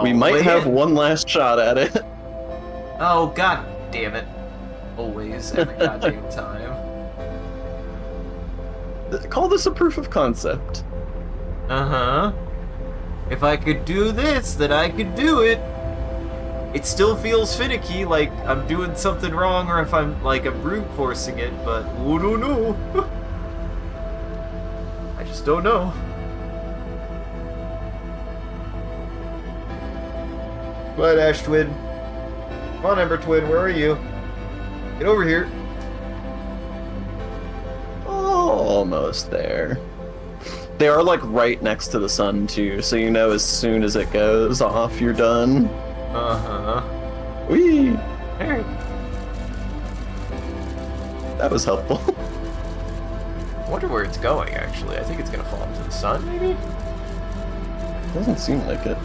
We might have one last shot at it. Oh, god damn it. Always, every goddamn time. Call this a proof of concept. Uh-huh. If I could do this, then I could do it. It still feels finicky, like I'm doing something wrong, or if I'm brute forcing it, but oh no no. I just don't know. What, Ash Twin? Come on, Ember Twin, where are you? Get over here. Almost there. They are like right next to the sun too, so you know as soon as it goes off, you're done. Uh-huh. Whee! Hey. That was helpful. I wonder where it's going, actually. I think it's gonna fall into the sun, maybe? Doesn't seem like it.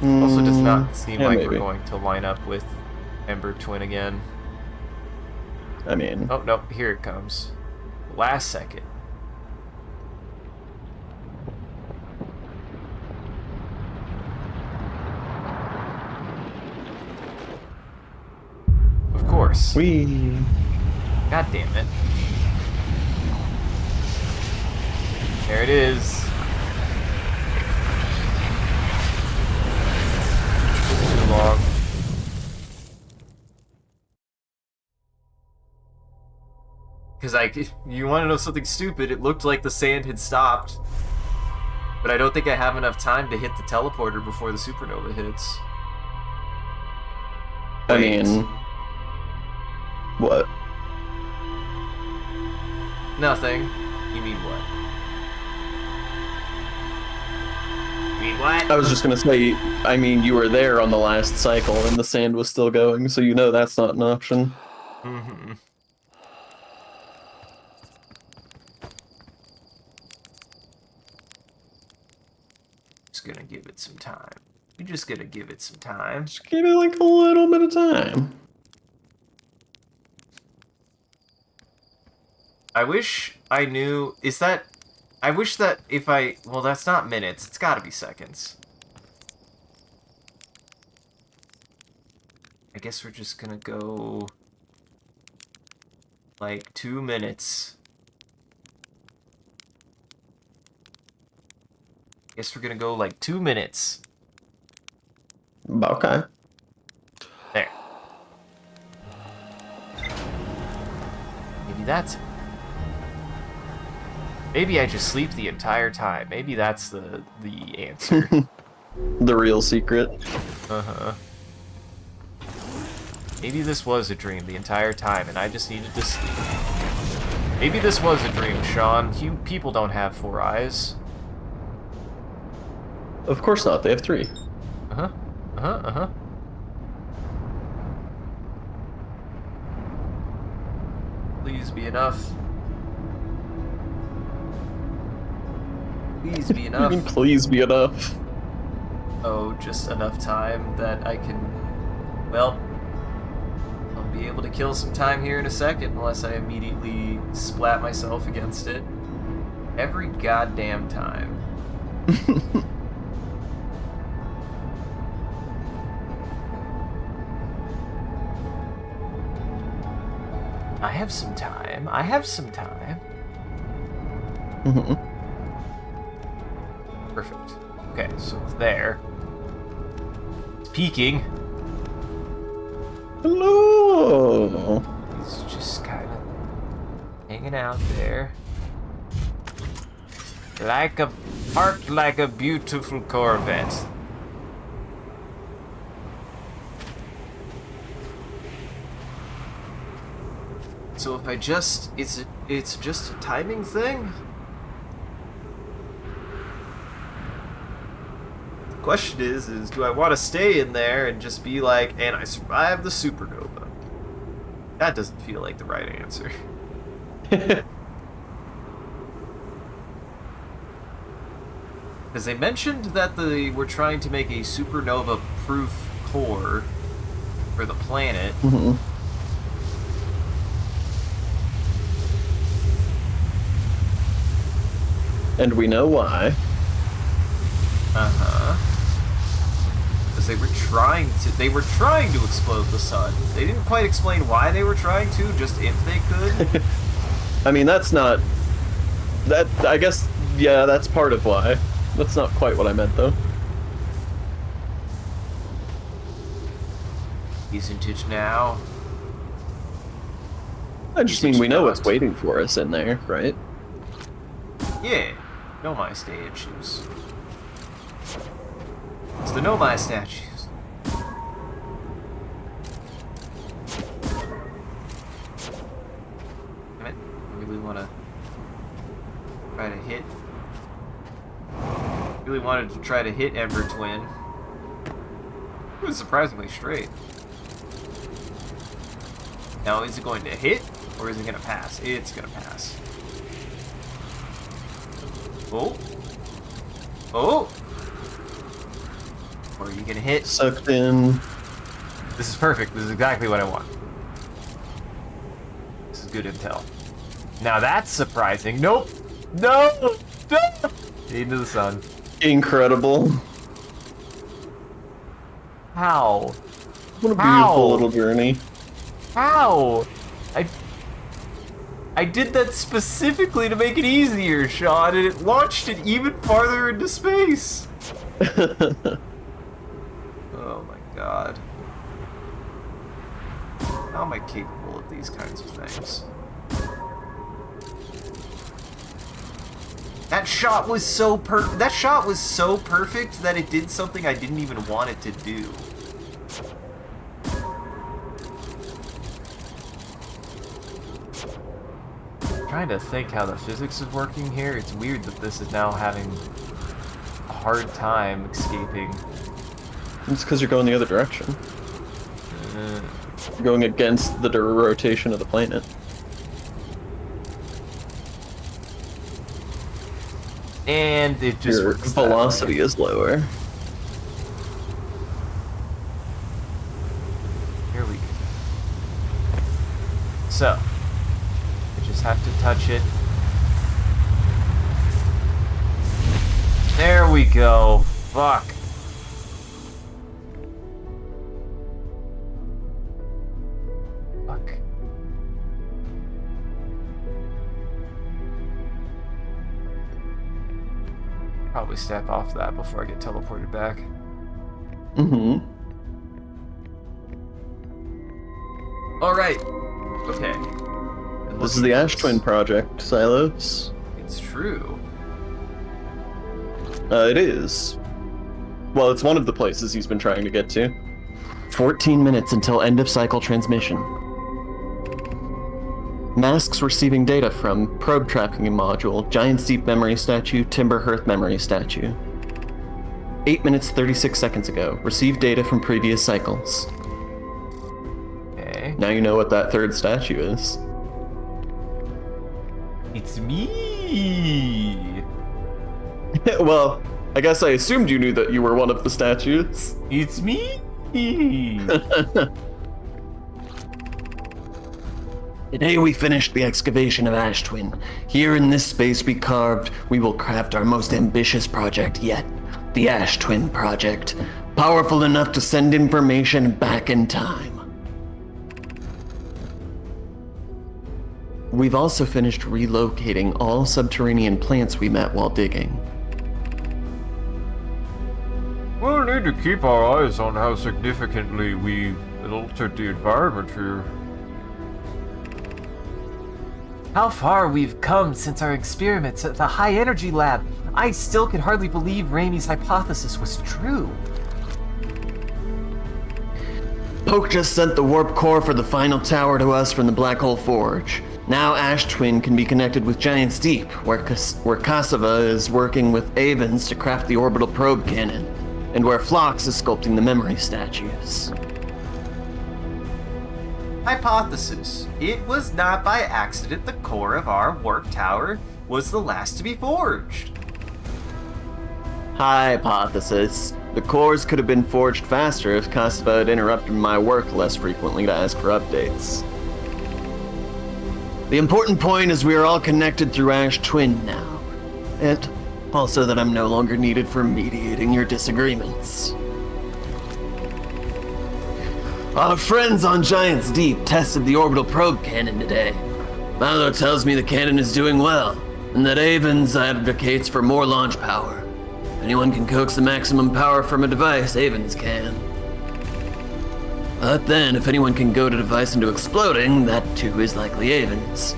Also does not seem yeah, like maybe. we're going to line up with Ember Twin again. I mean... Oh, no, here it comes. Last second. Of course. Whee! God damn it. There it is. Too long. Because you want to know something stupid, it looked like the sand had stopped. But I don't think I have enough time to hit the teleporter before the supernova hits. I Wait. mean... What? Nothing. You mean what? You mean what? I was just gonna say, I mean, you were there on the last cycle and the sand was still going, so you know that's not an option. Mm-hmm. Just gonna give it some time. You're just gonna give it some time. Just give it like a little bit of time. I wish I knew... I wish that if I... Well, that's not minutes. It's gotta be seconds. I guess we're just gonna go... like 2 minutes. Guess we're gonna go like 2 minutes. Okay. There. Maybe that's it. Maybe I just sleep the entire time. Maybe that's the answer. The real secret. Uh-huh. Maybe this was a dream the entire time, and I just needed to sleep. Maybe this was a dream, Sean. People don't have 4 eyes. Of course not. They have 3. Uh-huh. Uh-huh, uh-huh. Please be enough. Please be You enough. mean please be enough? Oh, just enough time that I can... Well, I'll be able to kill some time here in a second unless I immediately splat myself against it. Every goddamn time. I have some time. I have some time. Perfect. Okay, so it's there. It's peeking. Hello. He's just kind of hanging out there. Parked like a beautiful Corvette. So if I just, it's just a timing thing? The question is do I want to stay in there and just be like, and I survived the supernova? That doesn't feel like the right answer. Because they mentioned that they were trying to make a supernova-proof core for the planet. And we know why. Because they were trying to explode the sun. They didn't quite explain why they were trying to, just if they could. I mean, that's not... That, I guess, yeah, that's part of why. That's not quite what I meant, though. Isn't it now? I just mean we know what's waiting for us in there, right? Yeah, Nomai statues. It's the Nomai statues. Damn it, I really want to try to hit. Really wanted to try to hit Ember Twin. It was surprisingly straight. Now, is it going to hit, or is it going to pass? It's going to pass. Oh. Oh! Or are you going to hit? Sucked in. This is perfect. This is exactly what I want. This is good intel. Now that's surprising. Nope! No! No! Into the sun. Incredible. How? What a beautiful How? little journey. How? I did that specifically to make it easier, Sean, and it launched it even farther into space. Oh my god. How am I capable of these kinds of things? That shot was so perfect that it did something I didn't even want it to do. I'm trying to think how the physics is working here. It's weird that this is now having a hard time escaping. It's because you're going the other direction. You're going against the rotation of the planet. And it just Your works that way. velocity is lower. Here we go. So, I just have to touch it. There we go. Fuck. Fuck. Probably step off that before I get teleported back. Mm-hmm. Alright. Okay. And This is looking the at Ash Twin Project, Silos. It's true. It is. Well, it's one of the places he's been trying to get to. 14 minutes until end of cycle transmission. Masks receiving data from probe tracking module, Giant's Deep memory statue, Timber Hearth memory statue. 8 minutes 36 seconds ago, received data from previous cycles. Okay. Now you know what that third statue is. It's me. Well, I guess I assumed you knew that you were one of the statues. It's me. Today we finished the excavation of Ash Twin. Here in this space we will craft our most ambitious project yet. The Ash Twin Project. Powerful enough to send information back in time. We've also finished relocating all subterranean plants we met while digging. We'll need to keep our eyes on how significantly we altered the environment here. How far we've come since our experiments at the high energy lab. I still can hardly believe Raimi's hypothesis was true. Poke just sent the warp core for the final tower to us from the Black Hole Forge. Now Ash Twin can be connected with Giant's Deep, where Kasava is working with Avens to craft the orbital probe cannon, and where Phlox is sculpting the memory statues. Hypothesis. It was not by accident the core of our warp tower was the last to be forged. Hypothesis. The cores could have been forged faster if Kasava had interrupted my work less frequently to ask for updates. The important point is we are all connected through Ash Twin now. And also that I'm no longer needed for mediating your disagreements. Our friends on Giant's Deep tested the orbital probe cannon today. Mallow tells me the cannon is doing well, and that Avens advocates for more launch power. If anyone can coax the maximum power from a device, Avens can. But then, if anyone can goad a device into exploding, that too is likely Avens.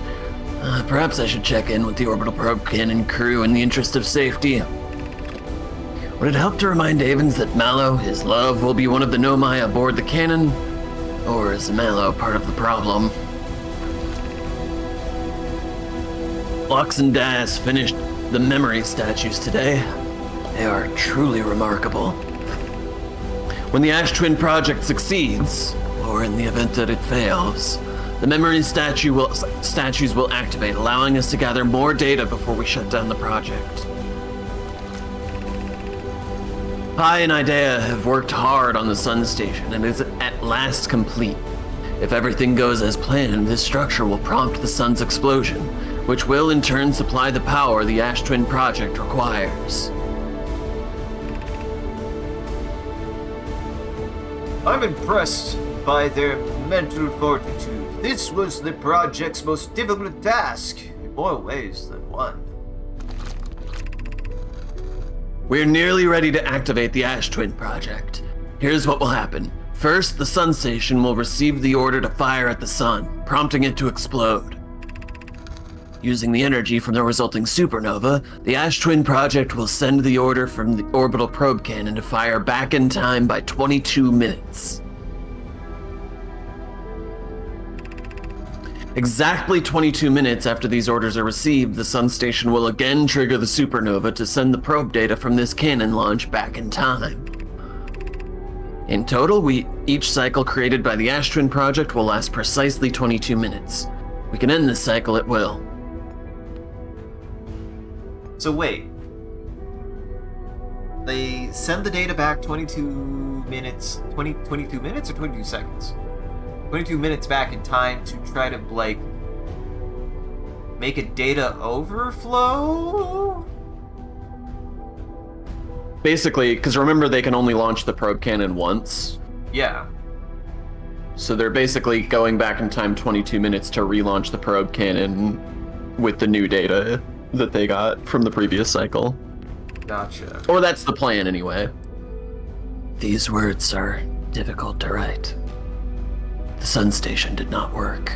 Perhaps I should check in with the orbital probe cannon crew in the interest of safety. Would it help to remind Avens that Mallow, his love, will be one of the Nomai aboard the cannon? Or is Mallow part of the problem? Lux and Daz finished the memory statues today. They are truly remarkable. When the Ash Twin project succeeds, or in the event that it fails, the memory statues will activate, allowing us to gather more data before we shut down the project. Pi and Idea have worked hard on the Sun Station and is at last complete. If everything goes as planned, this structure will prompt the Sun's explosion, which will in turn supply the power the Ash Twin project requires. I'm impressed by their mental fortitude. This was the project's most difficult task, in more ways than one. We're nearly ready to activate the Ash Twin project. Here's what will happen. First, the Sun Station will receive the order to fire at the Sun, prompting it to explode. Using the energy from the resulting supernova, the Ash Twin project will send the order from the orbital probe cannon to fire back in time by 22 minutes. Exactly 22 minutes after these orders are received, the Sun Station will again trigger the supernova to send the probe data from this cannon launch back in time. In total, each cycle created by the Ash Twin project will last precisely 22 minutes. We can end this cycle at will. So wait. They send the data back 22 minutes, 22 minutes or 22 seconds? 22 minutes back in time to try to, like, make a data overflow? Basically, because remember they can only launch the probe cannon once. Yeah. So they're basically going back in time 22 minutes to relaunch the probe cannon with the new data that they got from the previous cycle. Gotcha. Or that's the plan anyway. These words are difficult to write. The Sun Station did not work.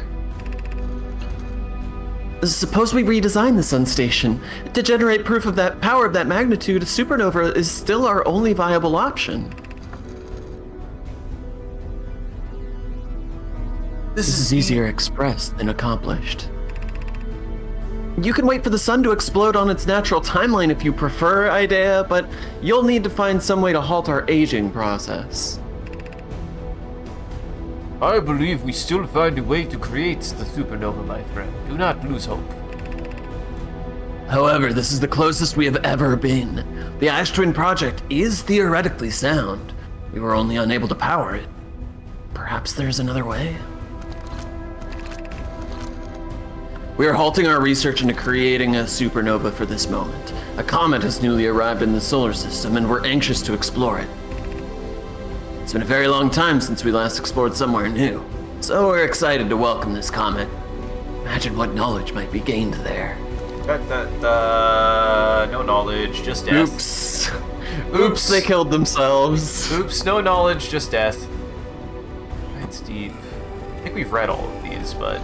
Suppose we redesign the Sun Station. To generate proof of that power of that magnitude, a supernova is still our only viable option. This is easier expressed than accomplished. You can wait for the sun to explode on its natural timeline if you prefer, Idea, but you'll need to find some way to halt our aging process. I believe we still find a way to create the supernova, my friend. Do not lose hope. However, this is the closest we have ever been. The Ash Twin project is theoretically sound. We were only unable to power it. Perhaps there's another way? We are halting our research into creating a supernova for this moment. A comet has newly arrived in the solar system, and we're anxious to explore it. It's been a very long time since we last explored somewhere new, so we're excited to welcome this comet. Imagine what knowledge might be gained there. No knowledge, just death. Oops. Oops, they killed themselves. Oops, no knowledge, just death. It's deep. I think we've read all of these, but...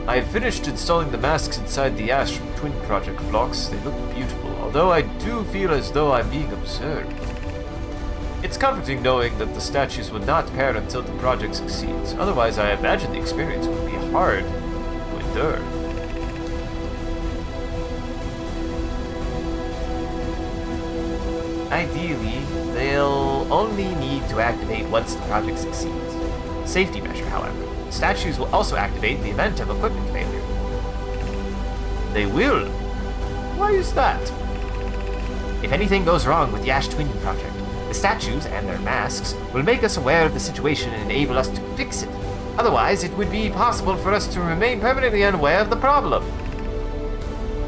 I have finished installing the masks inside the Ash Twin Project blocks. They look beautiful, although I do feel as though I'm being observed. It's comforting knowing that the statues will not pair until the project succeeds. Otherwise, I imagine the experience would be hard to endure. Ideally, they'll only need to activate once the project succeeds. Safety measure, however. Statues will also activate in the event of equipment failure. They will? Why is that? If anything goes wrong with the Ash Twin project, the statues and their masks will make us aware of the situation and enable us to fix it. Otherwise, it would be possible for us to remain permanently unaware of the problem.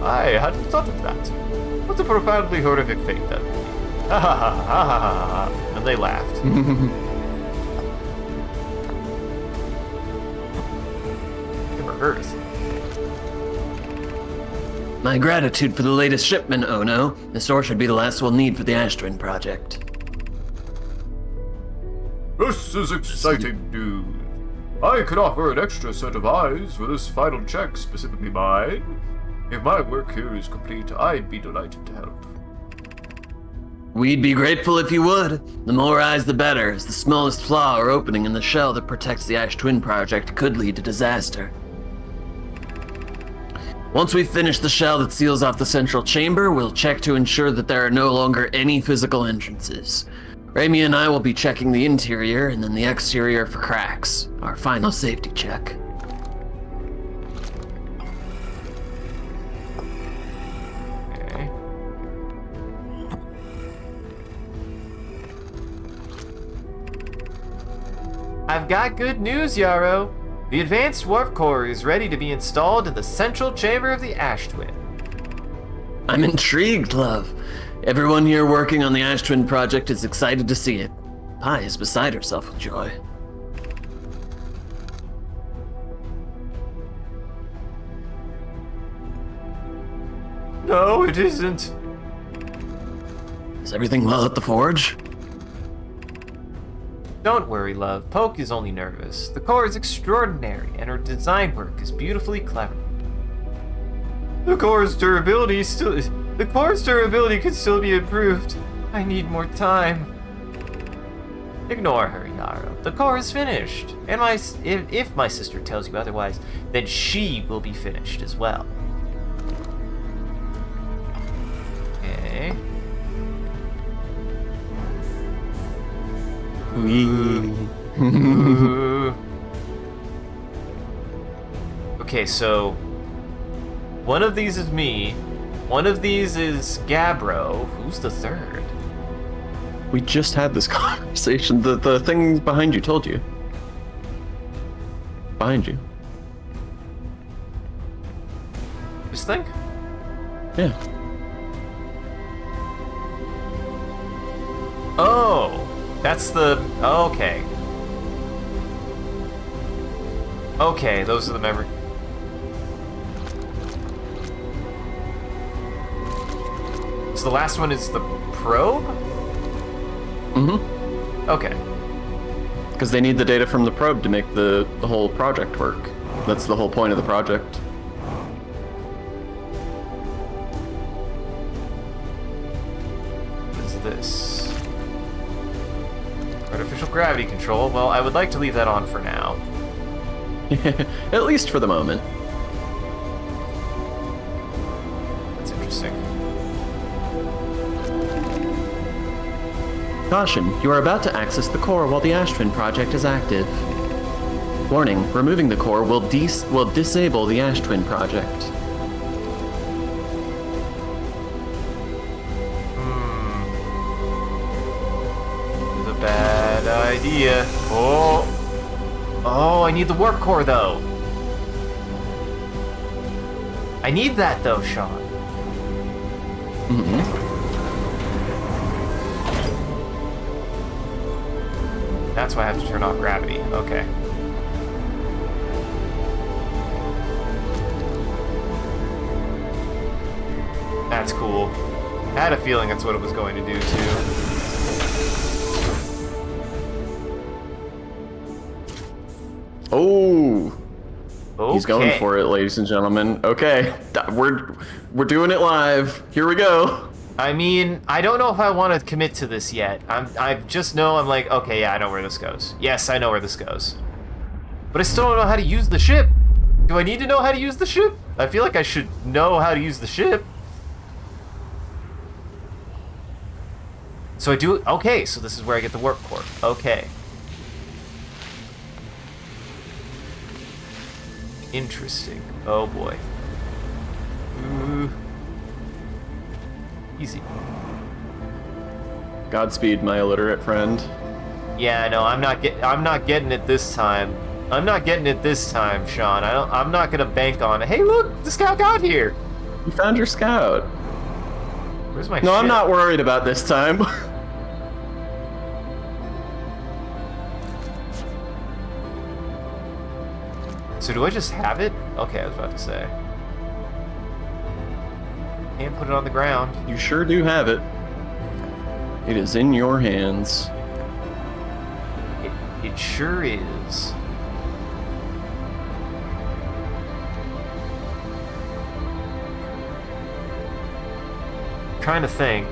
I hadn't thought of that. What a profoundly horrific fate that would be. Ha ha ha ha ha ha ha. And they laughed. Earth. My gratitude for the latest shipment, Ono. This ore should be the last we'll need for the Ash Twin project. This is exciting news. I could offer an extra set of eyes for this final check, specifically mine. If my work here is complete, I'd be delighted to help. We'd be grateful if you would. The more eyes, the better, as the smallest flaw or opening in the shell that protects the Ash Twin project could lead to disaster. Once we've finished the shell that seals off the central chamber, we'll check to ensure that there are no longer any physical entrances. Raimi and I will be checking the interior and then the exterior for cracks, our final safety check. Okay. I've got good news, Yarrow. The advanced warp core is ready to be installed in the central chamber of the Ash Twin. I'm intrigued, love. Everyone here working on the Ash Twin project is excited to see it. Pi is beside herself with joy. No, it isn't. Is everything well at the forge? Don't worry, love. Poke is only nervous. The core is extraordinary, and her design work is beautifully clever. The core's durability could still be improved. I need more time. Ignore her, Yarrow. The core is finished. And if my sister tells you otherwise, then she will be finished as well. Okay. Okay, so one of these is me, one of these is Gabbro. Who's the third? We just had this conversation. The thing behind you told you. Behind you. This thing? Yeah. Oh, that's the... Okay. Okay, those are the memory... So the last one is the probe? Mm-hmm. Okay. Because they need the data from the probe to make the whole project work. That's the whole point of the project. What is this? Artificial gravity control. Well, I would like to leave that on for now. At least for the moment. That's interesting. Caution, you are about to access the core while the Ash Twin project is active. Warning, removing the core will disable the Ash Twin project. This is a bad idea. Oh! Oh, I need the warp core, though. I need that, though, Sean. That's why I have to turn off gravity. Okay. That's cool. I had a feeling that's what it was going to do, too. Oh! Okay. He's going for it, ladies and gentlemen. Okay, we're doing it live. Here we go. I mean, I don't know if I want to commit to this yet. I just know I'm like, okay, yeah, I know where this goes. Yes, I know where this goes. But I still don't know how to use the ship. Do I need to know how to use the ship? I feel like I should know how to use the ship. So I do, okay, so this is where I get the warp core. Okay. Interesting. Oh boy. Ooh. Easy. Godspeed, my illiterate friend. Yeah, no, I'm not getting it this time. I'm not getting it this time, Sean. I'm not gonna bank on it. Hey, look, the scout got here. You found your scout. Where's my No, ship? I'm not worried about this time. So do I just have it? Okay, I was about to say. Can't put it on the ground. You sure do have it. It is in your hands. It sure is. Trying to think.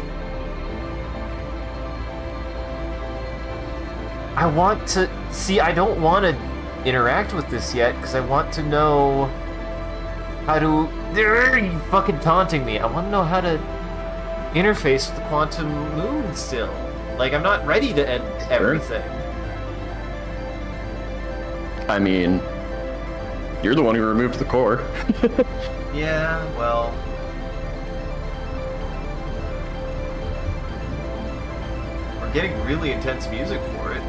I want to see. I don't want to interact with this yet because I want to know how to. You fucking taunting me. I want to know how to interface with the quantum moon still. Like, I'm not ready to end everything. I mean, you're the one who removed the core. Yeah, well. We're getting really intense music for it.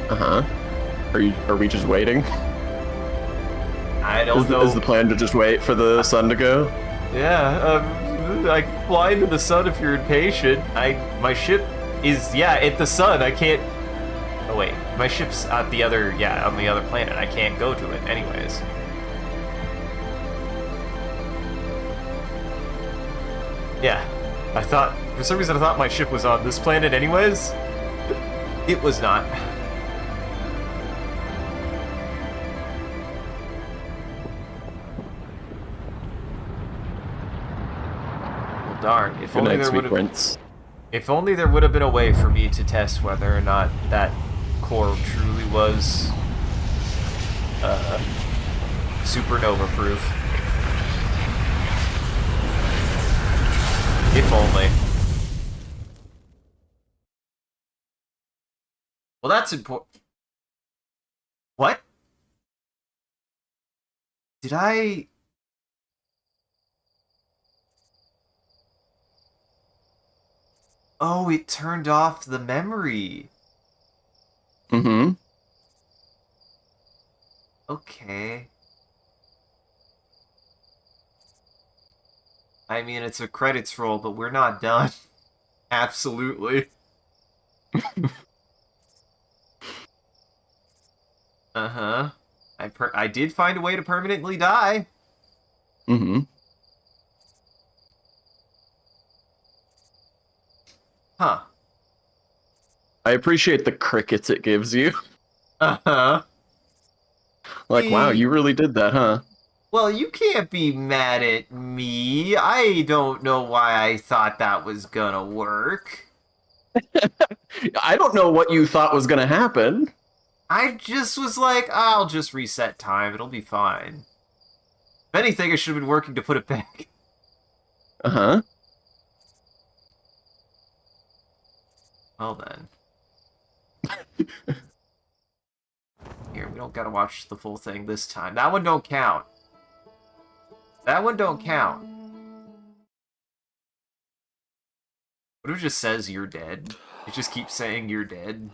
Uh-huh. Are we just waiting? I don't know. Is the plan to just wait for the sun to go? Yeah, I can fly into the sun if you're impatient. My ship is, at the sun. I can't. Oh wait, my ship's at the other, on the other planet. I can't go to it, anyways. Yeah, for some reason I thought my ship was on this planet, anyways. It was not. Darn, if only there would have been a way for me to test whether or not that core truly was supernova proof. If only. Well, that's important. What? Did I... Oh, it turned off the memory. Mm-hmm. Okay. I mean, it's a credits roll, but we're not done. Absolutely. Uh-huh. I did find a way to permanently die. Mm-hmm. Huh. I appreciate the crickets it gives you. Uh-huh. Like, wow, you really did that, huh? Well, you can't be mad at me. I don't know why I thought that was gonna work. I don't know what you thought was gonna happen. I just was like, I'll just reset time. It'll be fine. If anything, I should have been working to put it back. Uh-huh. Well then. Here, we don't gotta watch the full thing this time. That one don't count. That one don't count. What if it just says you're dead? It just keeps saying you're dead.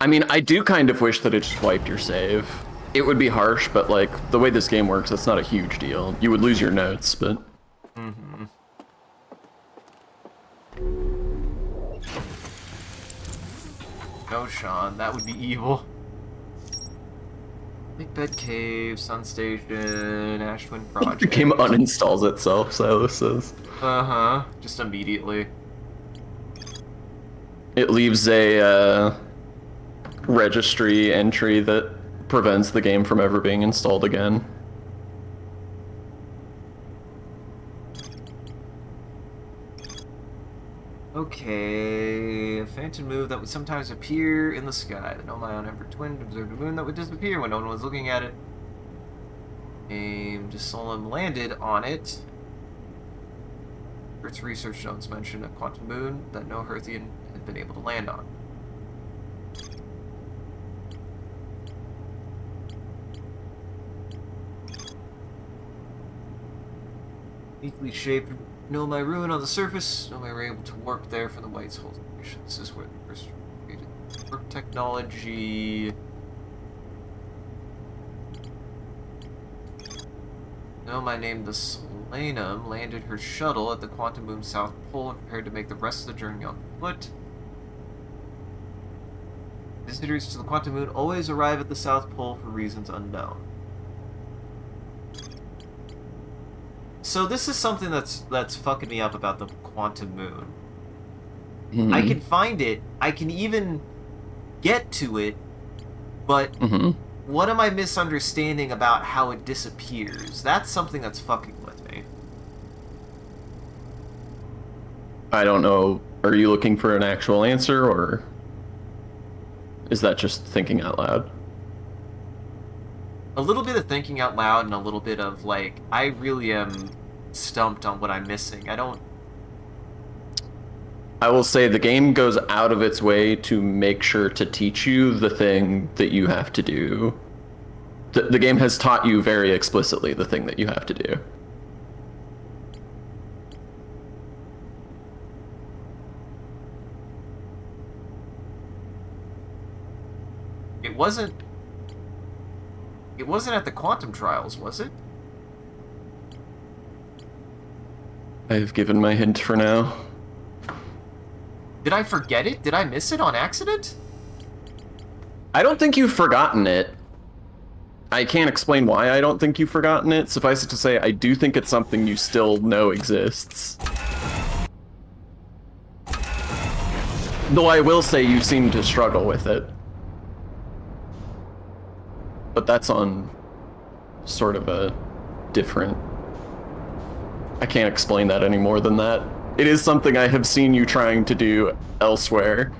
I mean, I do kind of wish that it just wiped your save. It would be harsh, but like the way this game works, that's not a huge deal. You would lose your notes, but No, Sean, that would be evil. Big Bed Cave, Sun Station, Ash Twin the Project. game uninstalls itself, Silas says. Uh-huh. Just immediately. It leaves a registry entry that prevents the game from ever being installed again. Okay, a phantom move that would sometimes appear in the sky. The Nomai on Emperor Twin observed a moon that would disappear when no one was looking at it. Aimed Solemn landed on it. Earth's research notes mention a quantum moon that no Hearthian had been able to land on. Neatly shaped Nomai ruin on the surface. Nomai were able to warp there from the White's whole station. This is where the first created warp technology. Nomai named the Solanum landed her shuttle at the Quantum Moon's South Pole and prepared to make the rest of the journey on foot. Visitors to the Quantum Moon always arrive at the South Pole for reasons unknown. So this is something that's fucking me up about the Quantum Moon. I can find it. I can even get to it, but what am I misunderstanding about how it disappears? That's something that's fucking with me. I don't know. Are you looking for an actual answer, or is that just thinking out loud? A little bit of thinking out loud and a little bit of, like, I really am stumped on what I'm missing. I will say the game goes out of its way to make sure to teach you the thing that you have to do. The game has taught you very explicitly the thing that you have to do. It wasn't at the quantum trials, was it? I've given my hint for now. Did I forget it? Did I miss it on accident? I don't think you've forgotten it. I can't explain why I don't think you've forgotten it. Suffice it to say, I do think it's something you still know exists. Though I will say you seem to struggle with it. But that's on sort of a different... I can't explain that any more than that. It is something I have seen you trying to do elsewhere.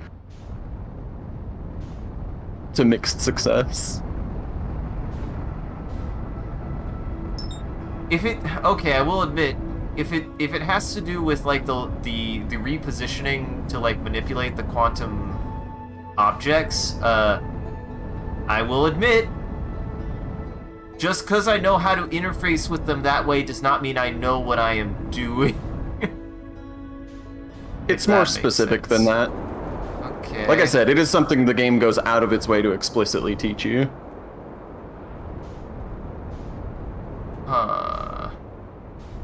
To mixed success. Okay, I will admit, if it has to do with like the repositioning to like manipulate the quantum objects, I will admit, just because I know how to interface with them that way does not mean I know what I am doing. It's more specific than that. Okay. Like I said, it is something the game goes out of its way to explicitly teach you. Huh.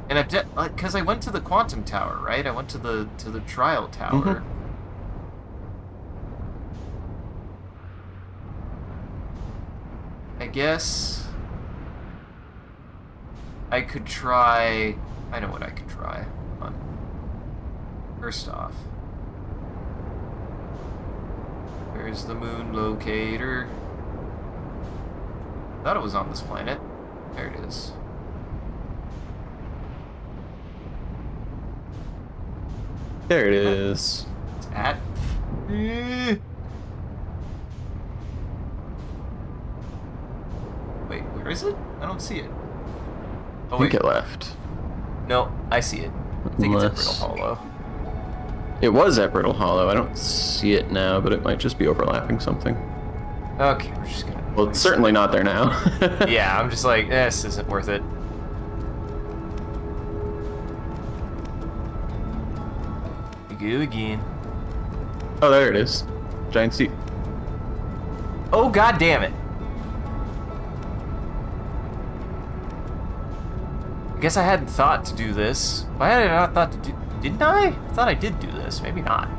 And I've because I went to the quantum tower, right? I went to the trial tower. I guess I could try. I know what I could try. Hold on. First off, there's the moon locator. Thought it was on this planet. There it is. There it is. It's at. Wait, where is it? I don't see it. Oh, I think wait. it left. No, I see it. I think it's at Unless- Brittle Hollow. It was at Brittle Hollow. I don't see it now, but it might just be overlapping something. Okay, we're just gonna. Well, it's certainly not there now. Yeah, I'm just like, this isn't worth it. You go again. Oh, there it is. Giant seat. Oh, god damn it. I guess I hadn't thought to do this. Why had I not thought to do... Didn't I? I thought I did do this. Maybe not.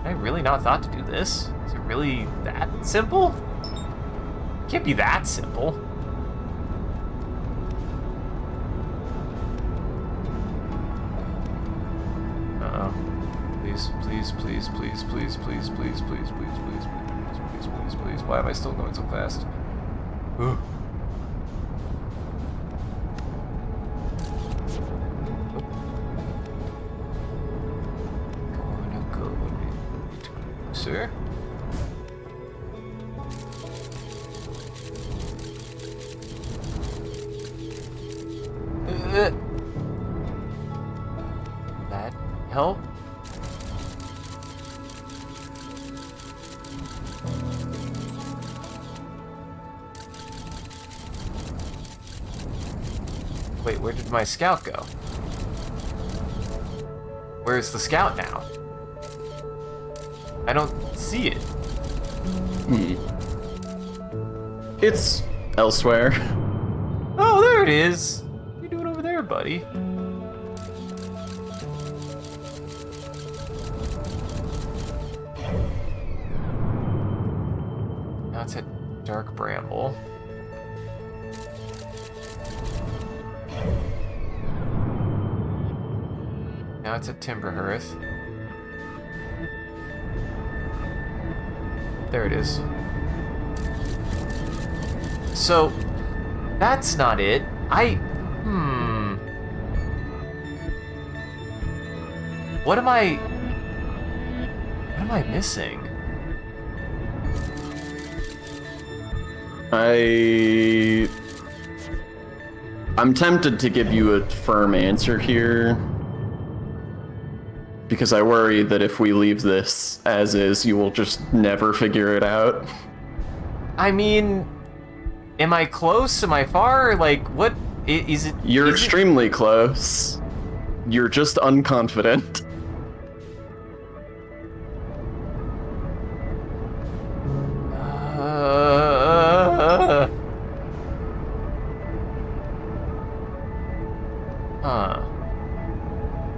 Had I really not thought to do this? Is it really that simple? Can't be that simple. Uh-oh. Please, please, please, please, please, please, please, please, please, please, please, please, please, please. Why am I still going so fast? Ugh. Gonna go a bit closer. That help? Wait, where did my scout go? Where's the scout now? I don't see it. It's elsewhere. Oh, there it is. What are you doing over there, buddy? Now it's at Dark Bramble. Now it's at Timberhearth. There it is. So, that's not it. What am I missing? I'm tempted to give you a firm answer here, because I worry that if we leave this as is, you will just never figure it out. I mean, am I close? Am I far? Like, what is it? You're is extremely close. You're just unconfident.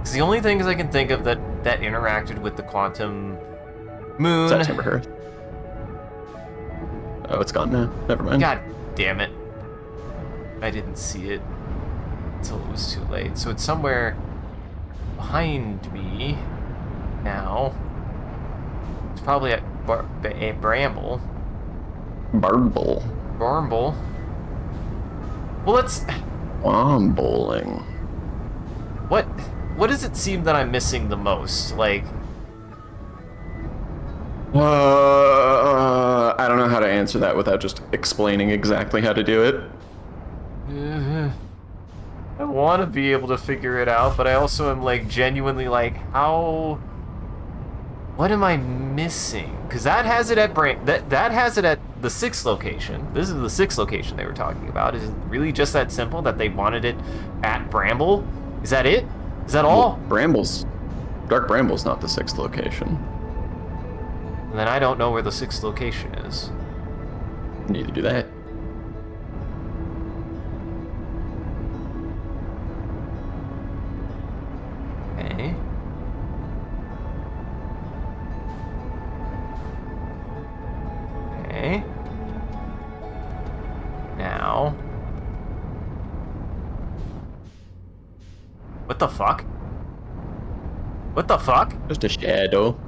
It's the only things I can think of that interacted with the quantum moon. Is that Timberhearth? Oh, it's gone now. Never mind. God damn it. I didn't see it until it was too late. So it's somewhere behind me now. It's probably at Bramble. Bramble. Bramble. Well, let's... Wombling. What does it seem that I'm missing the most? Like... I don't know how to answer that without just explaining exactly how to do it. I want to be able to figure it out, but I also am like genuinely like, how? What am I missing? Because that has it at that has it at the 6th location. This is the 6th location they were talking about. Is it really just that simple that they wanted it at Bramble? Is that it? Is that all? Well, Dark Bramble's not the 6th location. And then I don't know where the 6th location is. Neither do they. Okay. Okay. Now. What the fuck? What the fuck? Just a shadow.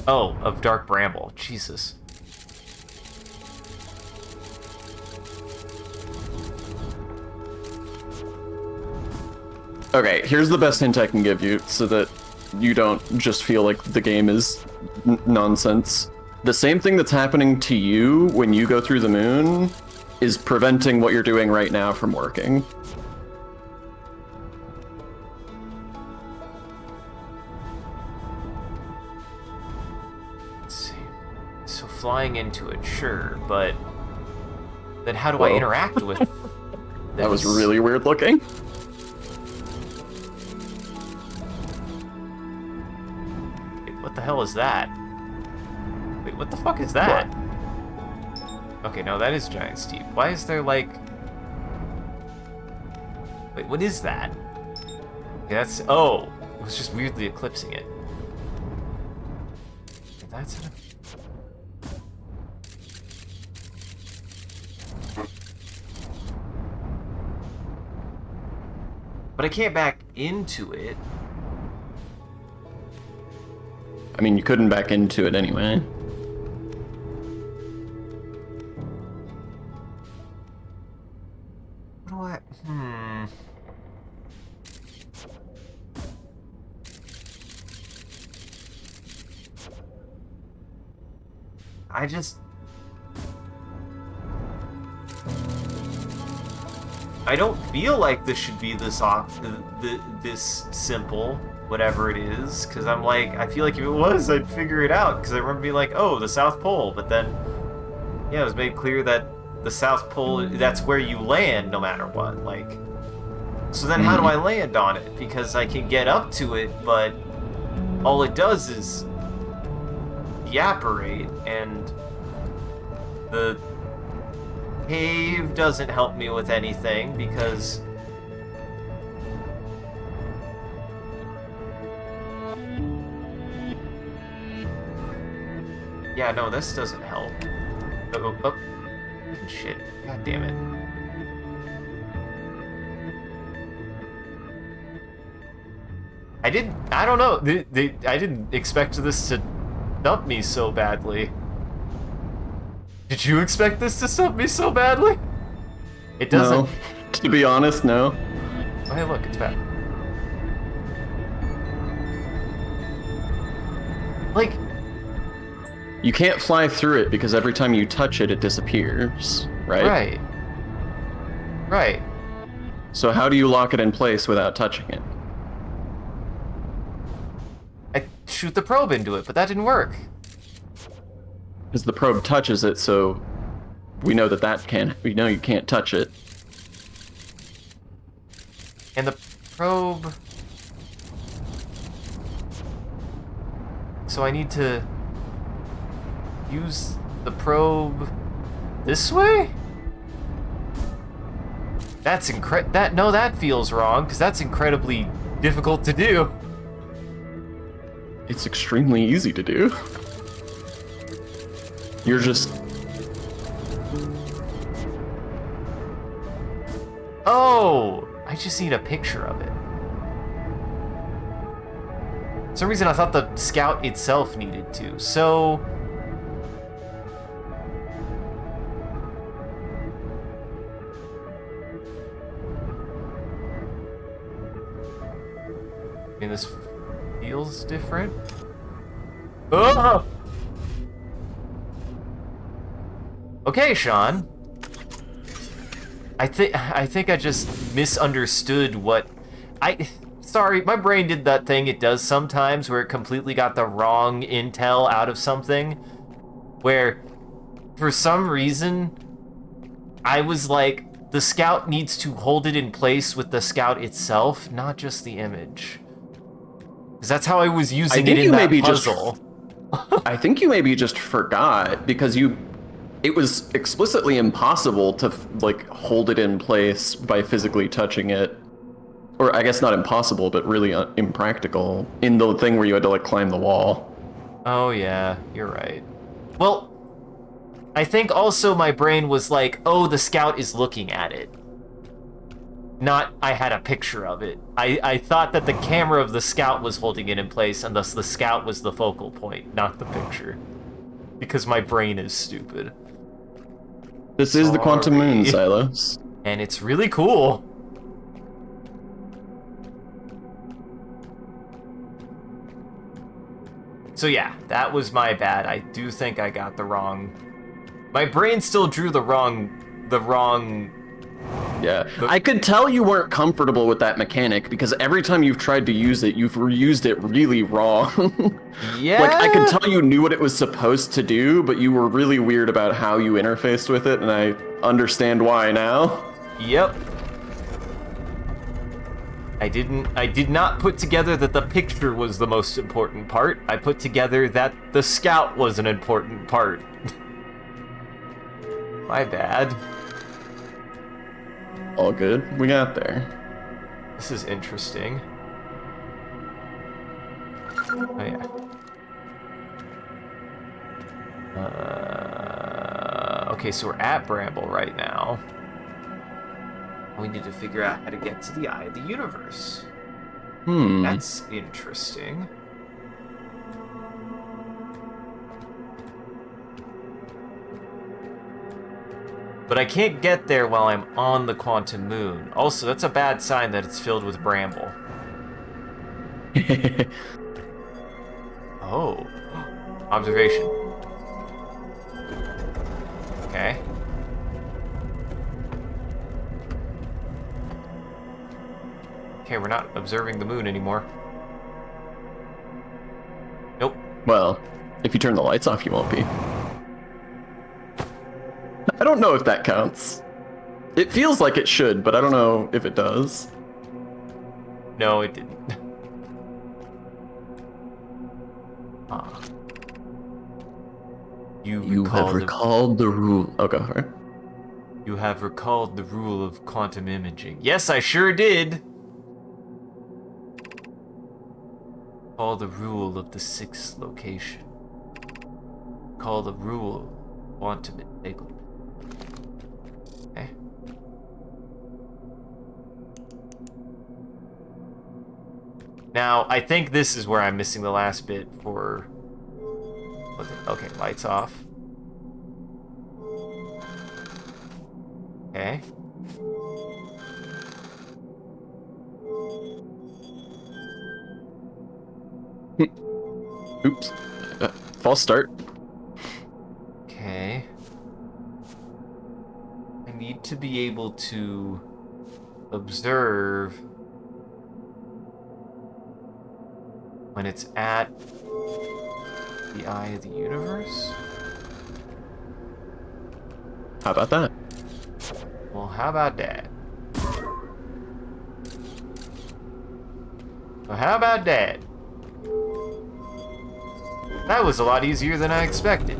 Oh, of Dark Bramble. Jesus. Okay, here's the best hint I can give you so that you don't just feel like the game is nonsense. The same thing that's happening to you when you go through the moon is preventing what you're doing right now from working. Let's see. So flying into it, sure, but then how do Whoa. I interact with That was this? really weird looking. Wait, what the hell is that? Wait, what the fuck is that? Okay, no, that is Giant Steep. Why is there like... Wait, what is that? Okay, that's... Oh! It was just weirdly eclipsing it. That's... But I can't back into it. I mean, you couldn't back into it anyway. What do I... I just... I don't feel like this should be this this simple, whatever it is, because I'm like, I feel like if it was, I'd figure it out, because I remember being like, oh, the South Pole, but then, yeah, it was made clear that the South Pole, that's where you land no matter what, like, so then how do I land on it? Because I can get up to it, but all it does is evaporate, and the cave doesn't help me with anything because yeah, no, this doesn't help. Oh, shit. God damn it. I don't know. I didn't expect this to dump me so badly. Did you expect this to stump me so badly? It doesn't. No. To be honest, no. Oh, hey, look, it's back. Like, You can't fly through it because every time you touch it, it disappears, right? right. Right. So how do you lock it in place without touching it? I shoot the probe into it, but that didn't work. Because the probe touches it, so we know we know you can't touch it. And the probe... So I need to use the probe this way? That's that feels wrong, because that's incredibly difficult to do. It's extremely easy to do. You're just... Oh! I just need a picture of it. For some reason I thought the scout itself needed to, so... I mean, this feels different. Oh! Okay, Sean. I think I just misunderstood what sorry, my brain did that thing it does sometimes where it completely got the wrong intel out of something, where for some reason I was like, the scout needs to hold it in place with the scout itself, not just the image. Because that's how I was using it in that puzzle. I think you maybe just forgot, because it was explicitly impossible to like hold it in place by physically touching it. Or I guess not impossible, but really impractical in the thing where you had to like climb the wall. Oh yeah, you're right. Well, I think also my brain was like, oh, the scout is looking at it. Not, I had a picture of it. I thought that the camera of the scout was holding it in place, and thus the scout was the focal point, not the picture. Because my brain is stupid. This is the quantum moon, Sorry. Silos. And it's really cool. So yeah, that was my bad. I do think I got the wrong... My brain still drew the wrong... Yeah, I could tell you weren't comfortable with that mechanic because every time you've tried to use it, you've used it really wrong. Yeah? Like, I could tell you knew what it was supposed to do, but you were really weird about how you interfaced with it, and I understand why now. Yep. I did not put together that the picture was the most important part. I put together that the scout was an important part. My bad. All good. We got there. This is interesting. Oh yeah. Okay, so we're at Bramble right now. We need to figure out how to get to the Eye of the Universe. That's interesting. But I can't get there while I'm on the Quantum Moon. Also, that's a bad sign that it's filled with bramble. Oh. Observation. Okay. Okay, we're not observing the moon anymore. Nope. Well, if you turn the lights off, you won't be. I don't know if that counts. It feels like it should, but I don't know if it does. No, it didn't. Ah. You have recalled the rule. Oh, go for it. You have recalled the rule of quantum imaging. Yes, I sure did. Call the rule of the sixth location. Call the rule of quantum entanglement. Okay. Now, I think this is where I'm missing the last bit for... Okay, lights off. Okay. Oops. False start. Okay. I need to be able to observe when it's at the Eye of the Universe. How about that? Well, how about that? Well, how about that? That was a lot easier than I expected.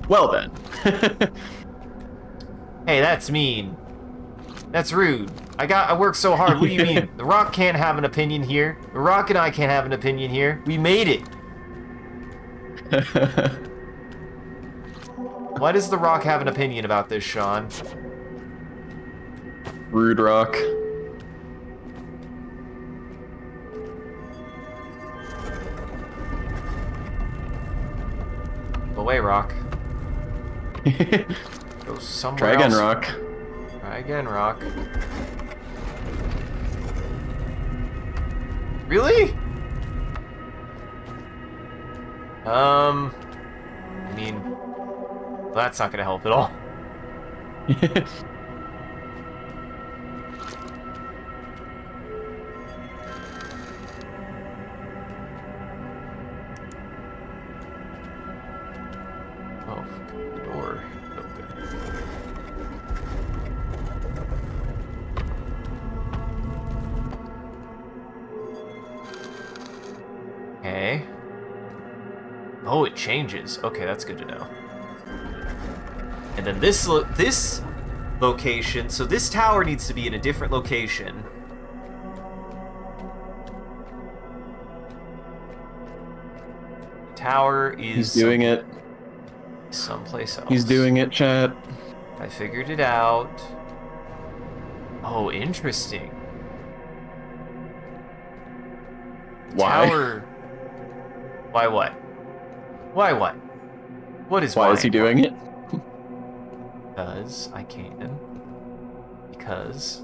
Well then. Hey, that's mean. That's rude. I worked so hard. What do you mean? The Rock can't have an opinion here. The Rock and I can't have an opinion here. We made it. Why does The Rock have an opinion about this, Sean? Rude Rock. Go away, Rock. Go somewhere Try again, else. Rock. Try again, Rock. Really? I mean, well, that's not gonna help at all. Oh, the door open. Okay. Oh, it changes. Okay, that's good to know. And then this location, so this tower needs to be in a different location. The tower is He's doing it. someplace else. He's doing it, chat. I figured it out. Oh, interesting. Why? Tower. Why what? Why what? What is Why is he doing it? Because I can. Because.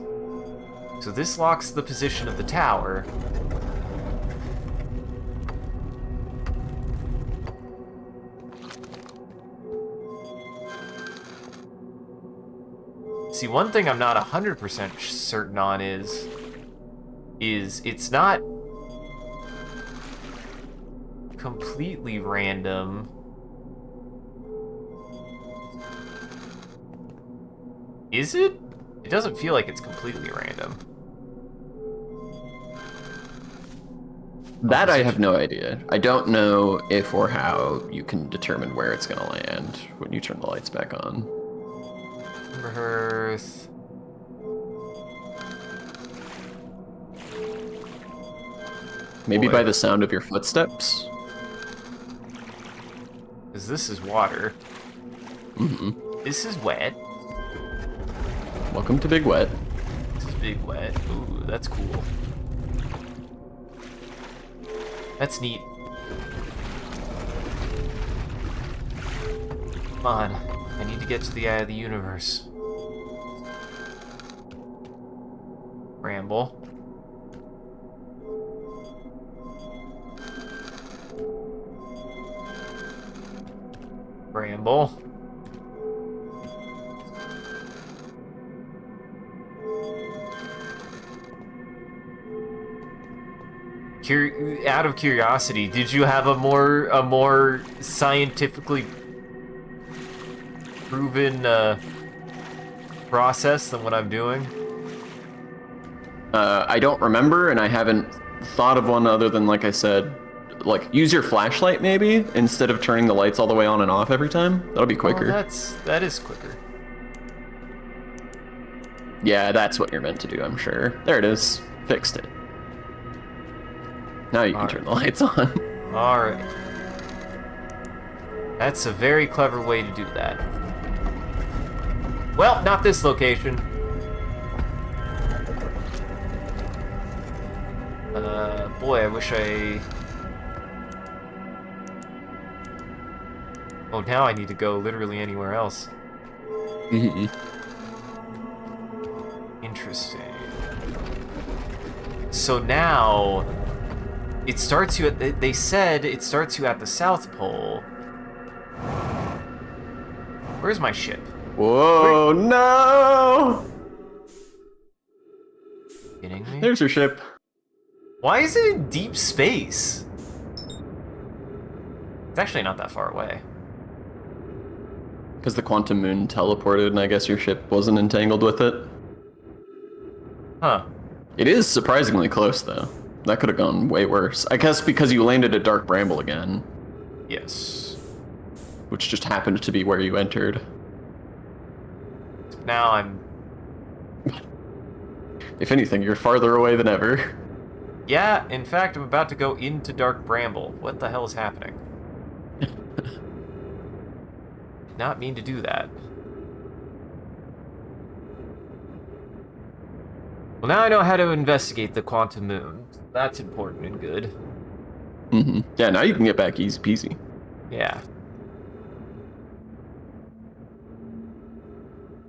So this locks the position of the tower. See, one thing I'm not 100% certain on is it's not completely random. Is it? It doesn't feel like it's completely random. That I have no idea. I don't know if or how you can determine where it's gonna land when you turn the lights back on. Earth. Maybe Boy. by the sound of your footsteps? Because this is water. This is wet. Welcome to Big Wet. This is big wet. Ooh, that's cool. That's neat. Come on. I need to get to the eye of the universe. Ramble. Ramble. Out of curiosity, did you have a more scientifically proven process than what I'm doing? I don't remember, and I haven't thought of one other than, like I said, like, use your flashlight maybe, instead of turning the lights all the way on and off every time. That'll be quicker. That is quicker. Yeah, that's what you're meant to do, I'm sure. There it is. Fixed it. Now you can turn the lights on. Alright. That's a very clever way to do that. Well, not this location. Boy, I wish I... Oh, now I need to go literally anywhere else. Interesting. So now... It starts you at... They said it starts you at the South Pole. Where's my ship? Whoa, no! Kidding me? There's your ship. Why is it in deep space? It's actually not that far away. Because the quantum moon teleported, and I guess your ship wasn't entangled with it. Huh. It is surprisingly close, though. That could have gone way worse. I guess because you landed at Dark Bramble again. Yes. Which just happened to be where you entered. Now I'm... If anything, you're farther away than ever. Yeah, in fact, I'm about to go into Dark Bramble. What the hell is happening? Did not mean to do that. Well, now I know how to investigate the quantum moon. That's important and good. Yeah, now you can get back easy peasy. Yeah.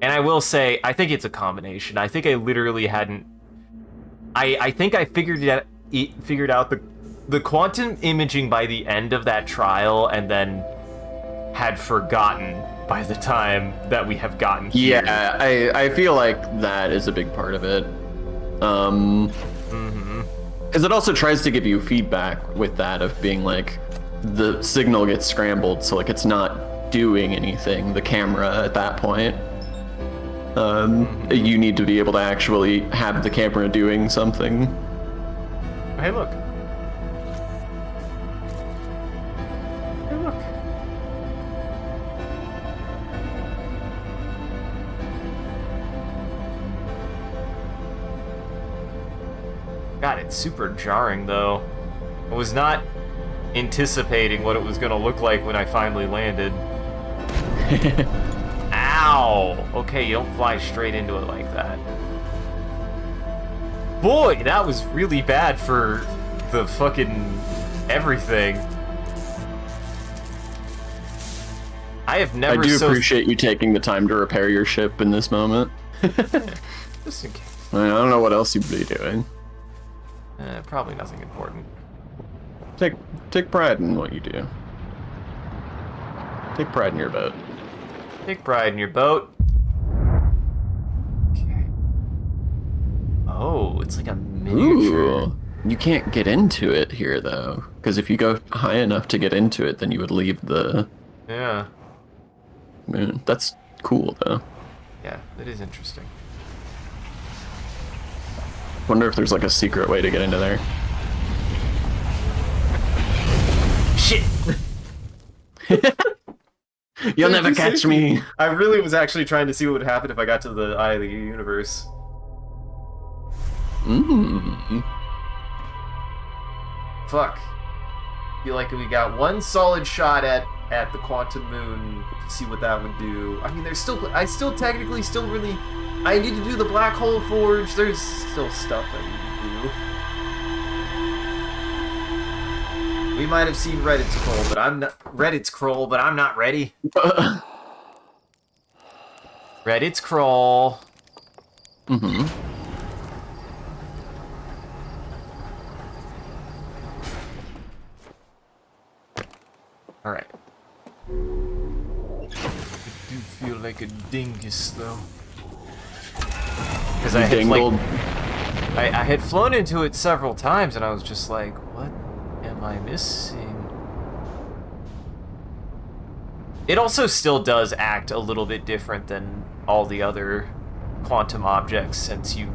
And I will say, I think it's a combination. I think I literally hadn't... I think I figured out the quantum imaging by the end of that trial, and then had forgotten by the time that we have gotten here. Yeah, I feel like that is a big part of it. Because it also tries to give you feedback with that of being like, the signal gets scrambled, so like it's not doing anything, the camera at that point. You need to be able to actually have the camera doing something. Hey, look. Hey, look. God, it's super jarring, though. I was not anticipating what it was going to look like when I finally landed. Ow! Okay, you don't fly straight into it like that. Boy, that was really bad for the fucking everything. I have never... I do appreciate you taking the time to repair your ship in this moment. Just in case. I don't know what else you'd be doing. Probably nothing important. Take pride in what you do. Take pride in your boat. Take pride in your boat. Oh, it's like a miniature. Ooh. You can't get into it here, though. Because if you go high enough to get into it, then you would leave the Yeah. moon. That's cool, though. Yeah, it is interesting. Wonder if there's like a secret way to get into there. Shit! You'll never catch me. I really was actually trying to see what would happen if I got to the eye of the universe. Mmm. Fuck. Feel like we got one solid shot at the quantum moon to see what that would do. I mean, I still technically really, I need to do the black hole forge. There's still stuff I need to do. We might have seen Reddit's scroll, but I'm not ready. Reddit's crawl. Mm-hmm. All right. I do feel like a dingus though, because I had flown into it several times, and I was just like, what am I missing? It also still does act a little bit different than all the other quantum objects, since you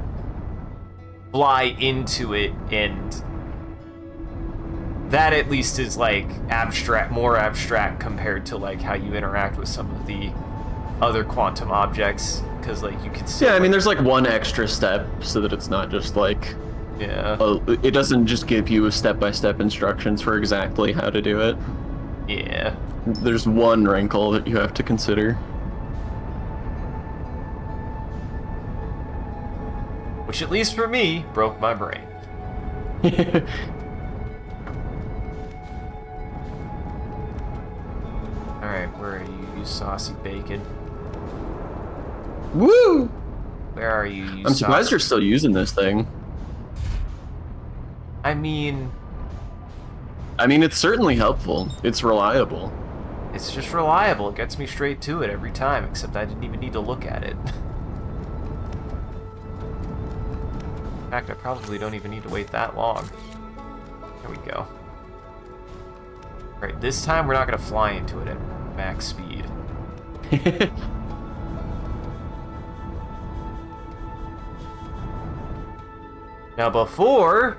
fly into it, and that at least is like more abstract compared to like how you interact with some of the other quantum objects, because like you can see. Yeah, I mean, there's like one extra step so that it's not just like. Yeah. It doesn't just give you step-by-step instructions for exactly how to do it. Yeah. There's one wrinkle that you have to consider. Which, at least for me, broke my brain. Alright, where are you, you saucy bacon? Woo! Where are you, you I'm surprised saucy... you're still using this thing. I mean, it's certainly helpful. It's reliable. it's just reliable. It gets me straight to it every time, except I didn't even need to look at it. In fact, I probably don't even need to wait that long. There we go. Alright, this time we're not going to fly into it at max speed. Now, before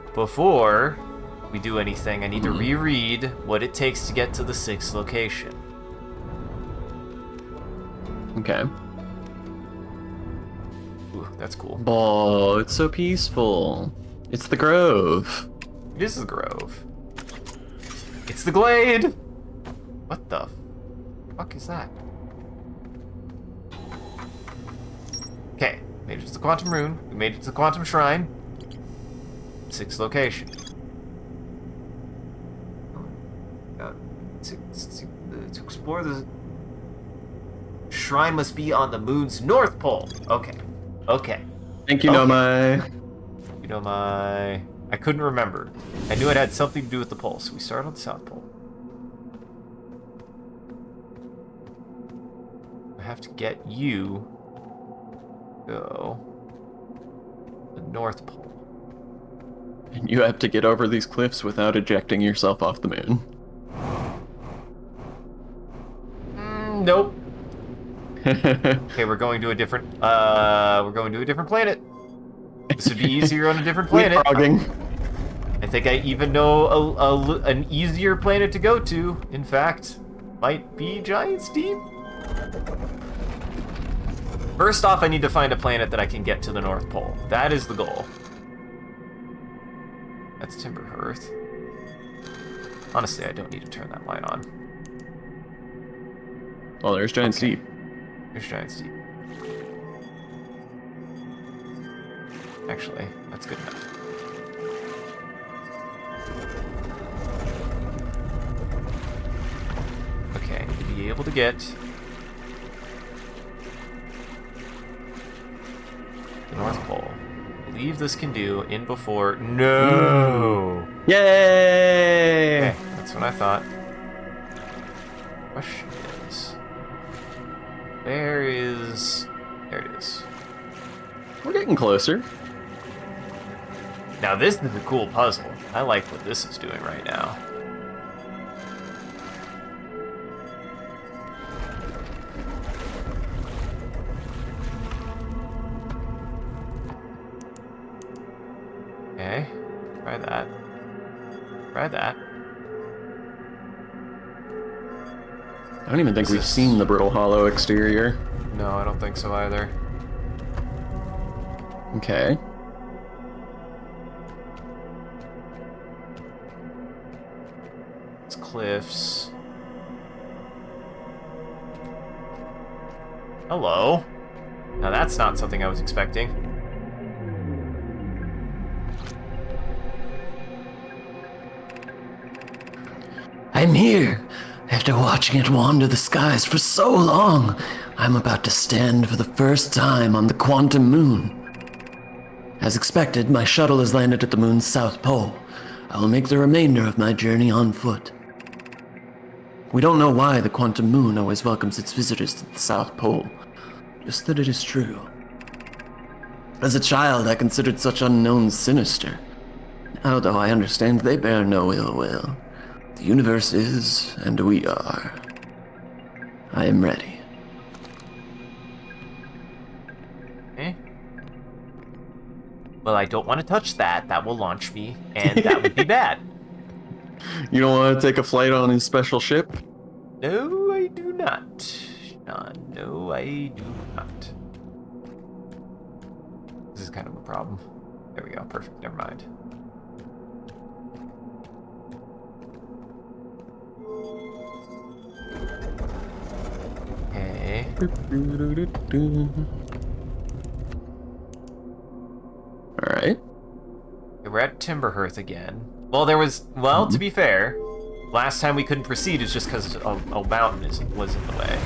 we do anything, I need to reread what it takes to get to the 6th location. Okay. Ooh, that's cool. Oh, it's so peaceful. It's the Grove. It is the Grove. It's the Glade! What the fuck is that? Okay, made it to the Quantum Rune. We made it to the Quantum Shrine. 6th location. To explore the shrine must be on the moon's north pole. Okay. Okay. Thank you, Okay. Nomai. You know my... I couldn't remember. I knew it had something to do with the pole, so we started on the south pole. I have to get you... Go... the north pole. And you have to get over these cliffs without ejecting yourself off the moon. Nope. Okay, we're going to a different planet. This would be easier on a different planet. I think I even know an easier planet to go to. In fact, might be Giant's Deep. First off, I need to find a planet that I can get to the North Pole. That is the goal. That's Timber Hearth. Honestly, I don't need to turn that light on. Well, there's Giant Steep. There's Giant Steep. Actually, that's good enough. Okay, to be able to get the North Pole. I believe this can do in before. No! Yay! Okay, that's what I thought. Question is, there it is. We're getting closer. Now this is a cool puzzle. I like what this is doing right now. Okay, try that. Try that. I don't even think we've seen the brittle hollow exterior. No, I don't think so either. Okay. It's cliffs. Hello. Now that's not something I was expecting. I'm here. After watching it wander the skies for so long, I'm about to stand for the first time on the quantum moon. As expected, my shuttle has landed at the moon's south pole. I will make the remainder of my journey on foot. We don't know why the quantum moon always welcomes its visitors to the South Pole, just that it is true. As a child, I considered such unknowns sinister. Now, though, I understand they bear no ill will. The universe is, and we are. I am ready. Okay. Well, I don't want to touch that. That will launch me, and that would be bad. You don't want to take a flight on his special ship? No, I do not. Sean, no, I do not. This is kind of a problem. There we go. Perfect. Never mind. Okay. Alright. We're at Timberhearth again. Well, there was... Well, to be fair, last time we couldn't proceed is just because a mountain was in the way.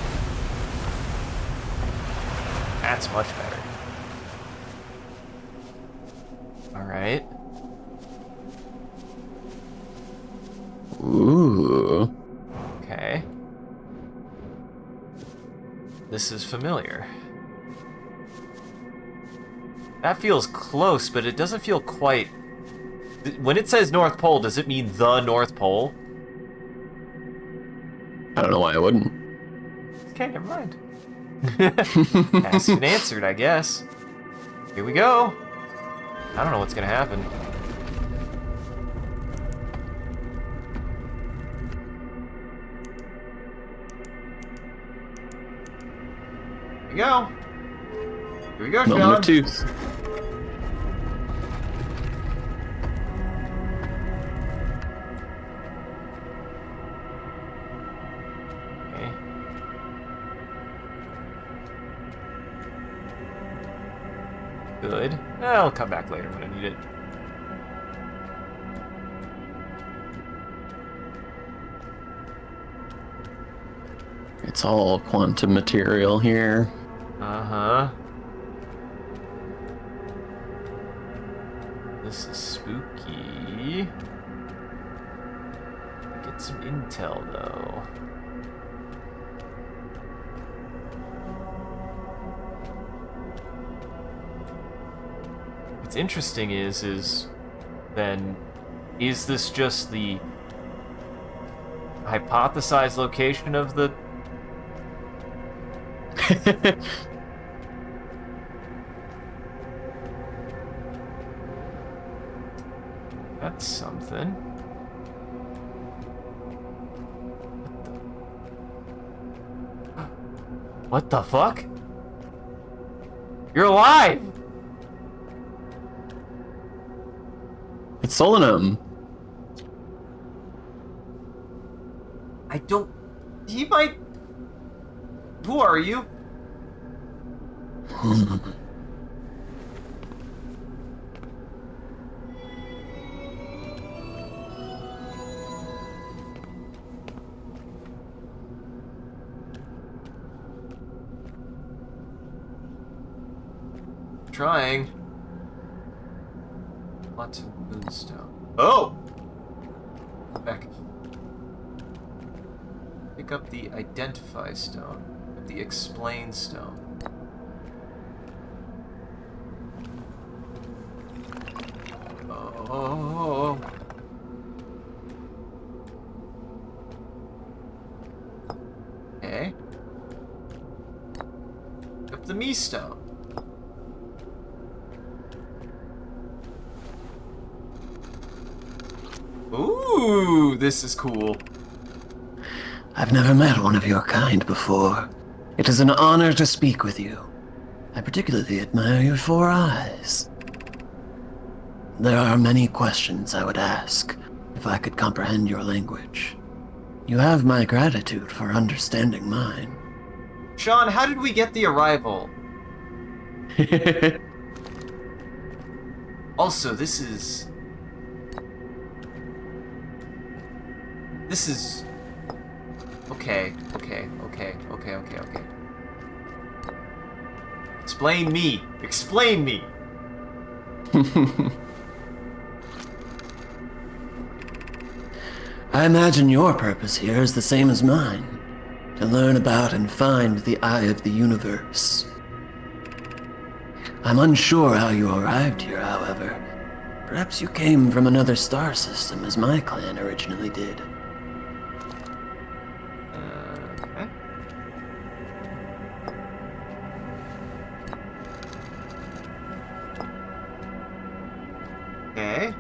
That's much better. Alright. Ooh. Okay. This is familiar. That feels close, but it doesn't feel quite... When it says North Pole, does it mean the North Pole? I don't know why I wouldn't. Okay, never mind. Asked and answered, I guess. Here we go. I don't know what's gonna happen. Here we go. Here we go, Moment Sean. of truth. Okay. Good. I'll come back later when I need it. It's all quantum material here. Uh-huh. This is spooky. Get some intel, though. What's interesting is then, is this just the hypothesized location of the... That's something. What the fuck? You're alive! It's Solanum. I don't... He might... Who are you? Trying. Lots of moonstone. Oh! Back. Pick up the identify stone. The explain stone. Oh. Oh. Okay. Up the me stone. Ooh, this is cool. I've never met one of your kind before. It is an honor to speak with you. I particularly admire your 4 eyes. There are many questions I would ask if I could comprehend your language. You have my gratitude for understanding mine. Sean, how did we get the arrival? Also, this is... Okay. Explain me. Explain me. I imagine your purpose here is the same as mine. To learn about and find the eye of the universe. I'm unsure how you arrived here, however. Perhaps you came from another star system as my clan originally did. Okay. Okay.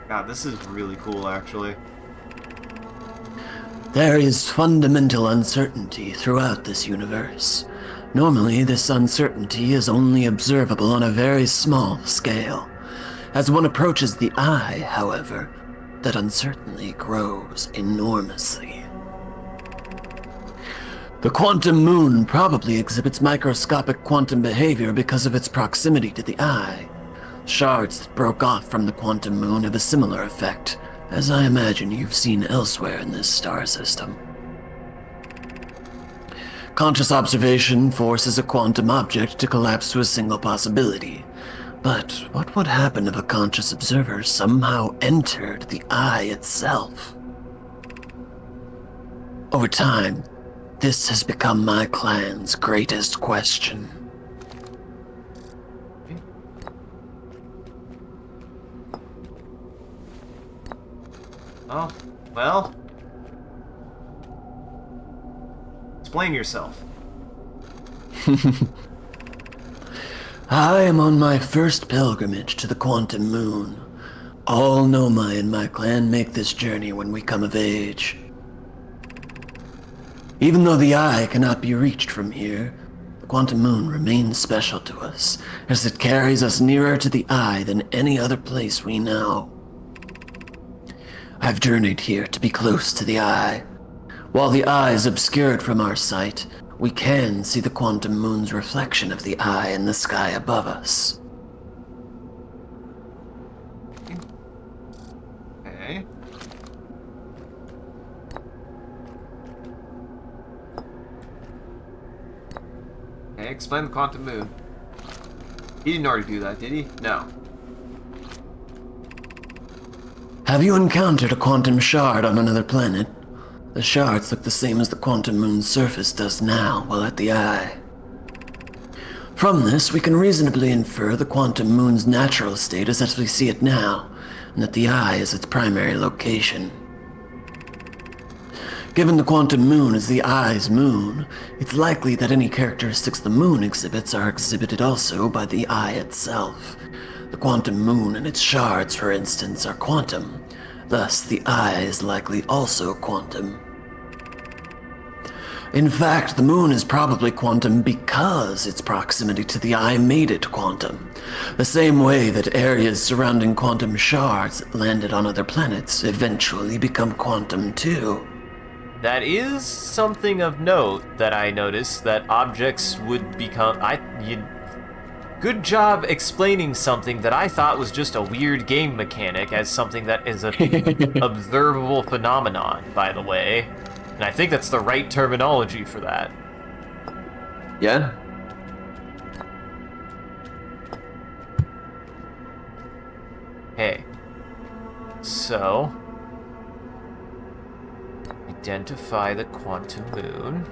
God, this is really cool, actually. There is fundamental uncertainty throughout this universe. Normally, this uncertainty is only observable on a very small scale. As one approaches the eye, however, that uncertainty grows enormously. The quantum moon probably exhibits microscopic quantum behavior because of its proximity to the eye. Shards that broke off from the quantum moon have a similar effect, as I imagine you've seen elsewhere in this star system. Conscious observation forces a quantum object to collapse to a single possibility. But what would happen if a conscious observer somehow entered the eye itself? Over time, this has become my clan's greatest question. Oh, well. Explain yourself. I am on my first pilgrimage to the quantum moon. All Nomai in my clan make this journey when we come of age. Even though the eye cannot be reached from here, the quantum moon remains special to us, as it carries us nearer to the eye than any other place we know. I've journeyed here to be close to the eye. While the eye is obscured from our sight, we can see the quantum moon's reflection of the eye in the sky above us. Okay. Okay, explain the quantum moon. He didn't already do that, did he? No. Have you encountered a quantum shard on another planet? The shards look the same as the quantum moon's surface does now while at the eye. From this, we can reasonably infer the quantum moon's natural state is as we see it now, and that the eye is its primary location. Given the quantum moon is the eye's moon, it's likely that any characteristics the moon exhibits are exhibited also by the eye itself. The quantum moon and its shards, for instance, are quantum. Thus, the eye is likely also quantum. In fact, the moon is probably quantum because its proximity to the eye made it quantum. The same way that areas surrounding quantum shards that landed on other planets eventually become quantum too. That is something of note that I noticed, that objects would become... Good job explaining something that I thought was just a weird game mechanic as something that is a observable phenomenon, by the way. And I think that's the right terminology for that. Yeah. Okay. So... identify the quantum moon.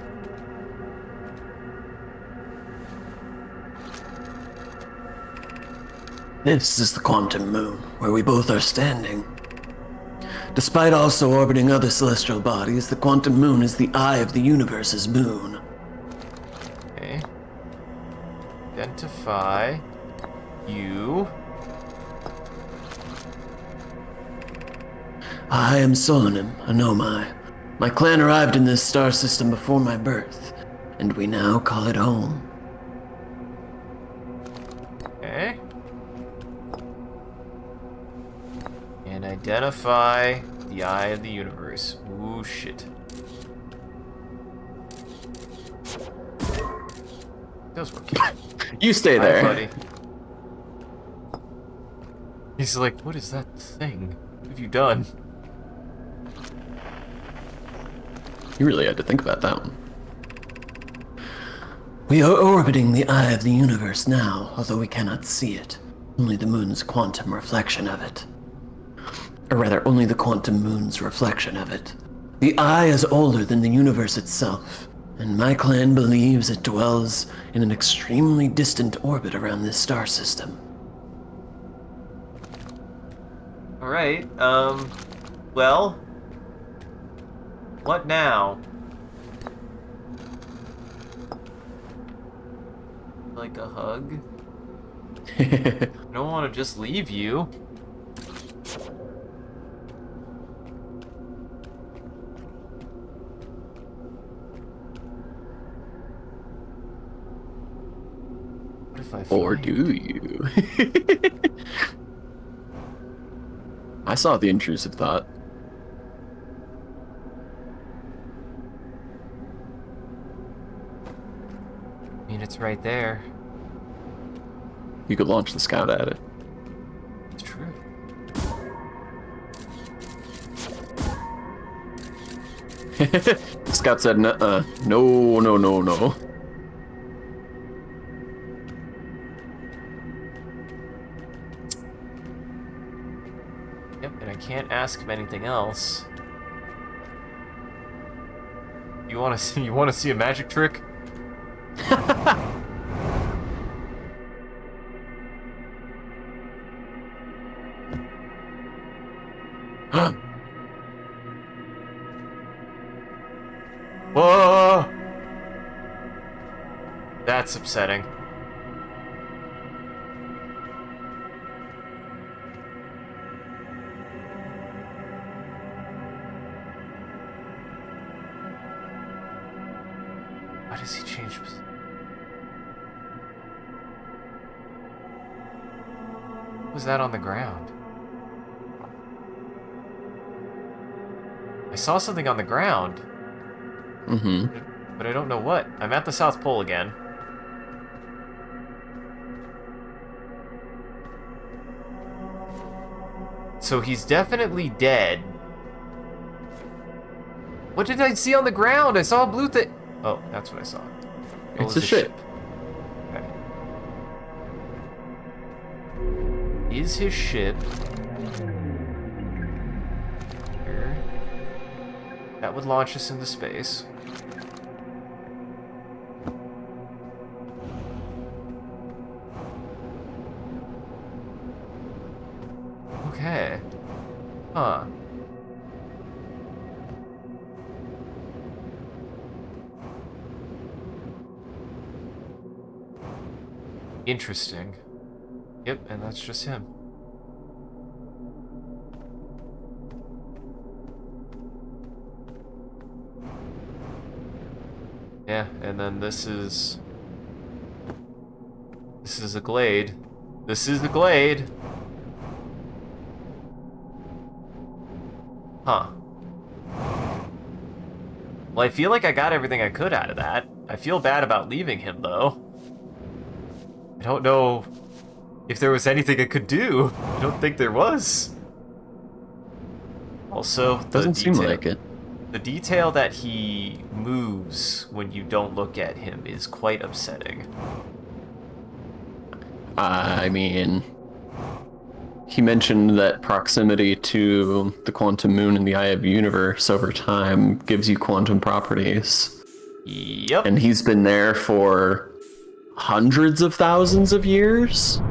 This is the quantum moon, where we both are standing. Despite also orbiting other celestial bodies, the quantum moon is the eye of the universe's moon. Okay. Identify you. I am Solonim, Anomai. My clan arrived in this star system before my birth, and we now call it home. Okay. And identify the eye of the universe. Ooh, shit. Does work. You stay Hi, there. buddy. He's like, what is that thing? What have you done? You really had to think about that one. We are orbiting the eye of the universe now, although we cannot see it. Only the moon's quantum reflection of it. Or rather, only the quantum moon's reflection of it. The eye is older than the universe itself, and my clan believes it dwells in an extremely distant orbit around this star system. Alright, well... What now? Like a hug? I don't want to just leave you. What if I Or find- do you? I saw the intrusive thought. I mean, it's right there. You could launch the scout at it. It's true. Scout said, nuh-uh. No, no, no, no. Yep, and I can't ask him anything else. You want to see? You want to see a magic trick? Whoa! That's upsetting. Why does he change? What was that on the ground? I saw something on the ground. Mm-hmm. But I don't know what. I'm at the South Pole again. So he's definitely dead. What did I see on the ground? I saw a blue thing. Oh, that's what I saw. Oh, It's was a ship. Okay. Is his ship here? That would launch us into space. Okay. Huh. Interesting. Yep, and that's just him. Yeah, and then this is a glade. This is the glade. Huh. Well, I feel like I got everything I could out of that. I feel bad about leaving him, though. I don't know if there was anything I could do. I don't think there was. Also, Doesn't seem like it. The detail that he moves when you don't look at him is quite upsetting. I mean, he mentioned that proximity to the quantum moon and the eye of the universe over time gives you quantum properties. Yep. And he's been there for hundreds of thousands of years.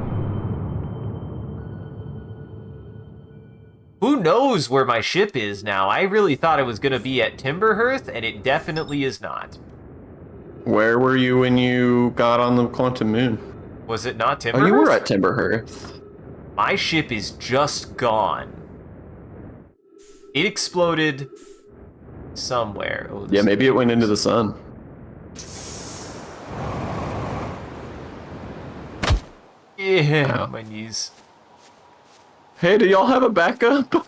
Who knows where my ship is now? I really thought it was going to be at Timberhearth, and it definitely is not. Where were you when you got on the Quantum Moon? Was it not Timberhearth? Oh, you were at Timberhearth. My ship is just gone. It exploded somewhere. Oh, Yeah, maybe it went into the sun. Yeah, Ow. my knees. Hey, do y'all have a backup?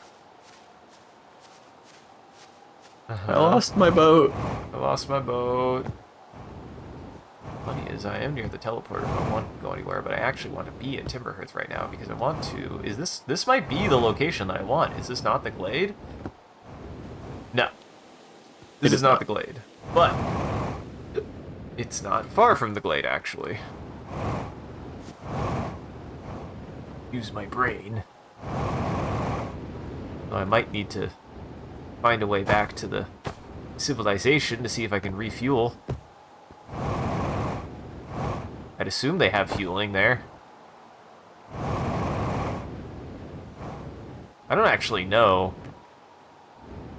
I lost my boat. I lost my boat. Funny is, I am near the teleporter if I want to go anywhere, but I actually want to be at Timberhearth right now because I want to. Is this might be the location that I want? Is this not the Glade? No. This is not the Glade. But it's not far from the Glade, actually. Use my brain. So I might need to find a way back to the civilization to see if I can refuel. I'd assume they have fueling there. I don't actually know.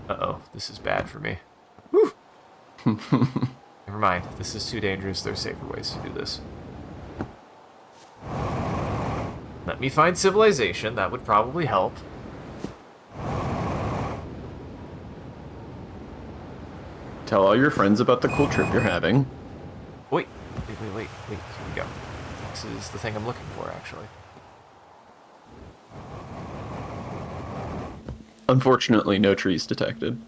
Uh-oh, this is bad for me. Whew. Never mind, this is too dangerous. There's safer ways to do this. Let me find civilization, that would probably help. Tell all your friends about the cool trip you're having. Wait, here we go. This is the thing I'm looking for, actually. Unfortunately, no trees detected.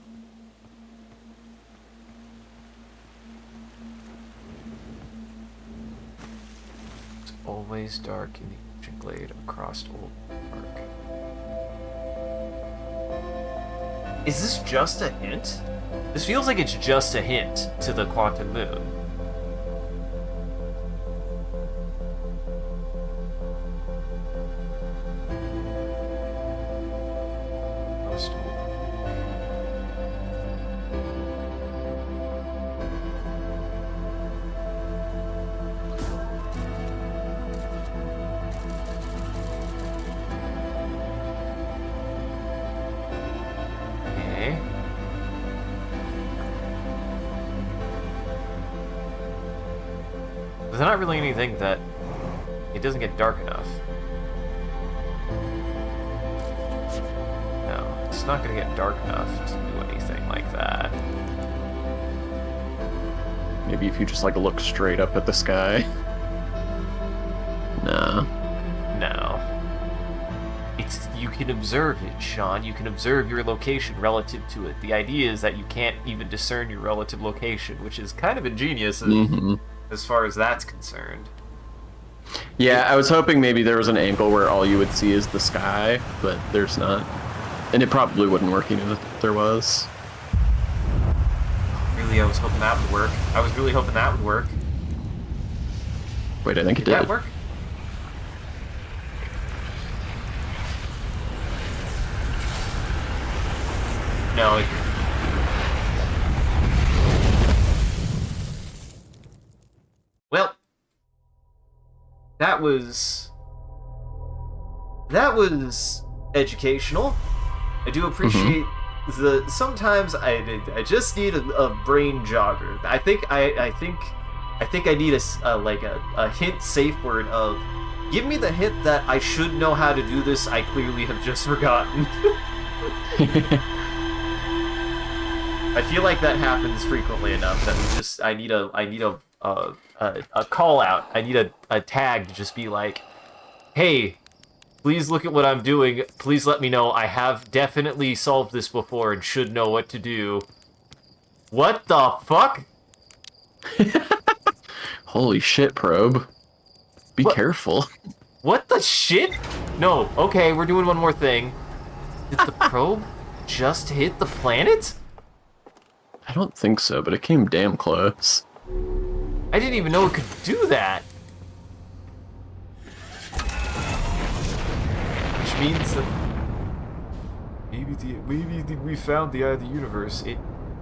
It's always dark in the ancient glade across Old Park. Is this just a hint? This feels like it's just a hint to the Quantum Moon. Okay. There's not really anything that it doesn't get dark enough. No, it's not gonna get dark enough to do anything like that. Maybe if you just like look straight up at the sky. Nah. No. You can observe it, Sean. You can observe your location relative to it. The idea is that you can't even discern your relative location, which is kind of ingenious as far as that's concerned. Yeah, I was hoping maybe there was an angle where all you would see is the sky, but there's not. And it probably wouldn't work even if there was. Really, I was hoping that would work. I was really hoping that would work. Wait, I think it Did did. that work? No, it... Well, that was educational. I do appreciate the. Sometimes I just need a brain jogger. I think I need a hint safe word of give me the hint that I should know how to do this. I clearly have just forgotten. I feel like that happens frequently enough that I need a call out. I need a tag to just be like, hey, please look at what I'm doing. Please let me know. I have definitely solved this before and should know what to do. What the fuck? Holy shit, probe. Be careful. What the shit? No, okay, we're doing one more thing. Did the probe just hit the planet? I don't think so, but it came damn close. I didn't even know it could do that. Which means that maybe we found the eye of the universe.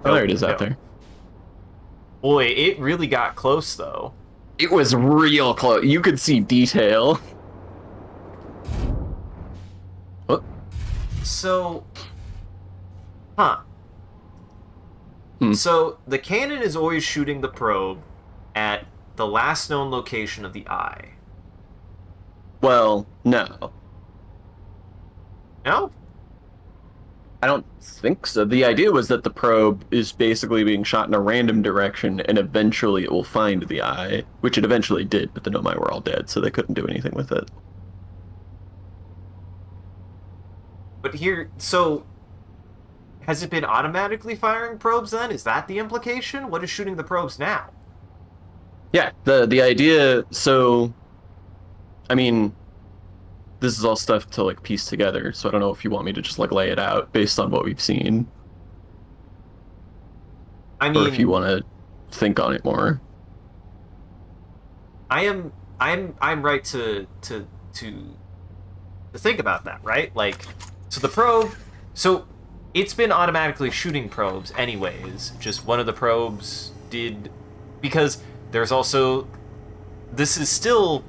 Oh, there it is out there. Boy, it really got close though. It was real close. You could see detail. Oh. So, huh. Hmm. So, the cannon is always shooting the probe at the last known location of the eye. Well, no. No? I don't think so. The idea was that the probe is basically being shot in a random direction, and eventually it will find the eye, which it eventually did, but the Nomai were all dead, so they couldn't do anything with it. But here, so has it been automatically firing probes then? Is that the implication? What is shooting the probes now? Yeah, the idea, so I mean, this is all stuff to like piece together, so I don't know if you want me to just like lay it out based on what we've seen, I or if you mean, want to think on it more. I'm right to think about that, right? Like, so the probe, so it's been automatically shooting probes anyways. Just one of the probes did, because there's also, this is still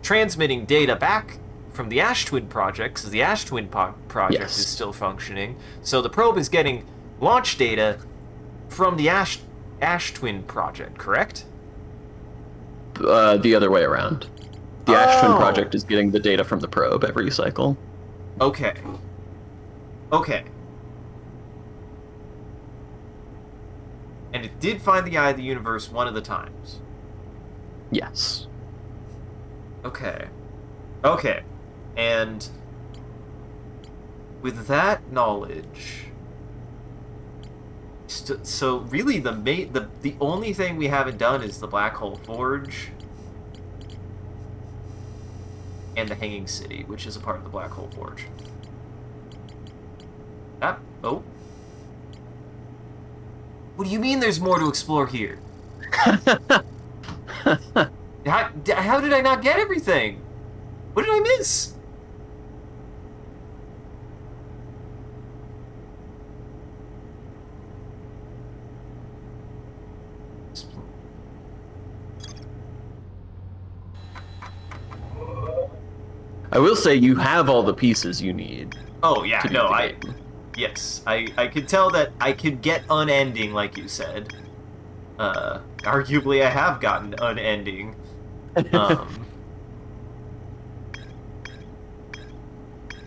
transmitting data back from the Ash Twin project, because the Ash Twin project Yes. is still functioning. So the probe is getting launch data from the Ash Twin project, correct? The other way around. The Ash Twin Oh. project is getting the data from the probe every cycle. Okay. Okay. And it did find the Eye of the Universe one of the times. Yes. Okay. Okay. And with that knowledge, so really the only thing we haven't done is the Black Hole Forge and the Hanging City, which is a part of the Black Hole Forge. Oh. What do you mean there's more to explore here? How did I not get everything? What did I miss? I will say you have all the pieces you need. Oh yeah, to beat no, the I game. yes, I could tell that I could get unending, like you said. Arguably I have gotten unending.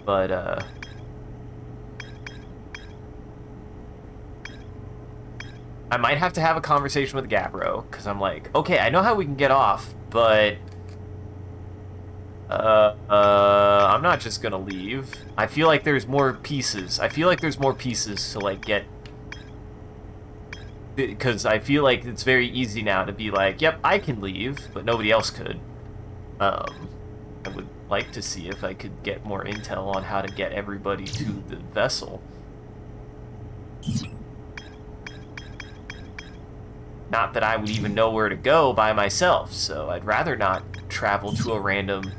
But I might have to have a conversation with Gabbro, because I'm like, okay, I know how we can get off, but I'm not just gonna leave. I feel like there's more pieces. I feel like there's more pieces to like get, because I feel like it's very easy now to be like, yep, I can leave, but nobody else could. I would like to see if I could get more intel on how to get everybody to the vessel. Not that I would even know where to go by myself, so I'd rather not travel to a random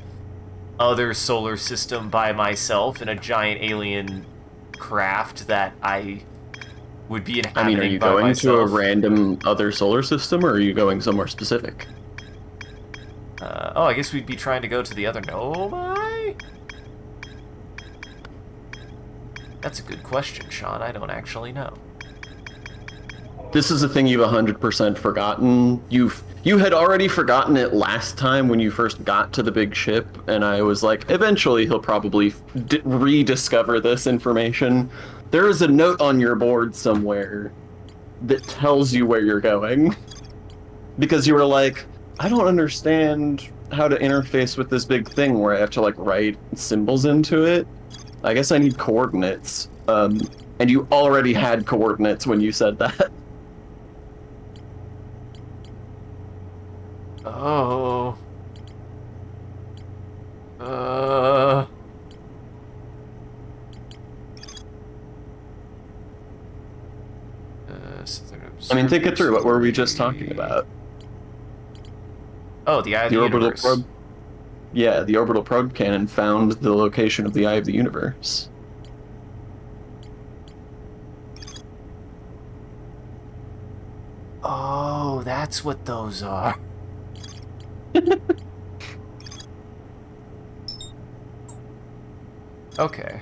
other solar system by myself in a giant alien craft that I would be inhabiting I mean, are you by going myself. to a random other solar system, or are you going somewhere specific? Oh, I guess we'd be trying to go to the other Nomai? That's a good question, Sean. I don't actually know. This is a thing you've 100% forgotten. You had already forgotten it last time when you first got to the big ship, and I was like, eventually he'll probably rediscover this information. There is a note on your board somewhere that tells you where you're going. Because you were like, I don't understand how to interface with this big thing where I have to like write symbols into it. I guess I need coordinates. And you already had coordinates when you said that. Oh. I mean, think it through. What were we just talking about? Oh, the Eye of the orbital Universe. probe. Yeah, the orbital probe cannon found the location of the Eye of the Universe. Oh, that's what those are. Okay.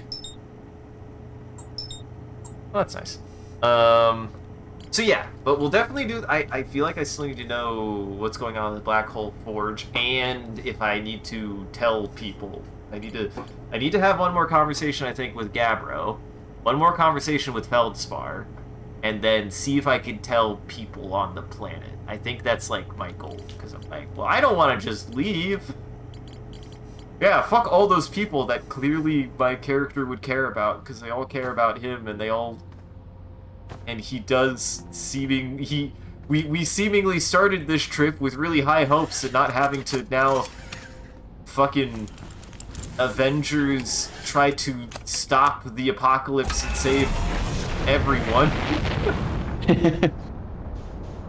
Well, that's nice. So yeah, but we'll definitely do. I feel like I still need to know what's going on in the Black Hole Forge, and if I need to tell people. I need to have one more conversation, I think, with Gabbro, one more conversation with Feldspar, and then see if I can tell people on the planet. I think that's like my goal, because I'm like, well, I don't want to just leave. Yeah, fuck all those people that clearly my character would care about, because they all care about him, and they all... And he does we seemingly started this trip with really high hopes and not having to now fucking Avengers try to stop the apocalypse and save everyone.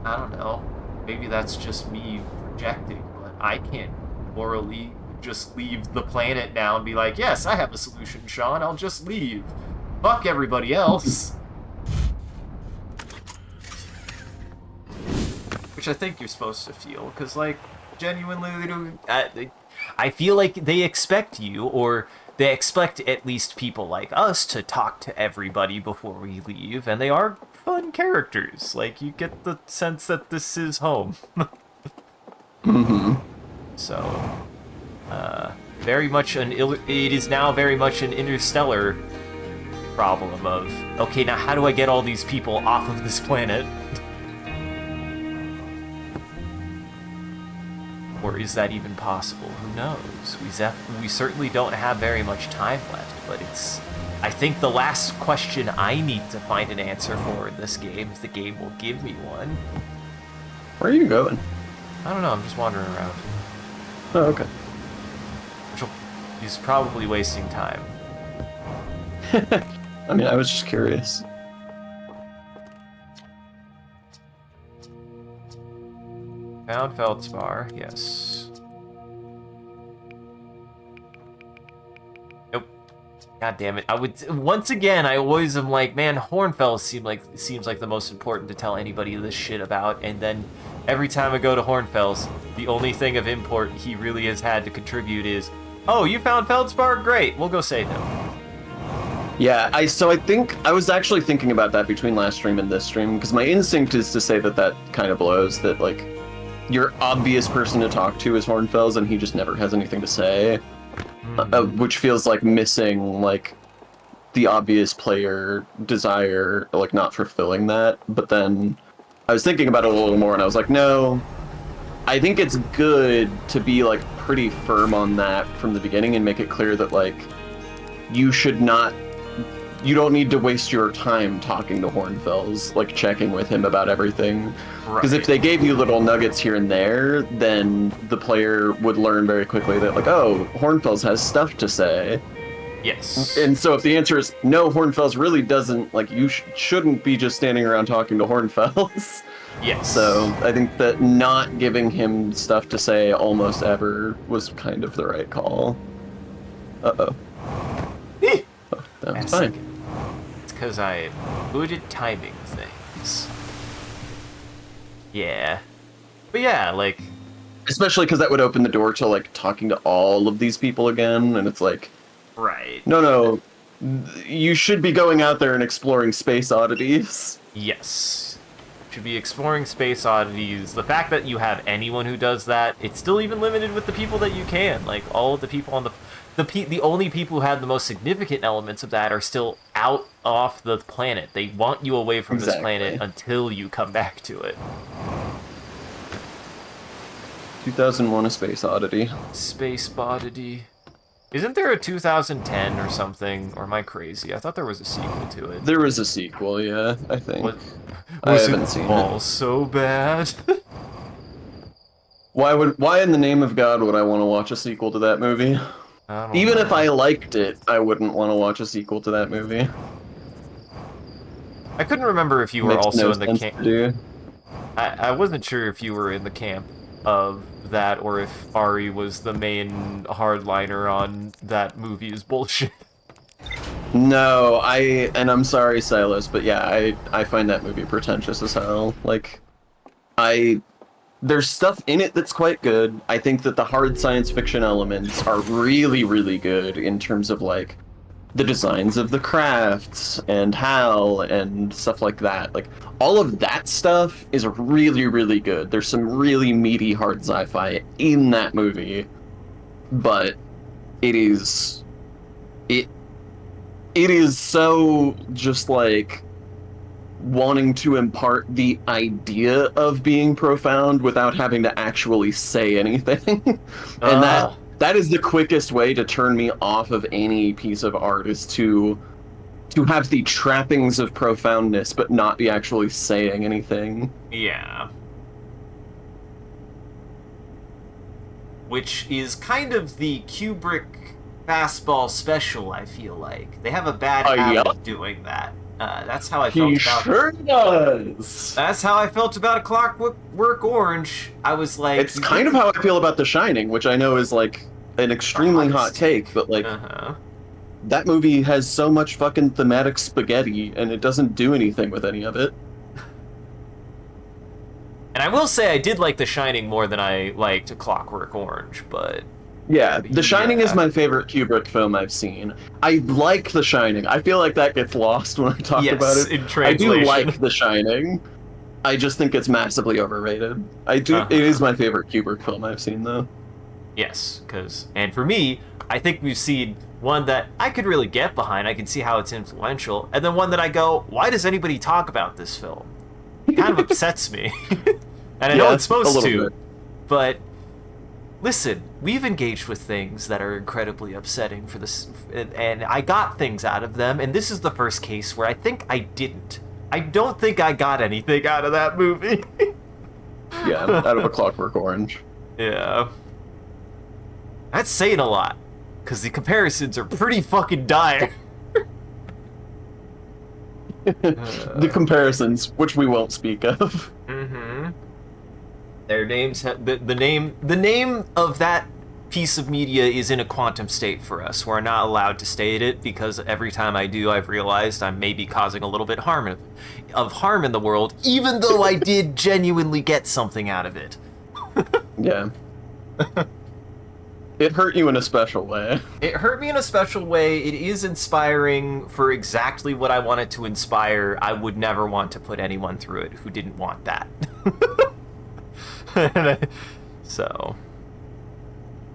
I don't know. Maybe that's just me projecting, but I can't morally just leave the planet now and be like, yes, I have a solution, Sean, I'll just leave. Fuck everybody else. Which I think you're supposed to feel, because, like, genuinely, they don't... I feel like they expect you, or they expect at least people like us to talk to everybody before we leave, and they are fun characters. Like, you get the sense that this is home. Mm-hmm. So, very much it is now very much an Interstellar problem of, okay, now how do I get all these people off of this planet? Or is that even possible? Who knows? We certainly don't have very much time left, but it's... I think the last question I need to find an answer for in this game, if the game will give me one. Where are you going? I don't know, I'm just wandering around. Oh, okay. He's probably wasting time. I mean, I was just curious. Found Feldspar, yes. Nope. God damn it. Once again, I always am like, man, Hornfels seems like the most important to tell anybody this shit about, and then every time I go to Hornfels, the only thing of import he really has had to contribute is, oh, you found Feldspar? Great, we'll go save him. Yeah, so I think I was actually thinking about that between last stream and this stream, because my instinct is to say that kind of blows, that, like, your obvious person to talk to is Hornfels, and he just never has anything to say, which feels like missing, like, the obvious player desire, like, not fulfilling that. But then I was thinking about it a little more, and I was like, no, I think it's good to be, like, pretty firm on that from the beginning and make it clear that, like, you don't need to waste your time talking to Hornfels, like, checking with him about everything. Because if they gave you little nuggets here and there, then the player would learn very quickly that, like, oh, Hornfels has stuff to say. Yes. And so if the answer is no, Hornfels really doesn't, like, you shouldn't be just standing around talking to Hornfels. Yes. So I think that not giving him stuff to say almost ever was kind of the right call. Uh-oh. Oh, that's fine. It's because I am good at timing things. Yeah. But yeah, like... Especially because that would open the door to, like, talking to all of these people again, and it's like... Right. No, you should be going out there and exploring space oddities. Yes. Should be exploring space oddities. The fact that you have anyone who does that, it's still even limited with the people that you can. Like, all of the people on the only people who have the most significant elements of that are still out off the planet. They want you away from this planet until you come back to it. 2001: A Space Oddity. Space Oddity. Isn't there a 2010 or something? Or am I crazy? I thought there was a sequel to it. There was a sequel, yeah, I think. I Was haven't it seen all it. so bad? Why in the name of God would I want to watch a sequel to that movie? Even if I liked it, I wouldn't want to watch a sequel to that movie. I couldn't remember if you were Makes also no in the sense camp. to do. I wasn't sure if you were in the camp of that or if Ari was the main hardliner on that movie is bullshit. No, I'm sorry, Silas, but yeah, I find that movie pretentious as hell. Like, there's stuff in it that's quite good. I think that the hard science fiction elements are really, really good in terms of, like, the designs of the crafts and Hal and stuff like that. Like all of that stuff is really, really good. There's some really meaty hard sci-fi in that movie, but it is so just like wanting to impart the idea of being profound without having to actually say anything. And that is the quickest way to turn me off of any piece of art, is to have the trappings of profoundness but not be actually saying anything. Yeah. Which is kind of the Kubrick fastball special, I feel like. They have a bad habit yep. of doing that. That's how I felt He about sure does. That's how I felt about A Clockwork Orange. I was like... It's kind of how I feel about The Shining, which I know is like an extremely hot take, but like that movie has so much fucking thematic spaghetti and it doesn't do anything with any of it. And I will say I did like The Shining more than I liked A Clockwork Orange, but... Yeah, The Shining is my favorite Kubrick film I've seen. I like The Shining. I feel like that gets lost when I talk about it. In translation. I do like The Shining. I just think it's massively overrated. It is my favorite Kubrick film I've seen, though. Yes, and for me, I think we've seen one that I could really get behind. I can see how it's influential, and then one that I go, why does anybody talk about this film? It kind of upsets me. And I know it's supposed to, but listen, we've engaged with things that are incredibly upsetting for this, and I got things out of them, and this is the first case where I think I didn't. I don't think I got anything out of that movie. Yeah, out of A Clockwork Orange. Yeah. That's saying a lot, because the comparisons are pretty fucking dire. The comparisons, which we won't speak of. Mm-hmm. Their names, the name of that piece of media is in a quantum state for us. We're not allowed to state it because every time I do, I've realized I'm maybe causing a little bit of harm in the world, even though I did genuinely get something out of it. Yeah. It hurt you in a special way. It hurt me in a special way. It is inspiring for exactly what I wanted to inspire. I would never want to put anyone through it who didn't want that. So...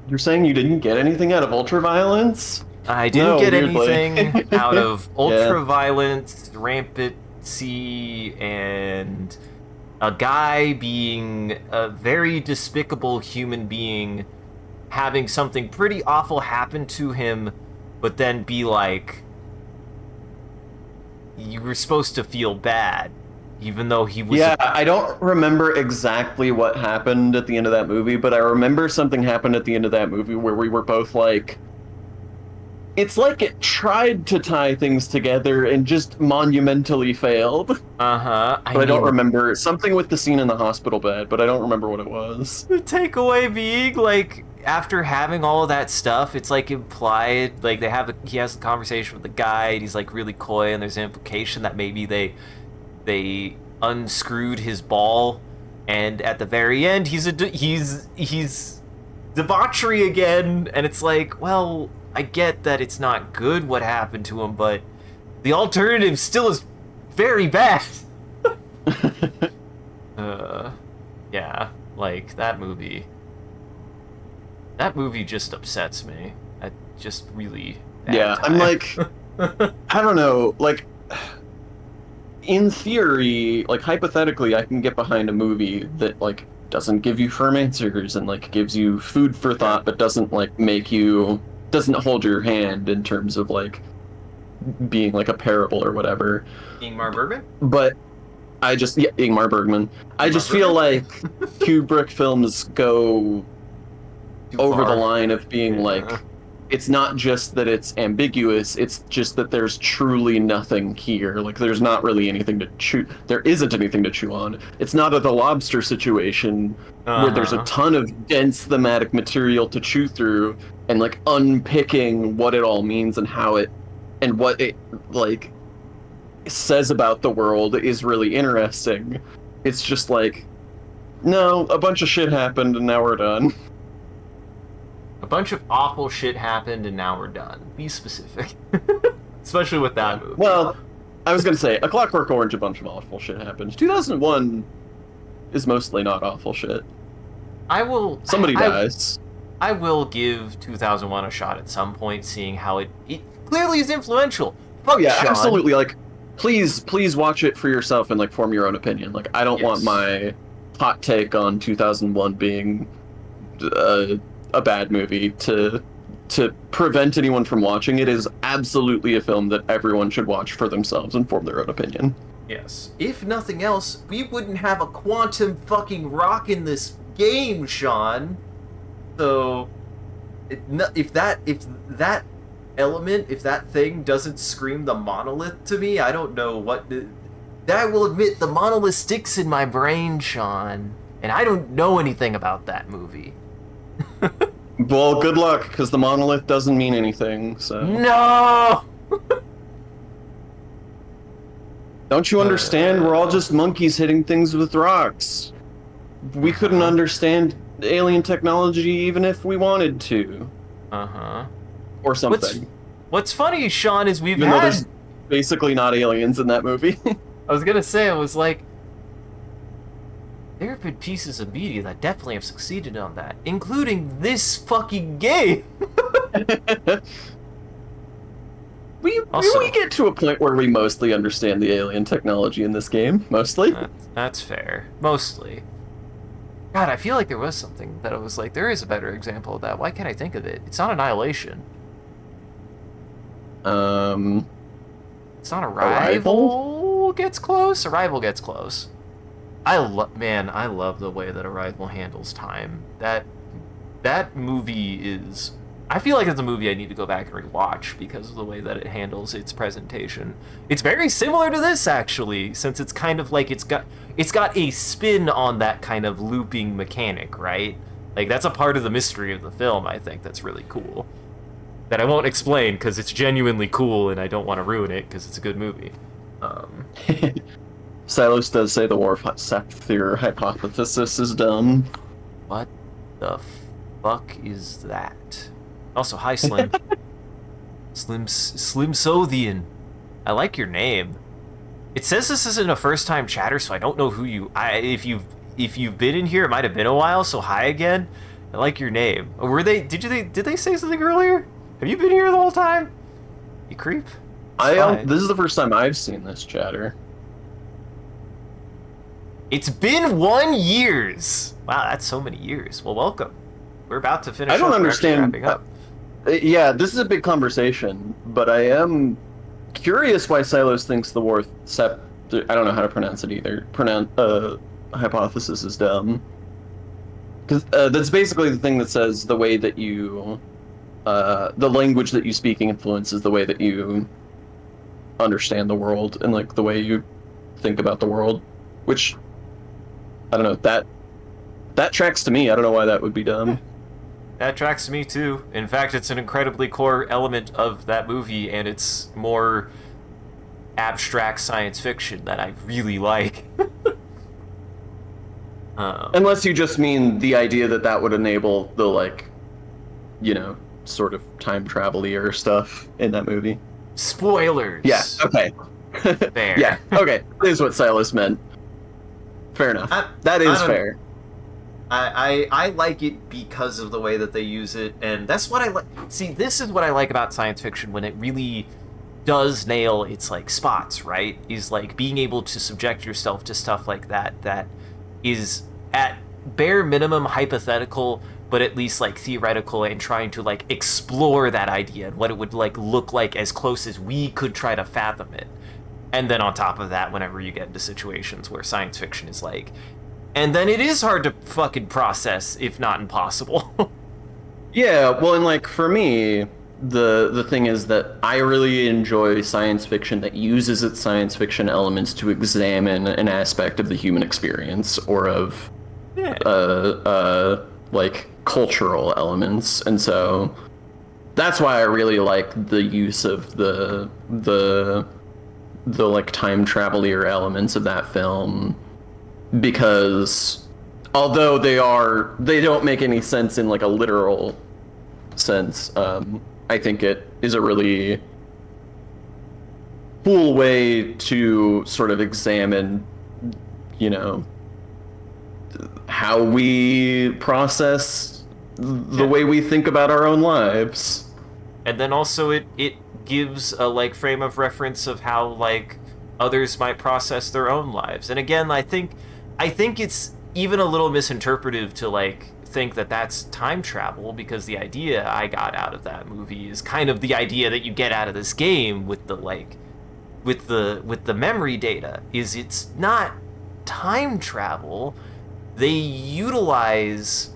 You're saying you didn't get anything out of ultraviolence? I didn't get anything out of Yeah. ultraviolence, rampancy, and a guy being a very despicable human being, having something pretty awful happen to him, but then be like, you were supposed to feel bad, even though he was... Yeah, I don't remember exactly what happened at the end of that movie, but I remember something happened at the end of that movie where we were both like... It's like it tried to tie things together and just monumentally failed. Uh-huh. But I don't remember. Something with the scene in the hospital bed, but I don't remember what it was. The takeaway being, like, after having all of that stuff, it's like implied, like he has a conversation with the guy, and he's like really coy, and there's an implication that maybe they unscrewed his ball, and at the very end he's debauchery again, and it's like, well, I get that it's not good what happened to him, but the alternative still is very bad. Yeah, like that movie just upsets me. It just really Yeah, I'm like, I don't know, like, in theory, like, hypothetically, I can get behind a movie that, like, doesn't give you firm answers and, like, gives you food for thought, but doesn't, like, doesn't hold your hand in terms of, like, being, like, a parable or whatever. Ingmar Bergman? But Ingmar Bergman. I just feel like Kubrick films go over the line of being, like, it's not just that it's ambiguous, it's just that there's truly nothing here. Like, there's not really anything to chew. There isn't anything to chew on. It's not The Lobster situation where there's a ton of dense thematic material to chew through and, like, unpicking what it all means and how it, and what it, like, says about the world is really interesting. It's just like, no, a bunch of shit happened and now we're done. A bunch of awful shit happened, and now we're done. Be specific. Especially with that movie. Well, I was gonna say, A Clockwork Orange, a bunch of awful shit happened. 2001 is mostly not awful shit. Somebody dies. I will give 2001 a shot at some point, seeing how it clearly is influential. Fuck Yeah, Sean. absolutely. Like, please watch it for yourself and like form your own opinion. Like, I don't want Yes. my hot take on 2001 being a bad movie to prevent anyone from watching. It is absolutely a film that everyone should watch for themselves and form their own opinion. Yes. If nothing else, we wouldn't have a quantum fucking rock in this game, Sean. So, if that element, if that thing doesn't scream the monolith to me, I don't know what. I will admit, the monolith sticks in my brain, Sean, and I don't know anything about that movie. Well, good luck, because the monolith doesn't mean anything. So No. don't you understand? We're all just monkeys hitting things with rocks. We couldn't understand alien technology even if we wanted to, or something. What's funny, Sean, is Even though there's basically not aliens in that movie. I was gonna say, I was like, there have been pieces of media that definitely have succeeded on that, including this fucking game. we get to a point where we mostly understand the alien technology in this game. Mostly. That's fair. Mostly. God, I feel like there was something that I was like, there is a better example of that. Why can't I think of it? It's not Annihilation. It's not Arrival gets close. Arrival gets close. I love the way that Arrival handles time. That movie is. I feel like it's a movie I need to go back and rewatch because of the way that it handles its presentation. It's very similar to this, actually, since it's kind of like it's got a spin on that kind of looping mechanic, right? Like, that's a part of the mystery of the film, I think, that's really cool. That I won't explain because it's genuinely cool and I don't want to ruin it because it's a good movie. Silos does say the War-Sapphire hypothesis is dumb. What the fuck is that? Also, hi, Slim. Slim Sothian. I like your name. It says this isn't a first-time chatter, so I don't know who you. If you've been in here, it might have been a while. So hi again. I like your name. Were they? Did they say something earlier? Have you been here the whole time? You creep. This is the first time I've seen this chatter. It's been 1 year. Wow, that's so many years. Well, welcome. We're about to finish. I don't up. understand. Wrapping up. Yeah, this is a big conversation, but I am curious why Silos thinks the War-Sapphire. I don't know how to pronounce it either. Hypothesis is dumb. Because that's basically the thing that says the way that you, the language that you speak influences the way that you understand the world and like the way you think about the world. Which, I don't know, that tracks to me. I don't know why that would be dumb. That tracks to me too. In fact, it's an incredibly core element of that movie, and it's more abstract science fiction that I really like. Unless you just mean the idea that would enable the, like, you know, sort of time travel-y stuff in that movie. Spoilers. Yeah, okay. Fair. Yeah, okay. That is what Silas meant. Fair enough. That is fair. I like it because of the way that they use it, and that's what I like. See, this is what I like about science fiction when it really does nail its, like, spots, right? Is, like, being able to subject yourself to stuff like that is, at bare minimum, hypothetical, but at least, like, theoretical, and trying to, like, explore that idea and what it would, like, look like as close as we could try to fathom it. And then on top of that, whenever you get into situations where science fiction is like... And then it is hard to fucking process, if not impossible. Yeah, well, and, like, for me, the thing is that I really enjoy science fiction that uses its science fiction elements to examine an aspect of the human experience or of, like, cultural elements. And so that's why I really like the use of the like, time travel-y elements of that film. Because although they don't make any sense in like a literal sense. I think it is a really cool way to sort of examine, you know, how we process the way we think about our own lives. And then also it gives a like frame of reference of how like others might process their own lives. And again, I think it's even a little misinterpretive to like think that that's time travel, because the idea I got out of that movie is kind of the idea that you get out of this game with the like with the memory data, is it's not time travel. They utilize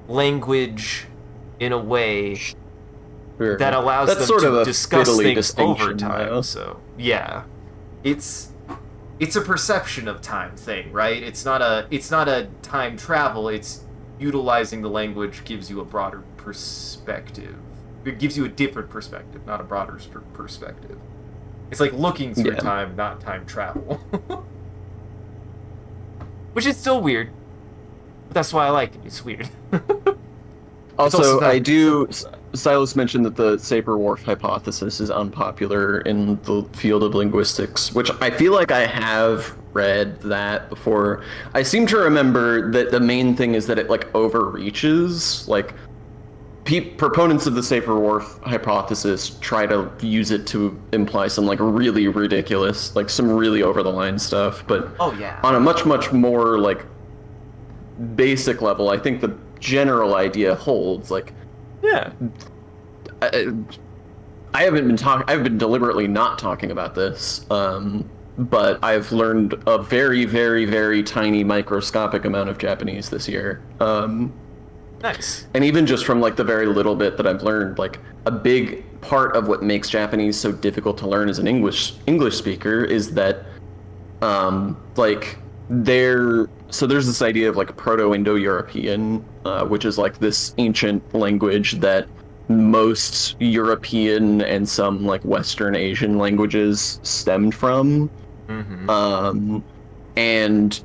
language in a way Sure. that allows That's them sort of to a discuss fiddly things over distinction, time. though. So yeah, it's a perception of time thing, right? It's not a time travel. It's utilizing the language gives you a broader perspective. It gives you a different perspective, not a broader perspective. It's like looking through time, not time travel. Which is still weird. But that's why I like it. It's weird. Also, not- Silas mentioned that the Sapir-Whorf hypothesis is unpopular in the field of linguistics, which I feel like I have read that before. I seem to remember that the main thing is that it like overreaches. Like, proponents of the Sapir-Whorf hypothesis try to use it to imply some like really ridiculous, like some really over-the-line stuff. But Oh yeah. on a much more like basic level, I think the general idea holds. Like, Yeah. I've been deliberately not talking about this, but I've learned a very, very, very tiny microscopic amount of Japanese this year. Nice. And even just from like the very little bit that I've learned, like a big part of what makes Japanese so difficult to learn as an English speaker is that like there's this idea of like Proto-Indo-European, which is like this ancient language that most European and some like Western Asian languages stemmed from. Mm-hmm. And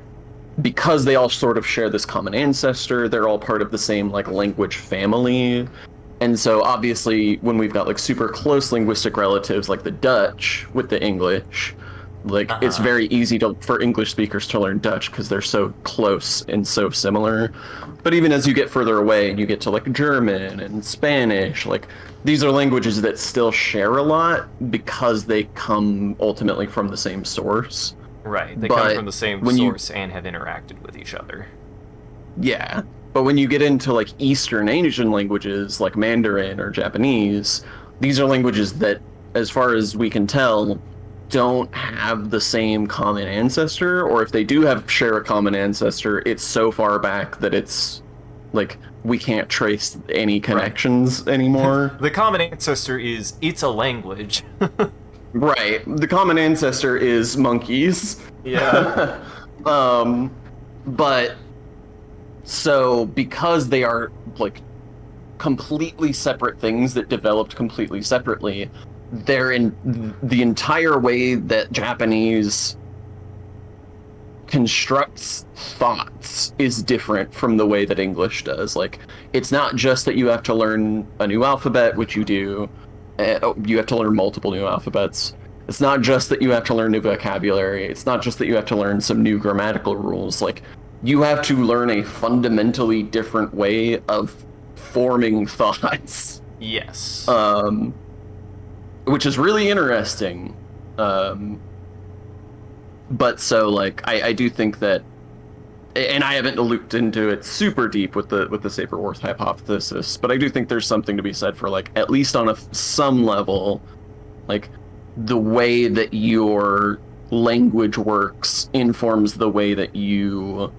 because they all sort of share this common ancestor, they're all part of the same like language family. And so obviously when we've got like super close linguistic relatives like the Dutch with the English, like it's very easy for English speakers to learn Dutch because they're so close and so similar. But even as you get further away and you get to like German and Spanish, like these are languages that still share a lot because they come ultimately from the same source. Right. They But come from the same when you- source and have interacted with each other. Yeah. But when you get into like Eastern Asian languages like Mandarin or Japanese, these are languages that, as far as we can tell, don't have the same common ancestor, or if they do share a common ancestor, it's so far back that it's like we can't trace any connections anymore. The common ancestor is it's a language. Right. The common ancestor is monkeys. Yeah. But so because they are like completely separate things that developed completely separately, they're in the entire way that Japanese constructs thoughts is different from the way that English does. Like, it's not just that you have to learn a new alphabet, which you do. You have to learn multiple new alphabets. It's not just that you have to learn new vocabulary. It's not just that you have to learn some new grammatical rules. Like, you have to learn a fundamentally different way of forming thoughts. Yes. Which is really interesting. But so, like, I do think that, and I haven't looked into it super deep with the Sapir-Whorf hypothesis, but I do think there's something to be said for, like, at least on some level, like, the way that your language works informs the way that you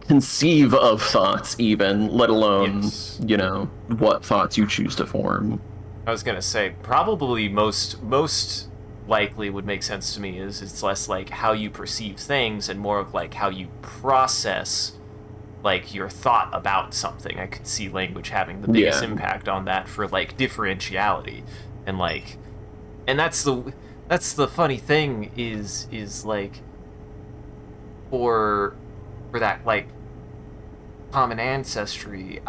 conceive of thoughts, even, let alone, Yes. you know, what thoughts you choose to form. I was gonna say, probably most likely would make sense to me is it's less like how you perceive things and more of like how you process like your thought about something. I could see language having the biggest Yeah. impact on that for like differentiality. And like, and that's the funny thing is like for that like common ancestry,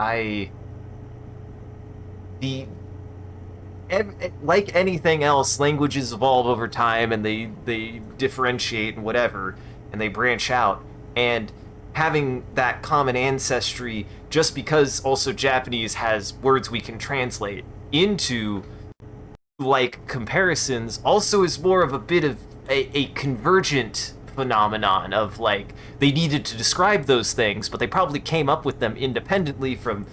like anything else, languages evolve over time and they differentiate and whatever, and they branch out. And having that common ancestry, just because also Japanese has words we can translate into like comparisons, also is more of a bit of a convergent phenomenon of like they needed to describe those things, but they probably came up with them independently from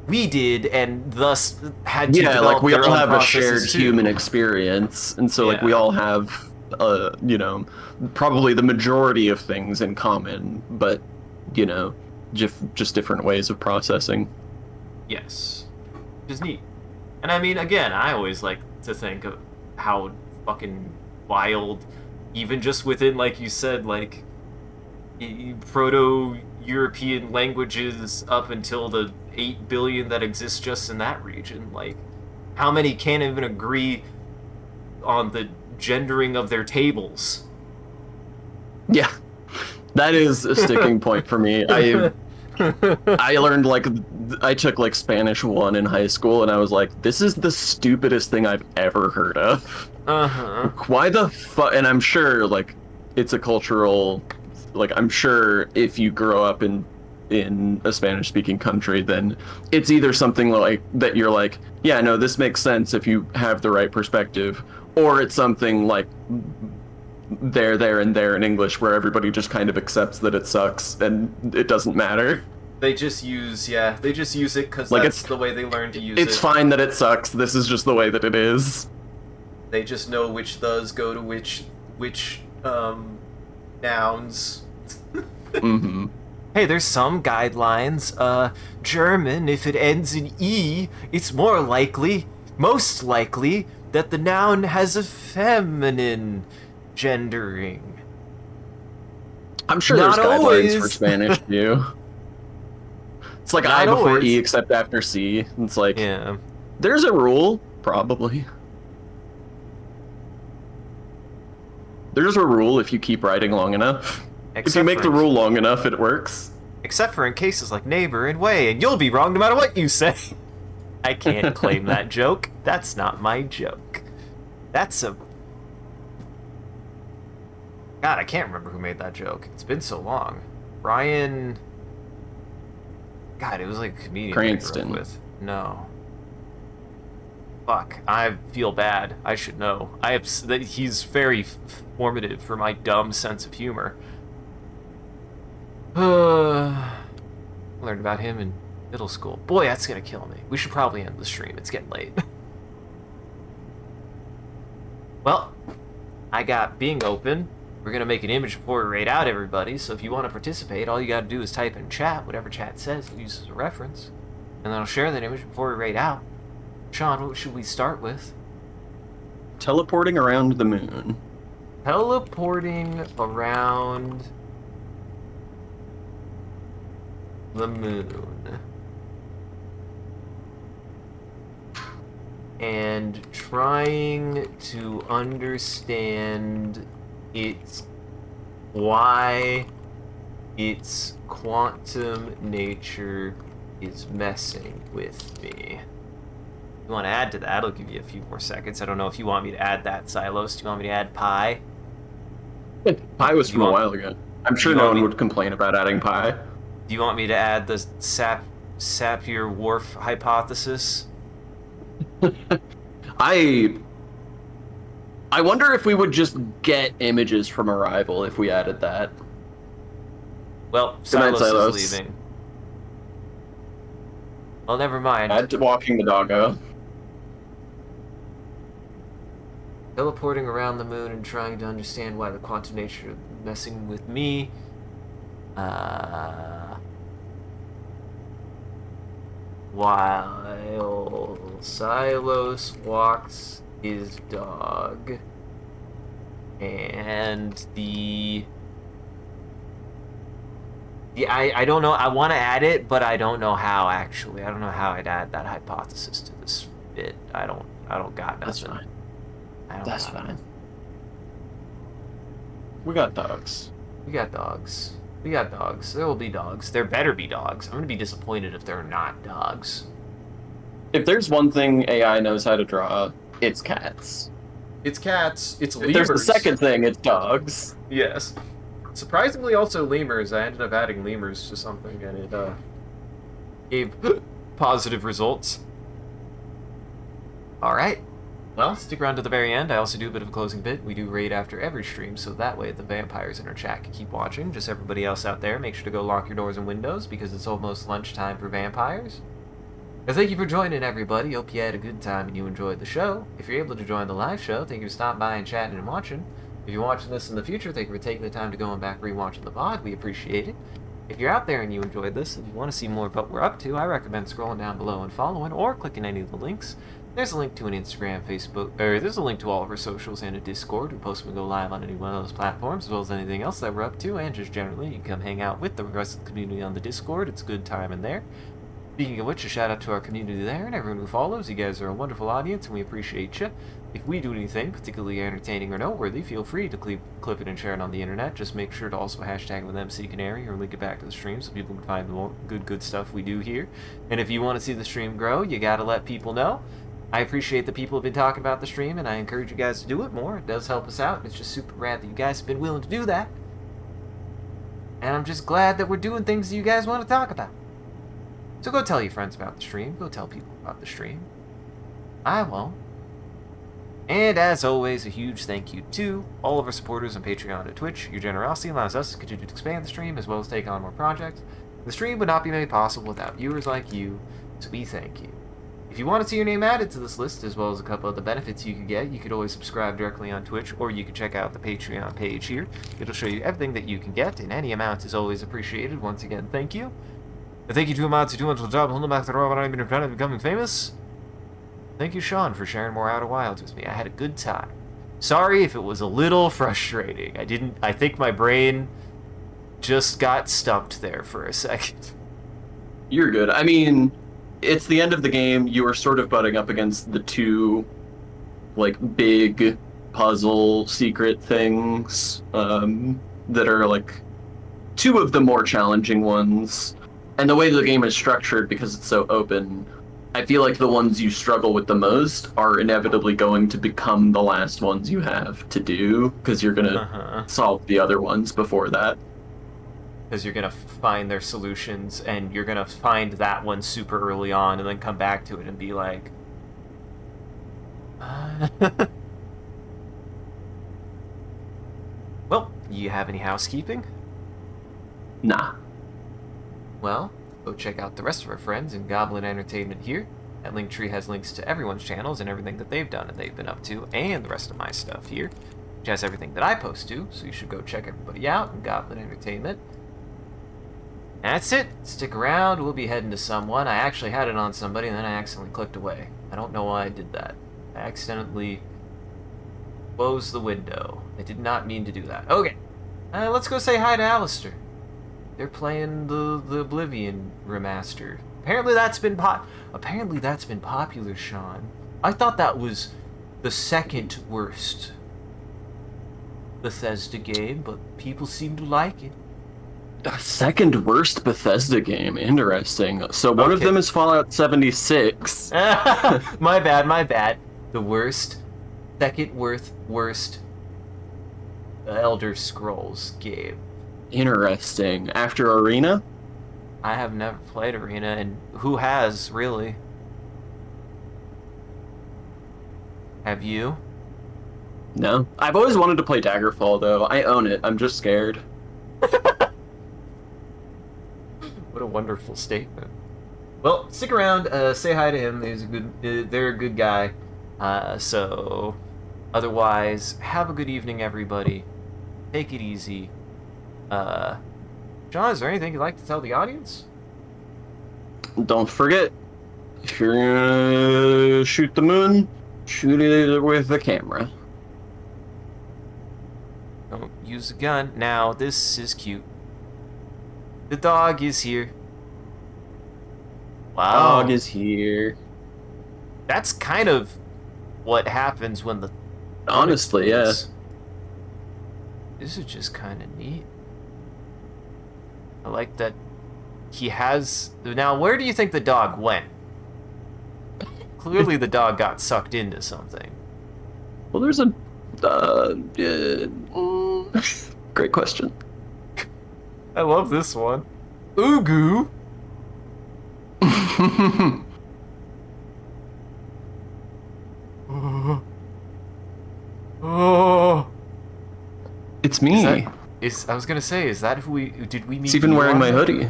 we did, and thus had to develop like we their all own have a shared processes, too. human experience, and so like we Yeah. all have you know, probably the majority of things in common, but you know, just different ways of processing. Yes, which is neat. And I mean, again, I always like to think of how fucking wild, even just within, like you said, like Proto-European languages up until the 8 billion that exist just in that region. Like, how many can't even agree on the gendering of their tables? Yeah, that is a sticking point for me. I learned like I took like Spanish 1 in high school, and I was like, this is the stupidest thing I've ever heard of. Uh-huh. Why the fuck? And I'm sure like it's a cultural, like I'm sure if you grow up in a Spanish speaking country, then it's either something like that you're like, yeah, no, this makes sense if you have the right perspective, or it's something like there and there in English where everybody just kind of accepts that it sucks and it doesn't matter. They just use it because Like, that's it's- the way they learn to use it. It's fine that it sucks. This is just the way that it is. They just know which does go to which nouns. Mm-hmm. Hey, there's some guidelines. German, if it ends in E, it's most likely, that the noun has a feminine gendering. I'm sure Not there's guidelines always. for Spanish too. It's like Not I before always. E except after C. It's like Yeah. there's a rule, probably. There's a rule if you keep writing long enough. If you make the rule long enough, it works. Except for in cases like neighbor and way, and you'll be wrong no matter what you say. I can't claim that joke. That's not my joke. That's a... God, I can't remember who made that joke. It's been so long. Brian... God, it was like a comedian I grew up Cranston. with. No. Fuck, I feel bad. I should know. He's very formative for my dumb sense of humor. Learned about him in middle school. Boy, that's gonna kill me. We should probably end the stream. It's getting late. Well, I got Bing open. We're gonna make an image before we raid out everybody, so if you want to participate, all you gotta do is type in chat, whatever chat says, I'll use as a reference. And then I'll share that image before we raid out. Sean, what should we start with? Teleporting around the moon. Teleporting around the moon. And trying to understand why its quantum nature is messing with me. If you want to add to that, I'll give you a few more seconds. I don't know if you want me to add that, Silos. Do you want me to add pi? Pi was from You a want- while ago. I'm sure you no want one me- would complain about adding pi. Do you want me to add the Sapir-Whorf hypothesis? I wonder if we would just get images from Arrival if we added that. Well, Good night, Silos Silos. is leaving. Well, never mind. Add to walking the doggo. Teleporting around the moon and trying to understand why the quantum nature is messing with me. While Silos walks his dog. And I don't know. I want to add it, but I don't know how, actually. I don't know how I'd add that hypothesis to this bit. I don't got nothing. That's fine. I don't That's got fine. nothing. We got dogs. We got dogs. We got dogs. There will be dogs. There better be dogs. I'm gonna be disappointed if they're not dogs. If there's one thing AI knows how to draw, it's cats. It's cats. It's If lemurs. there's the second thing, it's dogs. Yes. Surprisingly, also lemurs. I ended up adding lemurs to something, and it gave positive results. All right. Well, stick around to the very end. I also do a bit of a closing bit. We do raid after every stream, so that way the vampires in our chat can keep watching. Just everybody else out there, make sure to go lock your doors and windows because it's almost lunchtime for vampires. And thank you for joining, everybody. Hope you had a good time and you enjoyed the show. If you're able to join the live show, thank you for stopping by and chatting and watching. If you're watching this in the future, thank you for taking the time to go and back rewatching the VOD. We appreciate it. If you're out there and you enjoyed this and you want to see more of what we're up to, I recommend scrolling down below and following or clicking any of the links. There's a link to an Instagram, Facebook, or there's a link to all of our socials and a Discord. We post when we go live on any one of those platforms, as well as anything else that we're up to, and just generally, you can come hang out with the rest of the community on the Discord. It's a good time in there. Speaking of which, a shout out to our community there and everyone who follows. You guys are a wonderful audience, and we appreciate you. If we do anything particularly entertaining or noteworthy, feel free to clip it and share it on the internet. Just make sure to also hashtag with MCCanary or link it back to the stream so people can find the good stuff we do here. And if you want to see the stream grow, you gotta let people know. I appreciate the people who have been talking about the stream, and I encourage you guys to do it more. It does help us out. It's just super rad that you guys have been willing to do that. And I'm just glad that we're doing things that you guys want to talk about. So go tell your friends about the stream. Go tell people about the stream. I won't. And as always, a huge thank you to all of our supporters on Patreon and Twitch. Your generosity allows us to continue to expand the stream as well as take on more projects. The stream would not be made possible without viewers like you, so we thank you. If you want to see your name added to this list, as well as a couple of the benefits you could get, you could always subscribe directly on Twitch, or you can check out the Patreon page here. It'll show you everything that you can get, and any amount is always appreciated. Once again, thank you. And thank you to Ahmad to do a wonderful job holding back the row when I've been trying to becoming famous. Thank you, Sean, for sharing more Outer Wilds with me. I had a good time. Sorry if it was a little frustrating. I think my brain just got stumped there for a second. You're good. I mean, it's the end of the game. You are sort of butting up against the two, like, big puzzle secret things that are, like, two of the more challenging ones. And the way the game is structured, because it's so open, I feel like the ones you struggle with the most are inevitably going to become the last ones you have to do, because you're going to solve the other ones before that. Because you're going to find their solutions, and you're going to find that one super early on, and then come back to it and be like... Well, you have any housekeeping? Nah. Well, go check out the rest of our friends in Goblin Entertainment here. That Linktree has links to everyone's channels and everything that they've done and they've been up to, and the rest of my stuff here, which has everything that I post to, so you should go check everybody out in Goblin Entertainment. That's it. Stick around. We'll be heading to someone. I actually had it on somebody, and then I accidentally clicked away. I don't know why I did that. I accidentally closed the window. I did not mean to do that. Okay. Let's go say hi to Alistair. They're playing the Oblivion remaster. Apparently that's been popular, Sean. I thought that was the second worst Bethesda game, but people seem to like it. Second worst Bethesda game. Interesting. So one of them is Fallout 76. My bad. The worst, second worst Elder Scrolls game. Interesting. After Arena? I have never played Arena, and who has, really? Have you? No. I've always wanted to play Daggerfall, though. I own it. I'm just scared. What a wonderful statement. Well, stick around, say hi to him. They're a good guy. So, otherwise, have a good evening, everybody. Take it easy. John, is there anything you'd like to tell the audience? Don't forget, if you're gonna shoot the moon, shoot it with the camera. Don't use a gun. Now, this is cute. The dog is here. Wow. Dog is here. That's kind of what happens when the... Honestly, yeah. This is just kind of neat. I like that he has... Now, where do you think the dog went? Clearly the dog got sucked into something. Well, there's a great question. I love this one. Ugu! Oh. It's me. I was gonna say, is that who we... Did we meet It's even you wearing on my the- hoodie.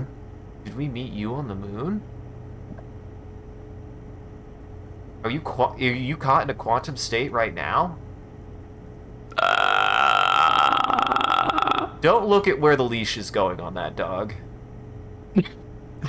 Did we meet you on the moon? Are you caught in a quantum state right now? Don't look at where the leash is going on that dog.